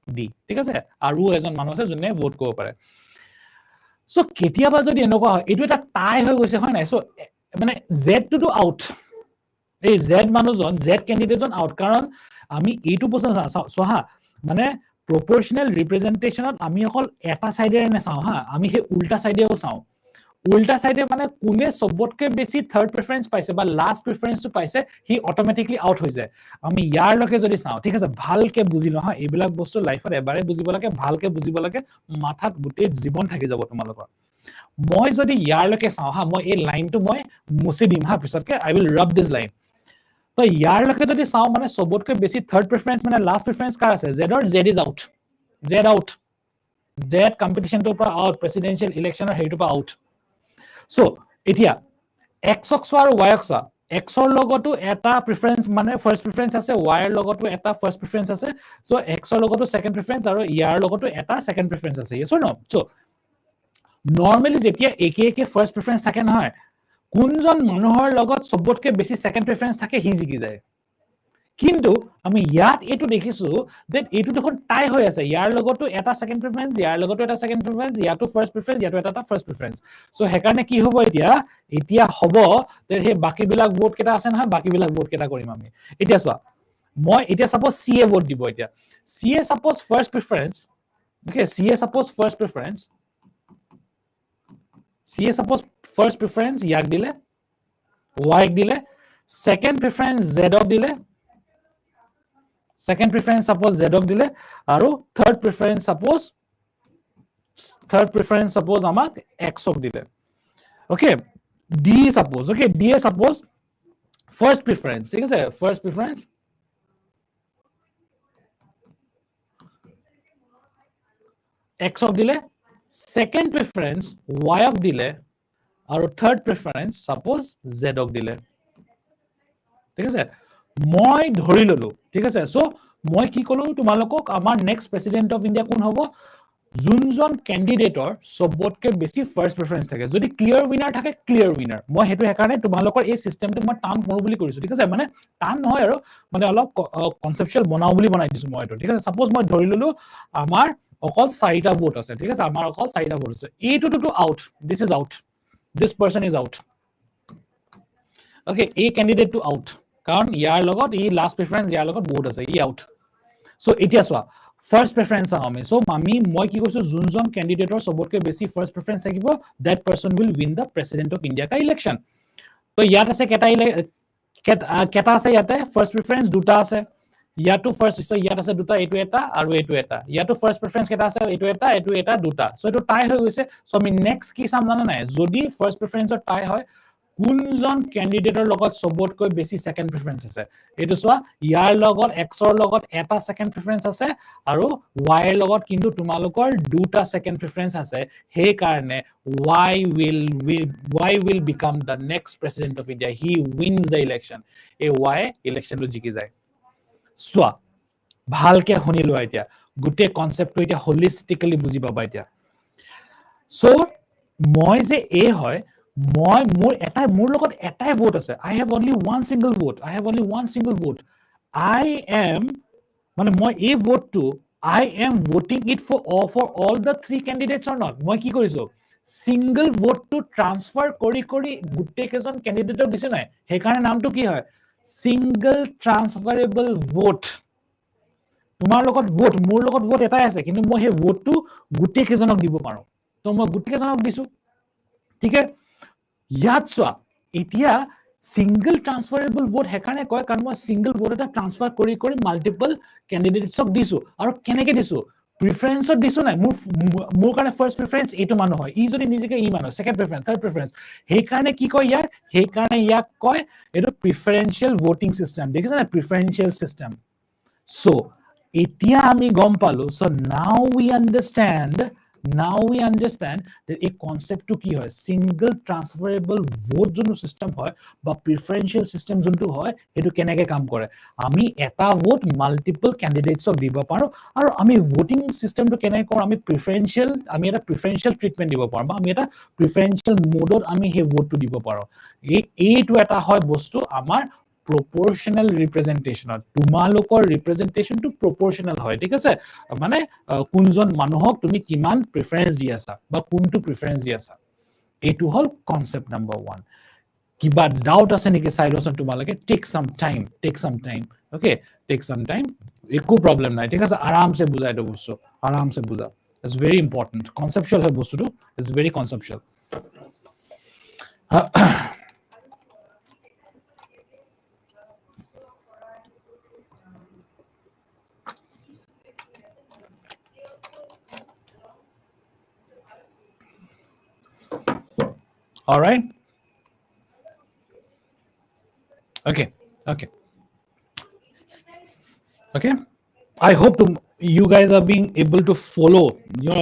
d ঠিক আছে আৰু এজন মানুহ আছে যোনে ভোট কৰিব পাৰে সো কেতিয়াবা যদি এনেকুৱা হয় এটো এটা টাই হৈ গৈছে হয় নাই সো মানে z টু আউট এই z মানুহজন z ক্যান্ডিডেটজন আউট কাৰণ আমি এইটো বস্তু সোহা মানে proportional representationত আমি অকল এটা সাইডে নে চাও হা আমি হে উল্টা সাইডেও চাও উল্টা সাইডে মানে কোনে সবতকে বেছি থার্ড প্রেফারেন্স পাইছে বা লাস্ট প্রেফারেন্স তো পাইছে হি অটোমেটিক্যালি আউট হৈ যায় আমি ইয়াৰ লকে যদি চাও ঠিক আছে ভালকে বুজি লও হা এইবিলাক বস্তু লাইফত এবাৰে বুজিব লাগে ভালকে বুজিব লাগে মাথাত গুটে জীবন থাকি যাব তোমালোকৰ মই যদি ইয়াৰ লকে চাও হা মই এই লাইনটো মই মুছি দিম হা পিছতকে আই উইল ৰাব দিস লাইন তো ইয়াৰ লকে যদি চাও মানে সবতকে বেছি থাৰ্ড প্ৰেফাৰেন্স মানে লাস্ট প্ৰেফাৰেন্স কাৰ আছে z or z is out z competition to পৰা আউট প্ৰেসিডেন্সিয়েল ইলেকশনৰ হেইটো পৰা আউট সো এতিয়া x আৰু y x ৰ লগতো এটা প্ৰেফাৰেন্স মানে ফাৰ্স্ট প্ৰেফাৰেন্স আছে y ৰ লগতো এটা ফাৰ্স্ট প্ৰেফাৰেন্স আছে সো x ৰ লগতো সেকেন্ড প্ৰেফাৰেন্স আৰু ইয়াৰ লগতো এটা সেকেন্ড প্ৰেফাৰেন্স আছে yes or no so normally যেতিয়া একে ফাৰ্স্ট প্ৰিফাৰেন্স থাকে নহয় কোনজন মানুহৰ লগত সবতকে বেছি সেকেন্ড প্ৰিফাৰেন্স থাকে হি জিকি যায় কিন্তু আমি ইয়াত এটো দেখিছো that এটো দেখোন টাই হৈ আছে ইয়াৰ লগতো এটা সেকেন্ড প্ৰিফাৰেন্স ইয়াৰ লগতো এটা সেকেন্ড প্ৰিফাৰেন্স ইয়াতো ফাৰ্স্ট প্ৰিফাৰেন্স ইয়াতো এটা ফাৰ্স্ট প্ৰিফাৰেন্স সো হেকাৰণে কি হ'ব এতিয়া হ'ব যে হে বাকি বিলাক ভোট কেটা আছে নহয় বাকি বিলাক ভোট কেটা কৰিম আমি এতিয়া চোৱা মই এতিয়া সাপোজ সিএ ভোট দিব এতিয়া CA suppose first preference okay CA suppose first preference CA suppose first preference ইয়াক দিলে ওয়াইক দিলে সেকেন্ড প্ৰিফাৰেন্স জেডক দিলে second preference suppose zedok dile aru third preference suppose amak xok dile okay d suppose first preference ঠিক আছে first preference xok dile second preference y ok dile aru third preference suppose zedok dile ঠিক আছে মই ধৰি ললো ঠিক আছে so মই কি কলো তোমালোকক আমাৰ নেক্সট প্ৰেসিডেন্ট অফ ইন্ডিয়া কোন হ'ব জুনজন ক্যান্ডিডেটৰ সবতকে বেছি ফাৰ্স্ট প্ৰেফাৰেন্স থাকে যদি ক্লিয়াৰ উইনাৰ থাকে ক্লিয়াৰ উইনাৰ মই হেতু হেকাৰণে তোমালোকৰ এই সিস্টেমটো মই টান কৰো বুলি কৰিছো ঠিক আছে মানে টান নহয় আৰু মানে অলপ কনসেপচুৱেল বনাও বুলি বনাই দিছো মই এটো ঠিক আছে সাপোজ মই ধৰি ললো আমাৰ অকল 4টা ভোট আছে ঠিক আছে আমাৰ অকল 4টা ভোট আছে এইটো to out this is out this person is out okay এই ক্যান্ডিডেট টু আউট কাৰণ ইয়াৰ লগত ই লাষ্ট প্ৰেফাৰেন্স ইয়াৰ লগত বহুত আছে ই আউট সো এতিয়া সোৱা ফাৰ্স্ট প্ৰেফাৰেন্স আমি সো মই কি কৈছো জুনজন ক্যান্ডিডেটৰ সবতকে বেছি ফাৰ্স্ট প্ৰেফাৰেন্স থাকিব that person will win the president of India কা ইলেকশন তো ইয়াত আছে কেটা আছে ইয়াতে ফাৰ্স্ট প্ৰেফাৰেন্স দুটা আছে ইয়াতো ফাৰ্স্ট ইয়াত আছে দুটা এটো এটা আৰু এটো এটা ইয়াতো ফাৰ্স্ট প্ৰেফাৰেন্স কেটা আছে এটো এটা দুটা সো এটো টাই হৈ গৈছে সো আমি নেক্সট কি চাম জানা নাই যদি ফাৰ্স্ট প্ৰেফাৰেন্সৰ টাই হয় কোনজন ক্যান্ডিডেটৰ লগত সবতকৈ বেছি সেকেন্ড প্ৰেফাৰেন্স আছে এটো সোৱা ইয়াৰ লগত এক্সৰ লগত এটা সেকেন্ড প্ৰেফাৰেন্স আছে আৰু ওয়াইৰ লগত কিন্তু তোমালোকৰ দুটা সেকেন্ড প্ৰেফাৰেন্স আছে সেই কাৰণে Y will become the next president of India he wins the election এই ওয়াই ইলেকশনটো জিকি যায় সোৱা ভালকে শুনিলো এতিয়া গুটে কনসেপ্টটো এতিয়া হোলিস্টিক্যালি বুজি পাবা এতিয়া সো মই যে এ হয় মই মোৰ লগত এটাই ভোট আছে I have only one single vote I am মানে মই এই ভোটটো I am voting it for all the 3 candidates or not মই কি কৰিছো সিঙ্গল ভোটটো ট্ৰান্সফাৰ কৰি গুটে কেজন ক্যান্ডিডেটক দিছে নাই সেই কাৰণে নামটো কি হয় সিঙ্গল ট্ৰান্সফাৰেবল ভোট তোমাৰ লগত ভোট মোৰ লগত ভোট এটাই আছে কিন্তু মই সেই ভোটটো গুটে কেজনক দিব পাৰো তো মই গুটে কেজনক দিছো ঠিক আছে ইয়াত সোৱা এতিয়া সিঙ্গল ট্ৰান্সফাৰেবল ভোট হেকাৰণে কয় কাৰণ মই সিঙ্গল ভোট এটা ট্ৰান্সফাৰ কৰি মাল্টিপল ক্যান্ডিডেটছক দিছো আৰু কেনেকে দিছো প্ৰিফাৰেন্সত দিছো নাই মোৰ কাৰণে ফাৰ্স্ট প্ৰিফাৰেন্স এটো মান হয় ই যদি নিজকে ই মান সেকেন্ড প্ৰিফাৰেন্স থাৰ্ড প্ৰিফাৰেন্স সেই কাৰণে কি কয় ইয়াক কয় এটো প্ৰিফাৰেন্সিয়েল ভোটিং সিস্টেম দেখিছা না প্ৰিফাৰেন্সিয়েল সিস্টেম সো এতিয়া আমি গম পালো so now we understand that a concept to ki hoy single transferable vote jonu system hoy ba preferential system jontu hoy etu keneke kaam kore ami eta vote multiple candidates ok diba paro aru ami voting system to keneke kor ami preferential treatment diba paro ba ami eta preferential mode ot ami he vote to diba paro ei to eta hoy bostu amar proportional representation তোমালোকৰ representation to proportional হয় ঠিক আছে মানে কোনজন মানুহক তুমি কিমান preference দি আছা বা কোনটো প্ৰেফাৰেন্স দি আছা এটো হল কনসেপ্ট নাম্বাৰ 1 কিবা ডাউট আছে নেকি সাইলোছন তোমালোকে take some time okay take some time একো প্ৰবলেম নাই ঠিক আছে আৰামসে বুজাই দব বস্তু আৰামসে বুজা ইটস ভেৰি ইম্পৰ্টেন্ট কনসেপচুৱেল হয় বস্তুটো it's very conceptual All right. Okay. I hope you guys are being able to follow,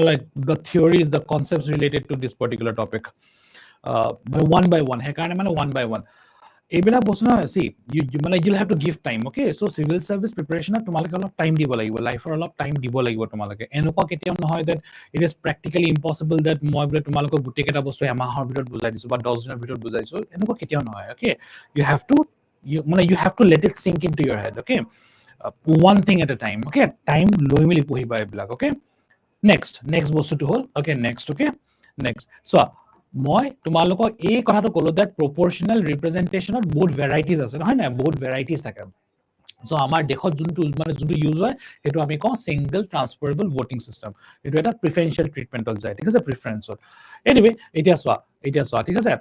like the theories, the concepts related to this particular topic, one by one. One by one. এইবিলাক বস্তু নহয় সি মানে you'll have to give time, okay? So civil service preparation তোমালোকে অলপ time দিব লাগিব, লাইফৰ অলপ টাইম দিব লাগিব তোমালোকে। এনেকুৱা কেতিয়াও নহয় that it is practically impossible that মই বোলে তোমালোকক গোটেইকেইটা বস্তু এমাহৰ ভিতৰত বুজাই দিছো বা 10 দিনৰ ভিতৰত বুজাই দিছো, এনেকুৱা কেতিয়াও নহয়, okay? You have to let it sink into your head, okay? One thing at a time, okay? Time লৈ মেলি পঢ়িবা এইবিলাক, okay? Next বস্তুটো হ'ল, okay, next so মই তোমালোকক এই কথাটো ক'লো that proportional representation of বহুত varieties আছে নহয় না, বহুত varieties থাকে। So আমাৰ দেশত যোনটো ইউজ হয় সেইটো আমি কওঁ সিঙ্গল ট্ৰান্সফাৰেবল ভোটিং সিস্টেম, এইটো এটা প্ৰিফাৰেন্সিয়েল ট্ৰিটমেন্টত যায়, ঠিক আছে, প্ৰিফাৰেন্সত। এনিৱে এতিয়া চোৱা ঠিক আছে,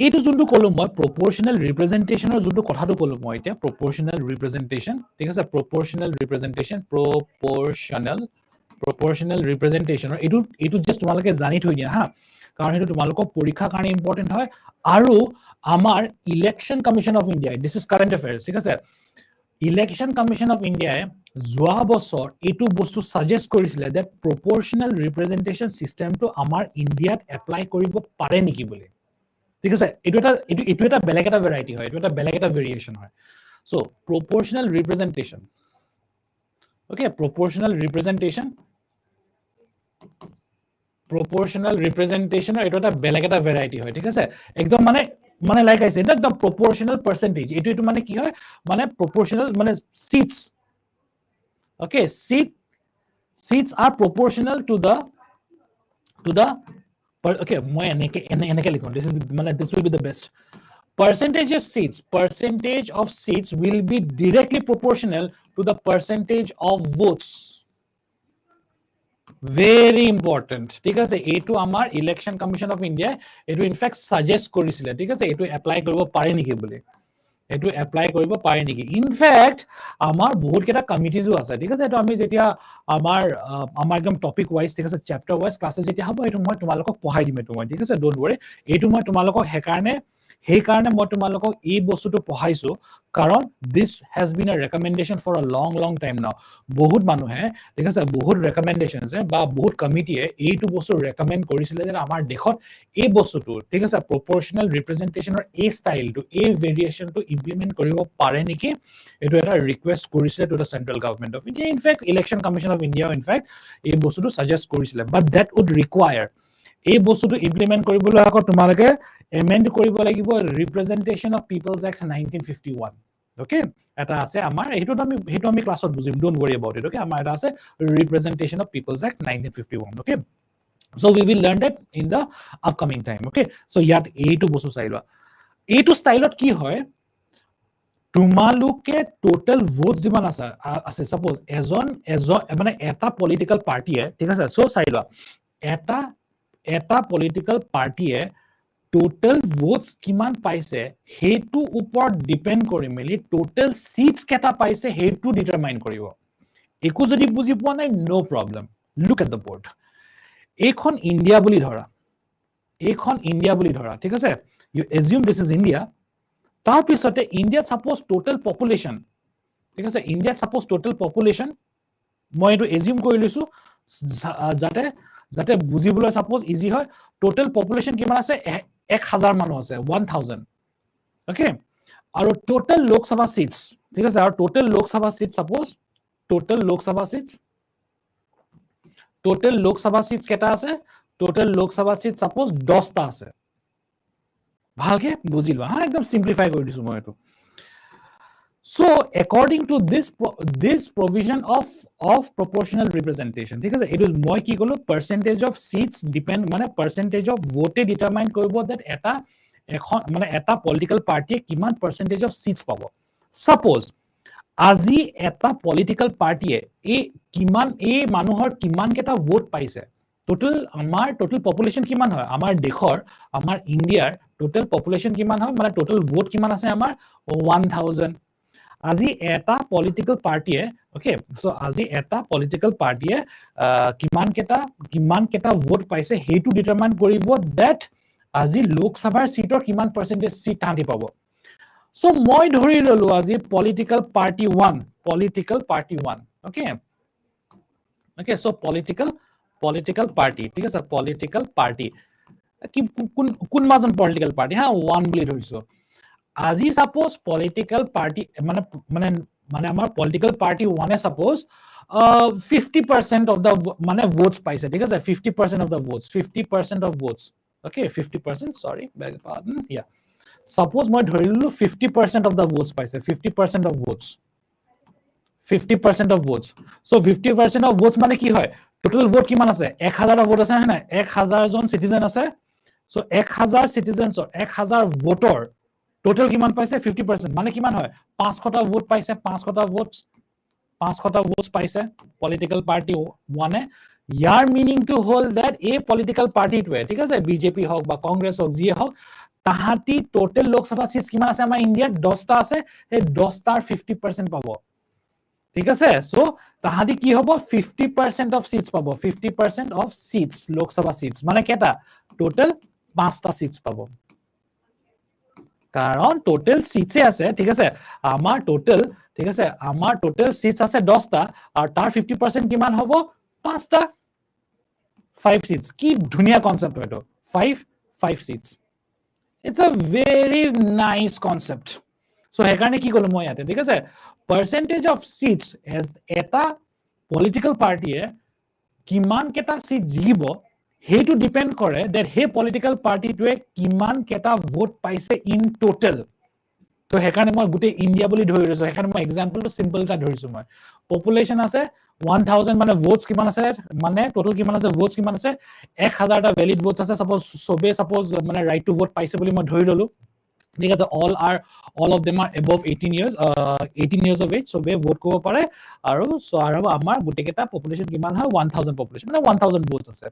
এইটো যোনটো ক'লো মই প্ৰপৰচনেল ৰিপ্ৰেজেন্টেশনৰ যোনটো কথাটো ক'লো মই এতিয়া, প্ৰপৰচনেল ৰিপ্ৰেজেন্টেশন, ঠিক আছে, প্ৰপৰচনেল ৰিপ্ৰেজেন্টেশনৰ এইটো জাস্ট তোমালোকে জানি থৈ দিয়া হা, কাৰণ সেইটো তোমালোকৰ পৰীক্ষাৰ কাৰণে ইম্পৰ্টেন্ট হয়। আৰু আমাৰ election commission of India, this is current affairs, ঠিক আছে, ইলেকশ্যন কমিশন অফ ইণ্ডিয়াই যোৱা বছৰ এইটো বস্তু সাজেষ্ট কৰিছিলে যে প্ৰপৰচনেল ৰিপ্ৰেজেন্টেশন সিস্টেমটো আমাৰ ইণ্ডিয়াত এপ্লাই কৰিব পাৰে নেকি বুলি, ঠিক আছে। এইটো এটা বেলেগ এটা ভেৰাইটি হয়, এইটো এটা বেলেগ এটা ভেৰিয়েশন হয়। So proportional representation, okay, proportional representation এটা এটা বেলেগ এটা ভেৰাইটি হয়, ঠিক আছে, একদম মানে লাইক আইছে এটা একদম proportional percentage, এইটো মানে কি হয়, মানে proportional মানে seats, okay, seats are proportional to the okay, মই এনেকে লিখো, this will be the best. Percentage of seats will be directly proportional to the percentage of votes. Very important, ঠিক আছে, এইটো আমাৰ ইলেকশ্যন কমিশন অফ ইণ্ডিয়া এইটো in fact suggest কৰিছিলে, ঠিক আছে, এইটো এপ্লাই কৰিব পাৰে নেকি বুলি, এইটো এপ্লাই কৰিব পাৰে নেকি। ইনফেক্ট আমাৰ বহুত কেইটা কমিটিজো আছে, ঠিক আছে, এইটো আমি যেতিয়া আমাৰ একদম টপিক ওয়াইজ, ঠিক আছে, চেপ্টাৰ ওয়াইজ ক্লাছেছ যেতিয়া হ'ব এইটো মই তোমালোকক পঢ়াই দিম, এইটো মই, ঠিক আছে, ডোন্ট ওয়াৰি। এইটো মই তোমালোকক সেইকাৰণে মই তোমালোকক এই বস্তুটো পঢ়াইছো, কাৰণ দিস হ্যাজ বিন আ ৰেকমেন্ডেশন ফৰ আ লং টাইম নাও। বহুত মানুহে, ঠিক আছে, বহুত ৰেকমেন্ডেশনস বা বহুত কমিটিয়ে এইটো বস্তু ৰেকমেন্ড কৰিছিলে যে আমাৰ দেশত এই বস্তুটো, ঠিক আছে, প্ৰপৰচনেল ৰিপ্ৰেজেন্টেশনৰ এই ষ্টাইলটো, এই ভেৰিয়েশনটো ইমপ্লিমেন্ট কৰিব পাৰে নেকি, এইটো এটা ৰিকুৱেষ্ট কৰিছিলে to the central government of India. In fact election commission of India in fact এই বস্তুটো সাজেষ্ট কৰিছিলে, বাট দ্যাট উড ৰিকুৱায়াৰ, এই বস্তুটো ইমপ্লিমেন্ট কৰিবলৈ আকৌ তোমালোকে এমেন্ড কৰিব লাগিব representation of people's act 1951, okay, এটা আছে আমাৰ, সেইটো আমি ক্লাছত বুজিম, don't worry about it, okay, আমাৰ এটা আছে representation of people's act 1951, okay, so we will learn that in the upcoming time, okay. So ইয়াত এইটো বস্তু চাই লোৱা, এইটো ষ্টাইলত কি হয়, তোমালোকে টোটাল ভোট যিমান আছে সাপোজ এজন মানে এটা পলিটিক্যাল পাৰ্টিয়ে, ঠিক আছে, সো চাই লোৱা, এটা পলিটিক্যাল পাৰ্টিয়ে টোটাল ভোটস কিমান পাইছে হেতু ওপৰত ডিপেন্ড কৰি মেলি টোটাল সিটস কেটা পাইছে হেতু ডিটাৰমাইন কৰিব। একো যদি বুজি পোৱা নাই, no problem, look at the board. এইখন ইণ্ডিয়া বুলি ধৰা, ঠিক আছে, you assume this is India. তাৰ পিছতে ইণ্ডিয়াত সাপোজ টোটাল পপুলেশন, ঠিক আছে, ইণ্ডিয়াত সাপোজ টোটাল পপুলেশন, মই এইটো এজিউম কৰি লৈছো যাতে বুজিবলৈ সাপোজ ইজি হয়, টোটাল পপুলেশন কিমান আছে, 1000 মানুহ আছে, 1000, okay, আৰু টোটাল লোকসভা সিটস, ঠিক আছে, আৰু total Lok Sabha seats suppose total Lok Sabha seats কেটা আছে, টোটাল লোকসভা সিটস সাপোজ 10টা আছে, ভালকে বুজি লোৱা হা, একদম সিম্পলিফাই কৰি দিছো মই এইটো। So according to this provision of proportional representation, ঠিক আছে, it is মই কি কলো percentage of seats depend মানে percentage of vote determine কৰিব that এটা political party কিমান percentage of seats পাব। Suppose আজি এটা political party এই মানুহৰ কিমান কেটা vote পাইছে, আমাৰ total population কিমান হয়, আমাৰ দেশৰ, আমাৰ ইণ্ডিয়াৰ total population কিমান হয়, মানে total vote কিমান আছে আমাৰ 1000। আজি এটা পলিটিক্যাল পাৰ্টিয়ে, ওকে, সো আজি এটা পলিটিক্যাল পাৰ্টিয়ে কিমান কেটা ভোট পাইছে হেতু ডিটাৰমাইন কৰিব দ্যাট আজি লোকসভাৰ সিটৰ কিমান পাৰ্সেন্টেজ সিট তাহাঁতি পাব। সো মই ধৰি ললো আজি political party 1, okay, so political party, ঠিক আছে, পলিটিক্যাল পাৰ্টি কোন মাজন পলিটিক্যাল পাৰ্টি হা 1 বুলি ধৰিছো। আজি suppose political party মানে আমাৰ political party one suppose 50% of the votes paise ঠিক আছে 50% of the votes 50% of votes okay 50% sorry beg pardon yeah suppose মই ধৰিলো 50% of the votes paise 50% of votes 50% of votes so 50% of votes মানে কি হয় total vote কিমান আছে 1000 vote আছে না 1000 জন citizen আছে so 1000 citizens or 1000 voter total কিমান পাইছে 50% মানে কিমান হয় 500টা vote পাইছে 500টা votes পাইছে political party one year meaning to hold that a political party to ঠিক আছে বিজেপি হক বা কংগ্ৰেছ হক যিয়ে হক তাহাতি total লোকসভা seats কিমান আছে আমাৰ ইন্ডিয়াত 10টা আছে এই 10টাৰ 50% পাব ঠিক আছে সো তাহাতি কি হ'ব 50% of seats পাব 50% of seats লোকসভা seats মানে কেটা total 5টা seats পাব কারণ টোটাল সিটস আছে ঠিক আছে আমার টোটাল ঠিক আছে আমার টোটাল সিটস আছে 10টা আর তার 50% কিমান হবে 5টা 5 সিটস কি ধুনিয়া কনসেপ্ট হয়তো 5 seats it's a very nice concept so হেকারনে কি কলো মই ইয়াতে ঠিক আছে পার্সেন্টেজ অফ সিটস এজ এটা পলিটিক্যাল পার্টিয়ে কিমান কেটা সিট জিকিব হেতু ডিপেন্ড কৰে that হে পলিটিক্যাল পাৰ্টিটোৱে কিমান কেটা ভোট পাইছে ইন টোটাল তো হেকাৰণে মই গুটে ইন্ডিয়া বুলি ধৰি লৈছো হেকাৰণে মই এক্সাম্পলটো সিম্পল কা ধৰিছো মই পপুলেশন আছে 1000 মানে ভোটস কিমান আছে মানে টোটাল কিমান আছে ভোটস কিমান আছে 1000 টা ভ্যালিড ভোটস আছে সাপোজ মানে রাইট টু ভোট পাইছে বুলি মই ধৰি ললো ঠিক আছে all of them are above 18 years of age so they vote কৰিব পাৰে আৰু আমাৰ গুটেকেটা পপুলেশন কিমান হয় 1000 পপুলেশন মানে 1000 votes আছে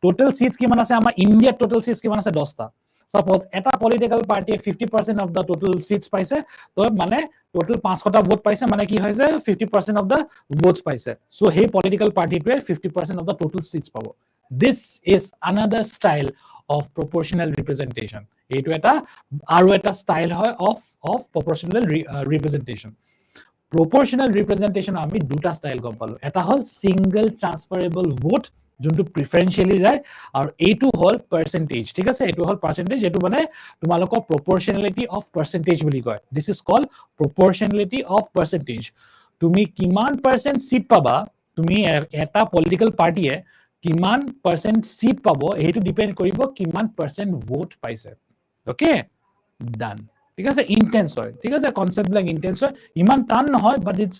total seats কিমান আছে আমাৰ ইন্ডিয়া total seats কিমান আছে 10টা suppose এটা political party 50% of the total seats পাইছে তো মানে total 500টা ভোট পাইছে মানে কি হৈছে 50% of the votes পাইছে so হে political পাৰ্টিটোৱে 50% of the total seats পাব this is another style of proportional representation এইটো এটা আৰু এটা স্টাইল হয় of proportional representation proportional representation আমি দুটা স্টাইল গম পালো এটা হল single transferable vote যোনটো প্ৰিফাৰেন্সিয়ালি যায় আৰু এইটো হল পাৰ্সেন্টেজ ঠিক আছে এইটো হল পাৰ্সেন্টেজ এটো মানে তোমালোকৰ proportionality of percentage বুলি কয় this is called proportionality of percentage তুমি কিমান পার্সেন্ট সিট পাবা তুমি এটা পলিটিক্যাল পার্টিয়ে কিমান পার্সেন্ট সিট পাবো এইটো ডিপেন্ড কৰিব কিমান পার্সেন্ট ভোট পাইছে ওকে ডান ঠিক আছে ইন্টেন্স হয় ঠিক আছে কনসেপ্ট লাইক ইন্টেন্স হয় ইমান টান নহয় বাট ইটস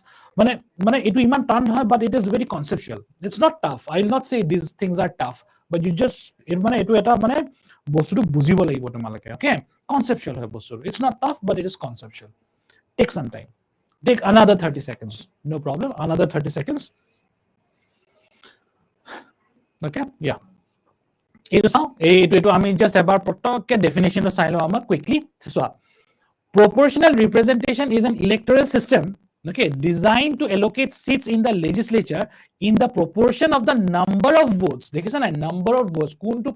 মানে এটো ইমান টান নহয় but it is very conceptual it's not tough I will not say this things are tough but you just মানে এটো এটা মানে বস্তুটো বুজিব লাগিব তোমালকে ওকে কনসেপচুয়াল হয় বস্তুটো it's not tough but it is conceptual take some time take another 30 seconds no problem another 30 seconds okay yeah এইটো আমি জাস্ট এবাৰ পটককে ডেফিনেশনটো চাই লও আমাৰ quickly so proportional representation is an electoral system okay designed to allocate seats in the legislature in the proportion of the number of votes দেখিছা না number of votes কোনটো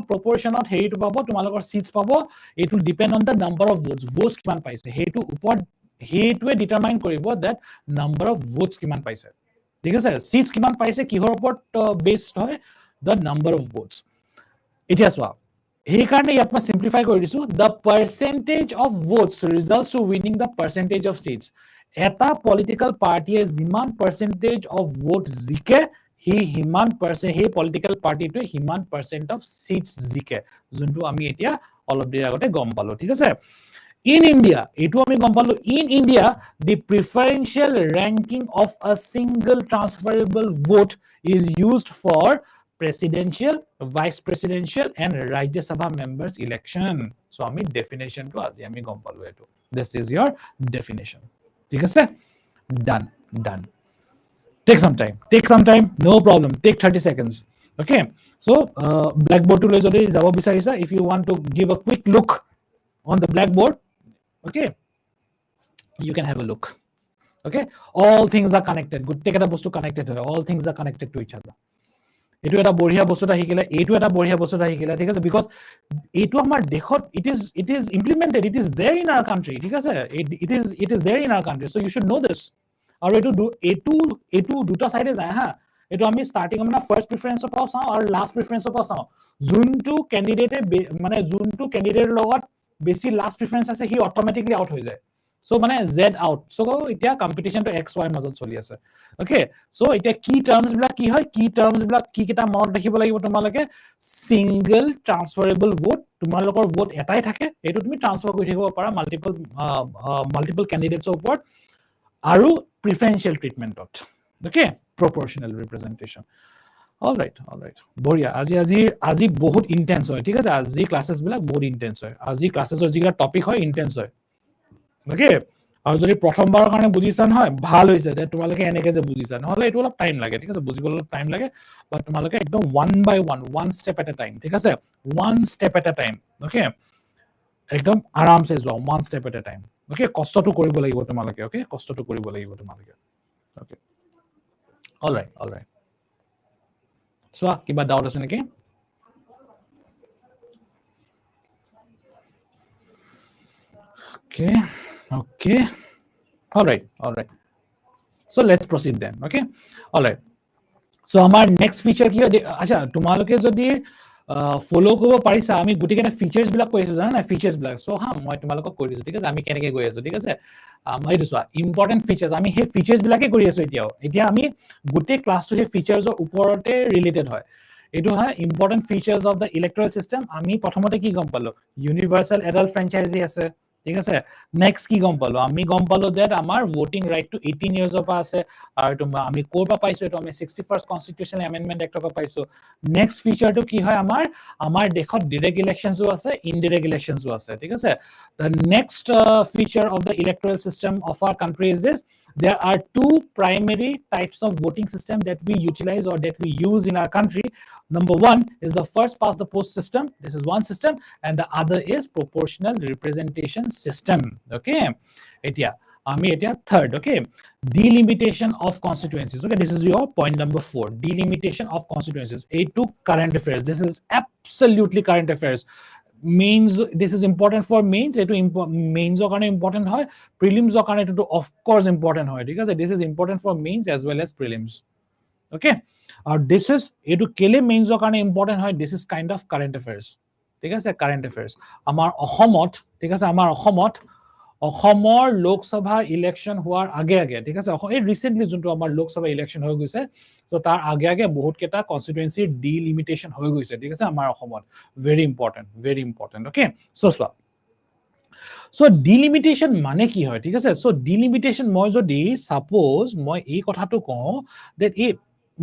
proportionত হেইটো পাবো তোমালোকৰ seats পাবো it will depend on the number of votes কিমান পাইছে হেইটো ওপৰত হেইটোৱে ডিটাৰমাইন কৰিব that number of votes কিমান পাইছে ঠিক আছে seats কিমান পাইছে কিহৰ ওপৰত বেসড হয় the number of votes এতিয়া চোৱা এই কাৰণে ইয়াত মই সিম্পলিফাই কৰি দিছো the percentage of votes results to winning the percentage of seats এটা পলিটিক্যাল পার্টিয়ে যিমান percentage of vote জিকে হিমান পার্সেন্ট হে পলিটিক্যাল পার্টিটো হিমান পার্সেন্ট of seats জিকে যোনটো আমি এতিয়া অলপ দেৰি আগতে গম পালো ঠিক আছে in India etu ami gom palu in India the preferential ranking of a single transferable vote is used for presidential vice presidential and Rajya Sabha members election so ami definition to aji ami gom palu etu this is your definition thik ase done take some time no problem take 30 seconds okay so blackboard to loi jodi jabo bisarisa if you want to give a quick look on the blackboard okay you can have a look okay all things are connected good take eta bostu connected all things are connected to each other etu eta boriya bostu ta hikila etu eta boriya bostu ta hikila thik ase because etu amar dekhot it is implemented it is there in our country thik ase it is there in our country so you should know this aru etu duta side e jay ha etu ami starting amna first preference pa sao aru last preference pa sao juntu candidate mane juntu candidate logot বেছি last preference আছে হি automatically out হৈ যায় so মানে z out so এতিয়া competition two x y মাজত চলি আছে okay so এতিয়া কি টার্মস বিলাক কি হয় কি টার্মস বিলাক কি কিটা মনত ৰাখিব লাগিব তোমালোকে সিঙ্গল ট্ৰান্সফাৰেবল ভোট তোমালোকৰ ভোট এটাই থাকে এটো তুমি ট্ৰান্সফাৰ কৰি থাকিব পাৰা মাল্টিপল ক্যান্ডিডেটছৰ ওপৰত আৰু প্ৰিফাৰেন্সিয়েল ট্ৰিটমেন্টত okay proportional representation all right বঢ়িয়া আজি বহুত ইন্টেন্স হয় ঠিক আছে আজি ক্লাसेस বিলাক বহুত ইন্টেন্স হয় আজি ক্লাसेसৰ যিটা টপিক হয় ইন্টেন্স হয় ওকে আৰু যদি প্ৰথমবাৰৰ কাৰণে বুজিছা নহয় ভাল হৈছে যে তোমালোকে এনেকে যে বুজিছা নহলে এটো অলপ টাইম লাগে ঠিক আছে বুজিবলৈ অলপ টাইম লাগে বাট তোমালোকে একদম one by one step at a time ঠিক আছে one step at a time okay একদম আৰামছে যোৱা one step at a time okay কষ্টটো কৰিব লাগিব তোমালোকে ওকে কষ্টটো কৰিব লাগিব তোমালোকে okay all right so kiba doubt ase neki okay all right so let's proceed then okay all right so amar next feature ki acha tumaloke jodi follow kobo parisa ami guti kena features bilak koisu jana na features bilak so ha moi tumalok koi disu thik ase ami keneke goi asu thik ase moi disu important features ami he features bilake kori asu etia ami guti class to he features or uporote related hoy etu ha important features of the electoral system ami prothomote ki gom palo universal adult franchise ase ঠিক আছে next কি গম পালো that আমাৰ voting right to 18 years of আছে আৰু তুমি আমি কোৰপা পাইছো এটো আমি 61st constitutional amendment act পা পাইছো নেক্সট ফিচাৰ টো কি হয় আমাৰ দেশত ডাইৰেক্ট ইলেকশনসও আছে ইনডাইৰেক্ট ইলেকশনসও আছে ঠিক আছে the next feature of the electoral system of our country is this there are two primary types of voting system that we utilize or that we use in our country number one is the first past the post system this is one system and the other is proportional representation system okay etia third okay delimitation of constituencies okay this is your point number 4 delimitation of constituencies a2 current affairs this is absolutely current affairs mains this is important for mains eto mains or karone important hoy prelims or karone eto of course important hoy because this is important for mains as well as prelims okay or this is eto kele mains or karone important hoy this is kind of current affairs ঠিক আছে current affairs আমাৰ অসমত ঠিক আছে আমাৰ অসমৰ Lok Sabha election হোৱাৰ আগে ঠিক আছে এই ৰিসেন্টলি যোনটো আমাৰ লোকসভা ইলেকশন হৈ গৈছে তো তাৰ আগে বহুত কেটা কনস্টিটুৱেন্সি ডিলিমিটেশন হৈ গৈছে ঠিক আছে আমাৰ অসমত very important okay so delimitation মানে কি হয় ঠিক আছে so delimitation মই যদি suppose মই এই কথাটো কওঁ that এই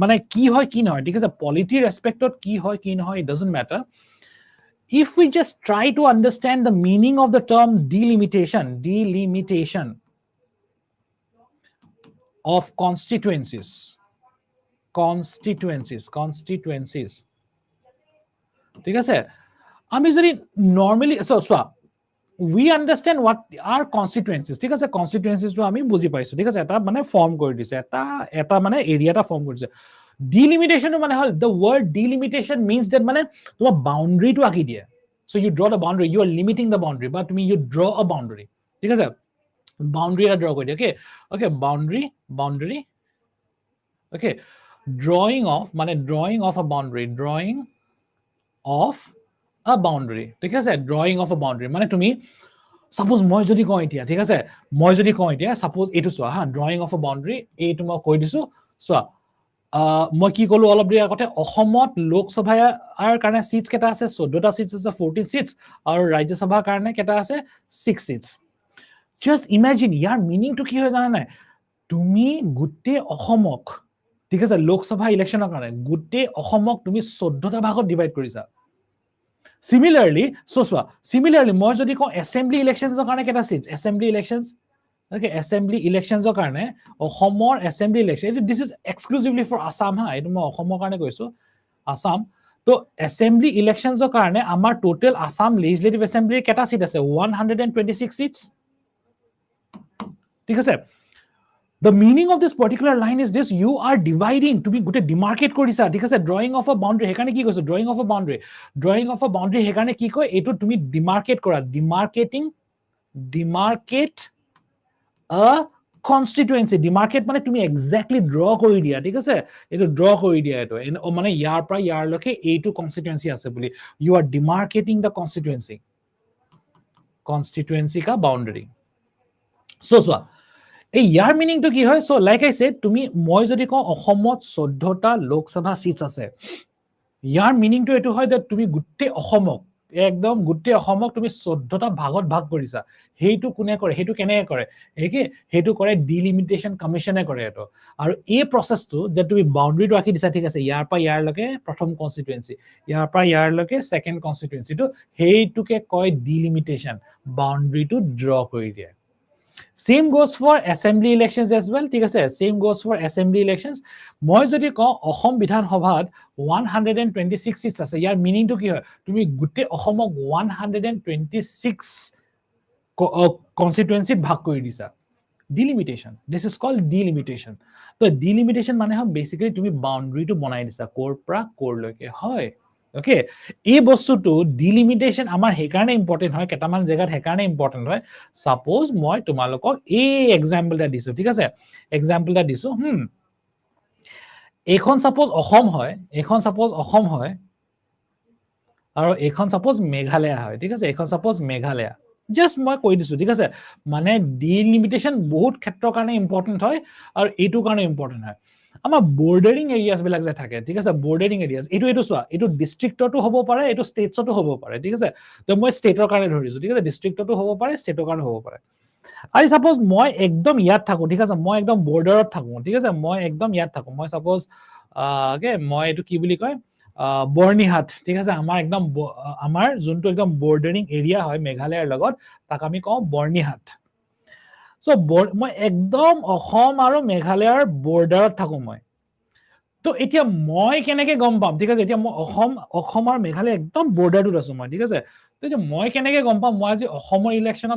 মানে কি হয় কি নহয় ঠিক আছে polity respectত কি হয় কি নহয় it doesn't matter if we just try to understand the meaning of the term delimitation of constituencies ঠিক আছে আমি যদি normally so we understand what are constituencies ঠিক আছে constituencies to আমি বুজি পাইছো ঠিক আছে এটা মানে ফর্ম কৰি দিছে এটা মানে এৰিয়াটা ফৰ্ম কৰি দিছে delimitation মানে হল the word delimitation means that মানে তোমার boundary to আকি দিয়ে so you draw the boundary you are limiting the boundary but you draw a boundary ঠিক আছে boundary এটা draw কৰি দিয়ে okay boundary okay drawing of a boundary ঠিক আছে drawing of a boundary মানে তুমি suppose মই যদি কওঁ এতিয়া ঠিক আছে suppose এটো সোয়া হা drawing of a boundary এটো মই কৈ দিছো সোয়া মই কি কলো অলপ দিয়া আগতে অসমত লোকসভাৰ কাৰণে সিটস কেটা আছে 14টা সিটস আছে 14 সিটস আৰু ৰাজ্যসভাৰ কাৰণে কেটা আছে 6 সিটস just imagine ইয়াৰ মিনিং টু কি হয় জানা নাই তুমি গুটে অসমক ঠিক আছে লোকসভা ইলেকশনৰ কাৰণে গুটে অসমক তুমি 14টা ভাগত ডিভাইড কৰিছা similarly মই যদি কওঁ assembly electionsৰ কাৰণে কেটা seats assembly elections okay assembly elections or karne ohomor assembly election this is exclusively for Assam ha etu moi ohomor karne koisu Assam to assembly elections or karne amar total Assam legislative assembly keta seat ase 126 seats ঠিক আছে the meaning of this particular line is this you are dividing to be good demarcate korisa ঠিক আছে drawing of a boundary hekane ki koisu drawing of a boundary hekane ki koi etu tumi demarcate kora demarcate a constituency demarcate মানে তুমি exactly draw কৰি দিয়া ঠিক আছে এটো draw কৰি দিয়া এটো মানে ইয়াৰ পৰা ইয়াৰ লকে এইটো constituency আছে বুলি you are demarcating the constituency constituency ka boundary. So এই ইয়াৰ মিনিংটো কি হয়? So like I said, তুমি মই যদি কওঁ অসমত 14টা লোকসভা seats আছে, ইয়াৰ মিনিংটো এটো হয় that তুমি গুটে অসমক একদম গুটে অসমক তুমি 14টা ভাগত ভাগ কৰিছা। হেইটো কোনে কৰে? হেইটো কেনে কৰে? একে হেইটো কৰে ডিলিমিটেশন কমিশনে কৰে এটো। আৰু এই প্ৰসেসটো যে তুমি বাউন্ডাৰীটো ৰাখি দিছা, ঠিক আছে, ইয়াৰ পৰা ইয়াৰ লকে প্ৰথম কনস্টিটুৱেন্সি, ইয়াৰ পৰা ইয়াৰ লকে সেকেন্ড কনস্টিটুৱেন্সিটো, হেইটোকে কয় ডিলিমিটেশন, বাউন্ডাৰীটো ড্ৰ কৰি দিয়ে। Same goes for assembly elections as well, ঠিক আছে, same goes for assembly elections. মই যদি কওঁ অসম বিধান সভাত 126 seats আছে, ইয়াৰ মিনিংটো কি হয়? তুমি গুটে অসমক 126 constituency ভাগ কৰি দিছা। Delimitation, this is called delimitation. তো delimitation মানে হয় basically তুমি বাউন্ডাৰীটো বনাই দিছা কোৰ পৰা কোৰ লৈকে, হয়। ওকে, এই বস্তুটো ডিলিমিটেশন আমাৰ হেকাৰণে ইম্পৰ্টেন্ট হয়, কেটামান জায়গাত হেকাৰণে ইম্পৰ্টেন্ট হয়। সাপোজ মই তোমালোকক এই এক্সাম্পলটা দিছো, ঠিক আছে, এক্সাম্পলটা দিছো। এখন সাপোজ অসম হয়, এখন সাপোজ অসম হয়, আৰু এখন সাপোজ মেঘালয় হয়, ঠিক আছে, এখন সাপোজ মেঘালয়। জাস্ট মই কৈ দিছো, ঠিক আছে, মানে ডিলিমিটেশন বহুত ক্ষেত্ৰৰ কাৰণে ইম্পৰ্টেন্ট হয়, আৰু এইটো কাৰণে ইম্পৰ্টেন্ট হয়। আমাৰ বৰ্ডাৰিং এৰিয়াজ বিলাক যে থাকে, ঠিক আছে, বৰ্ডাৰিং এৰিয়াজ, এইটো চোৱা, এইটো ডিস্ট্ৰিক্টতো হ'ব পাৰে, এইটো ষ্টেটছতো হ'ব পাৰে, ঠিক আছে। তো মই ষ্টেটৰ কাৰণে ধৰিছো, ঠিক আছে, ডিস্ট্ৰিক্টতো হ'ব পাৰে, ষ্টেটৰ কাৰণে হ'ব পাৰে। আৰু সাপোজ মই একদম ইয়াত থাকো, ঠিক আছে, মই একদম বৰ্ডাৰত থাকো, ঠিক আছে, মই একদম ইয়াত থাকো, মই সাপোজ মই এইটো কি বুলি কয় বৰ্ণিহাট, ঠিক আছে, আমাৰ যোনটো একদম বৰ্ডাৰিং এৰিয়া হয় মেঘালয়ৰ লগত, তাক আমি কওঁ বৰ্ণিহাট। সো মই একদম অসম আৰু মেঘালয়ৰ বৰ্ডাৰত থাকো মই। তো এতিয়া মই কেনেকে গম পাম, ঠিক আছে, এতিয়া মই অসম আৰু মেঘালয় একদম বৰ্ডাৰটোত আছো মই, ঠিক আছে। তো এতিয়া মই কেনেকে গম পাম মই আজি অসমৰ ইলেকশ্যনত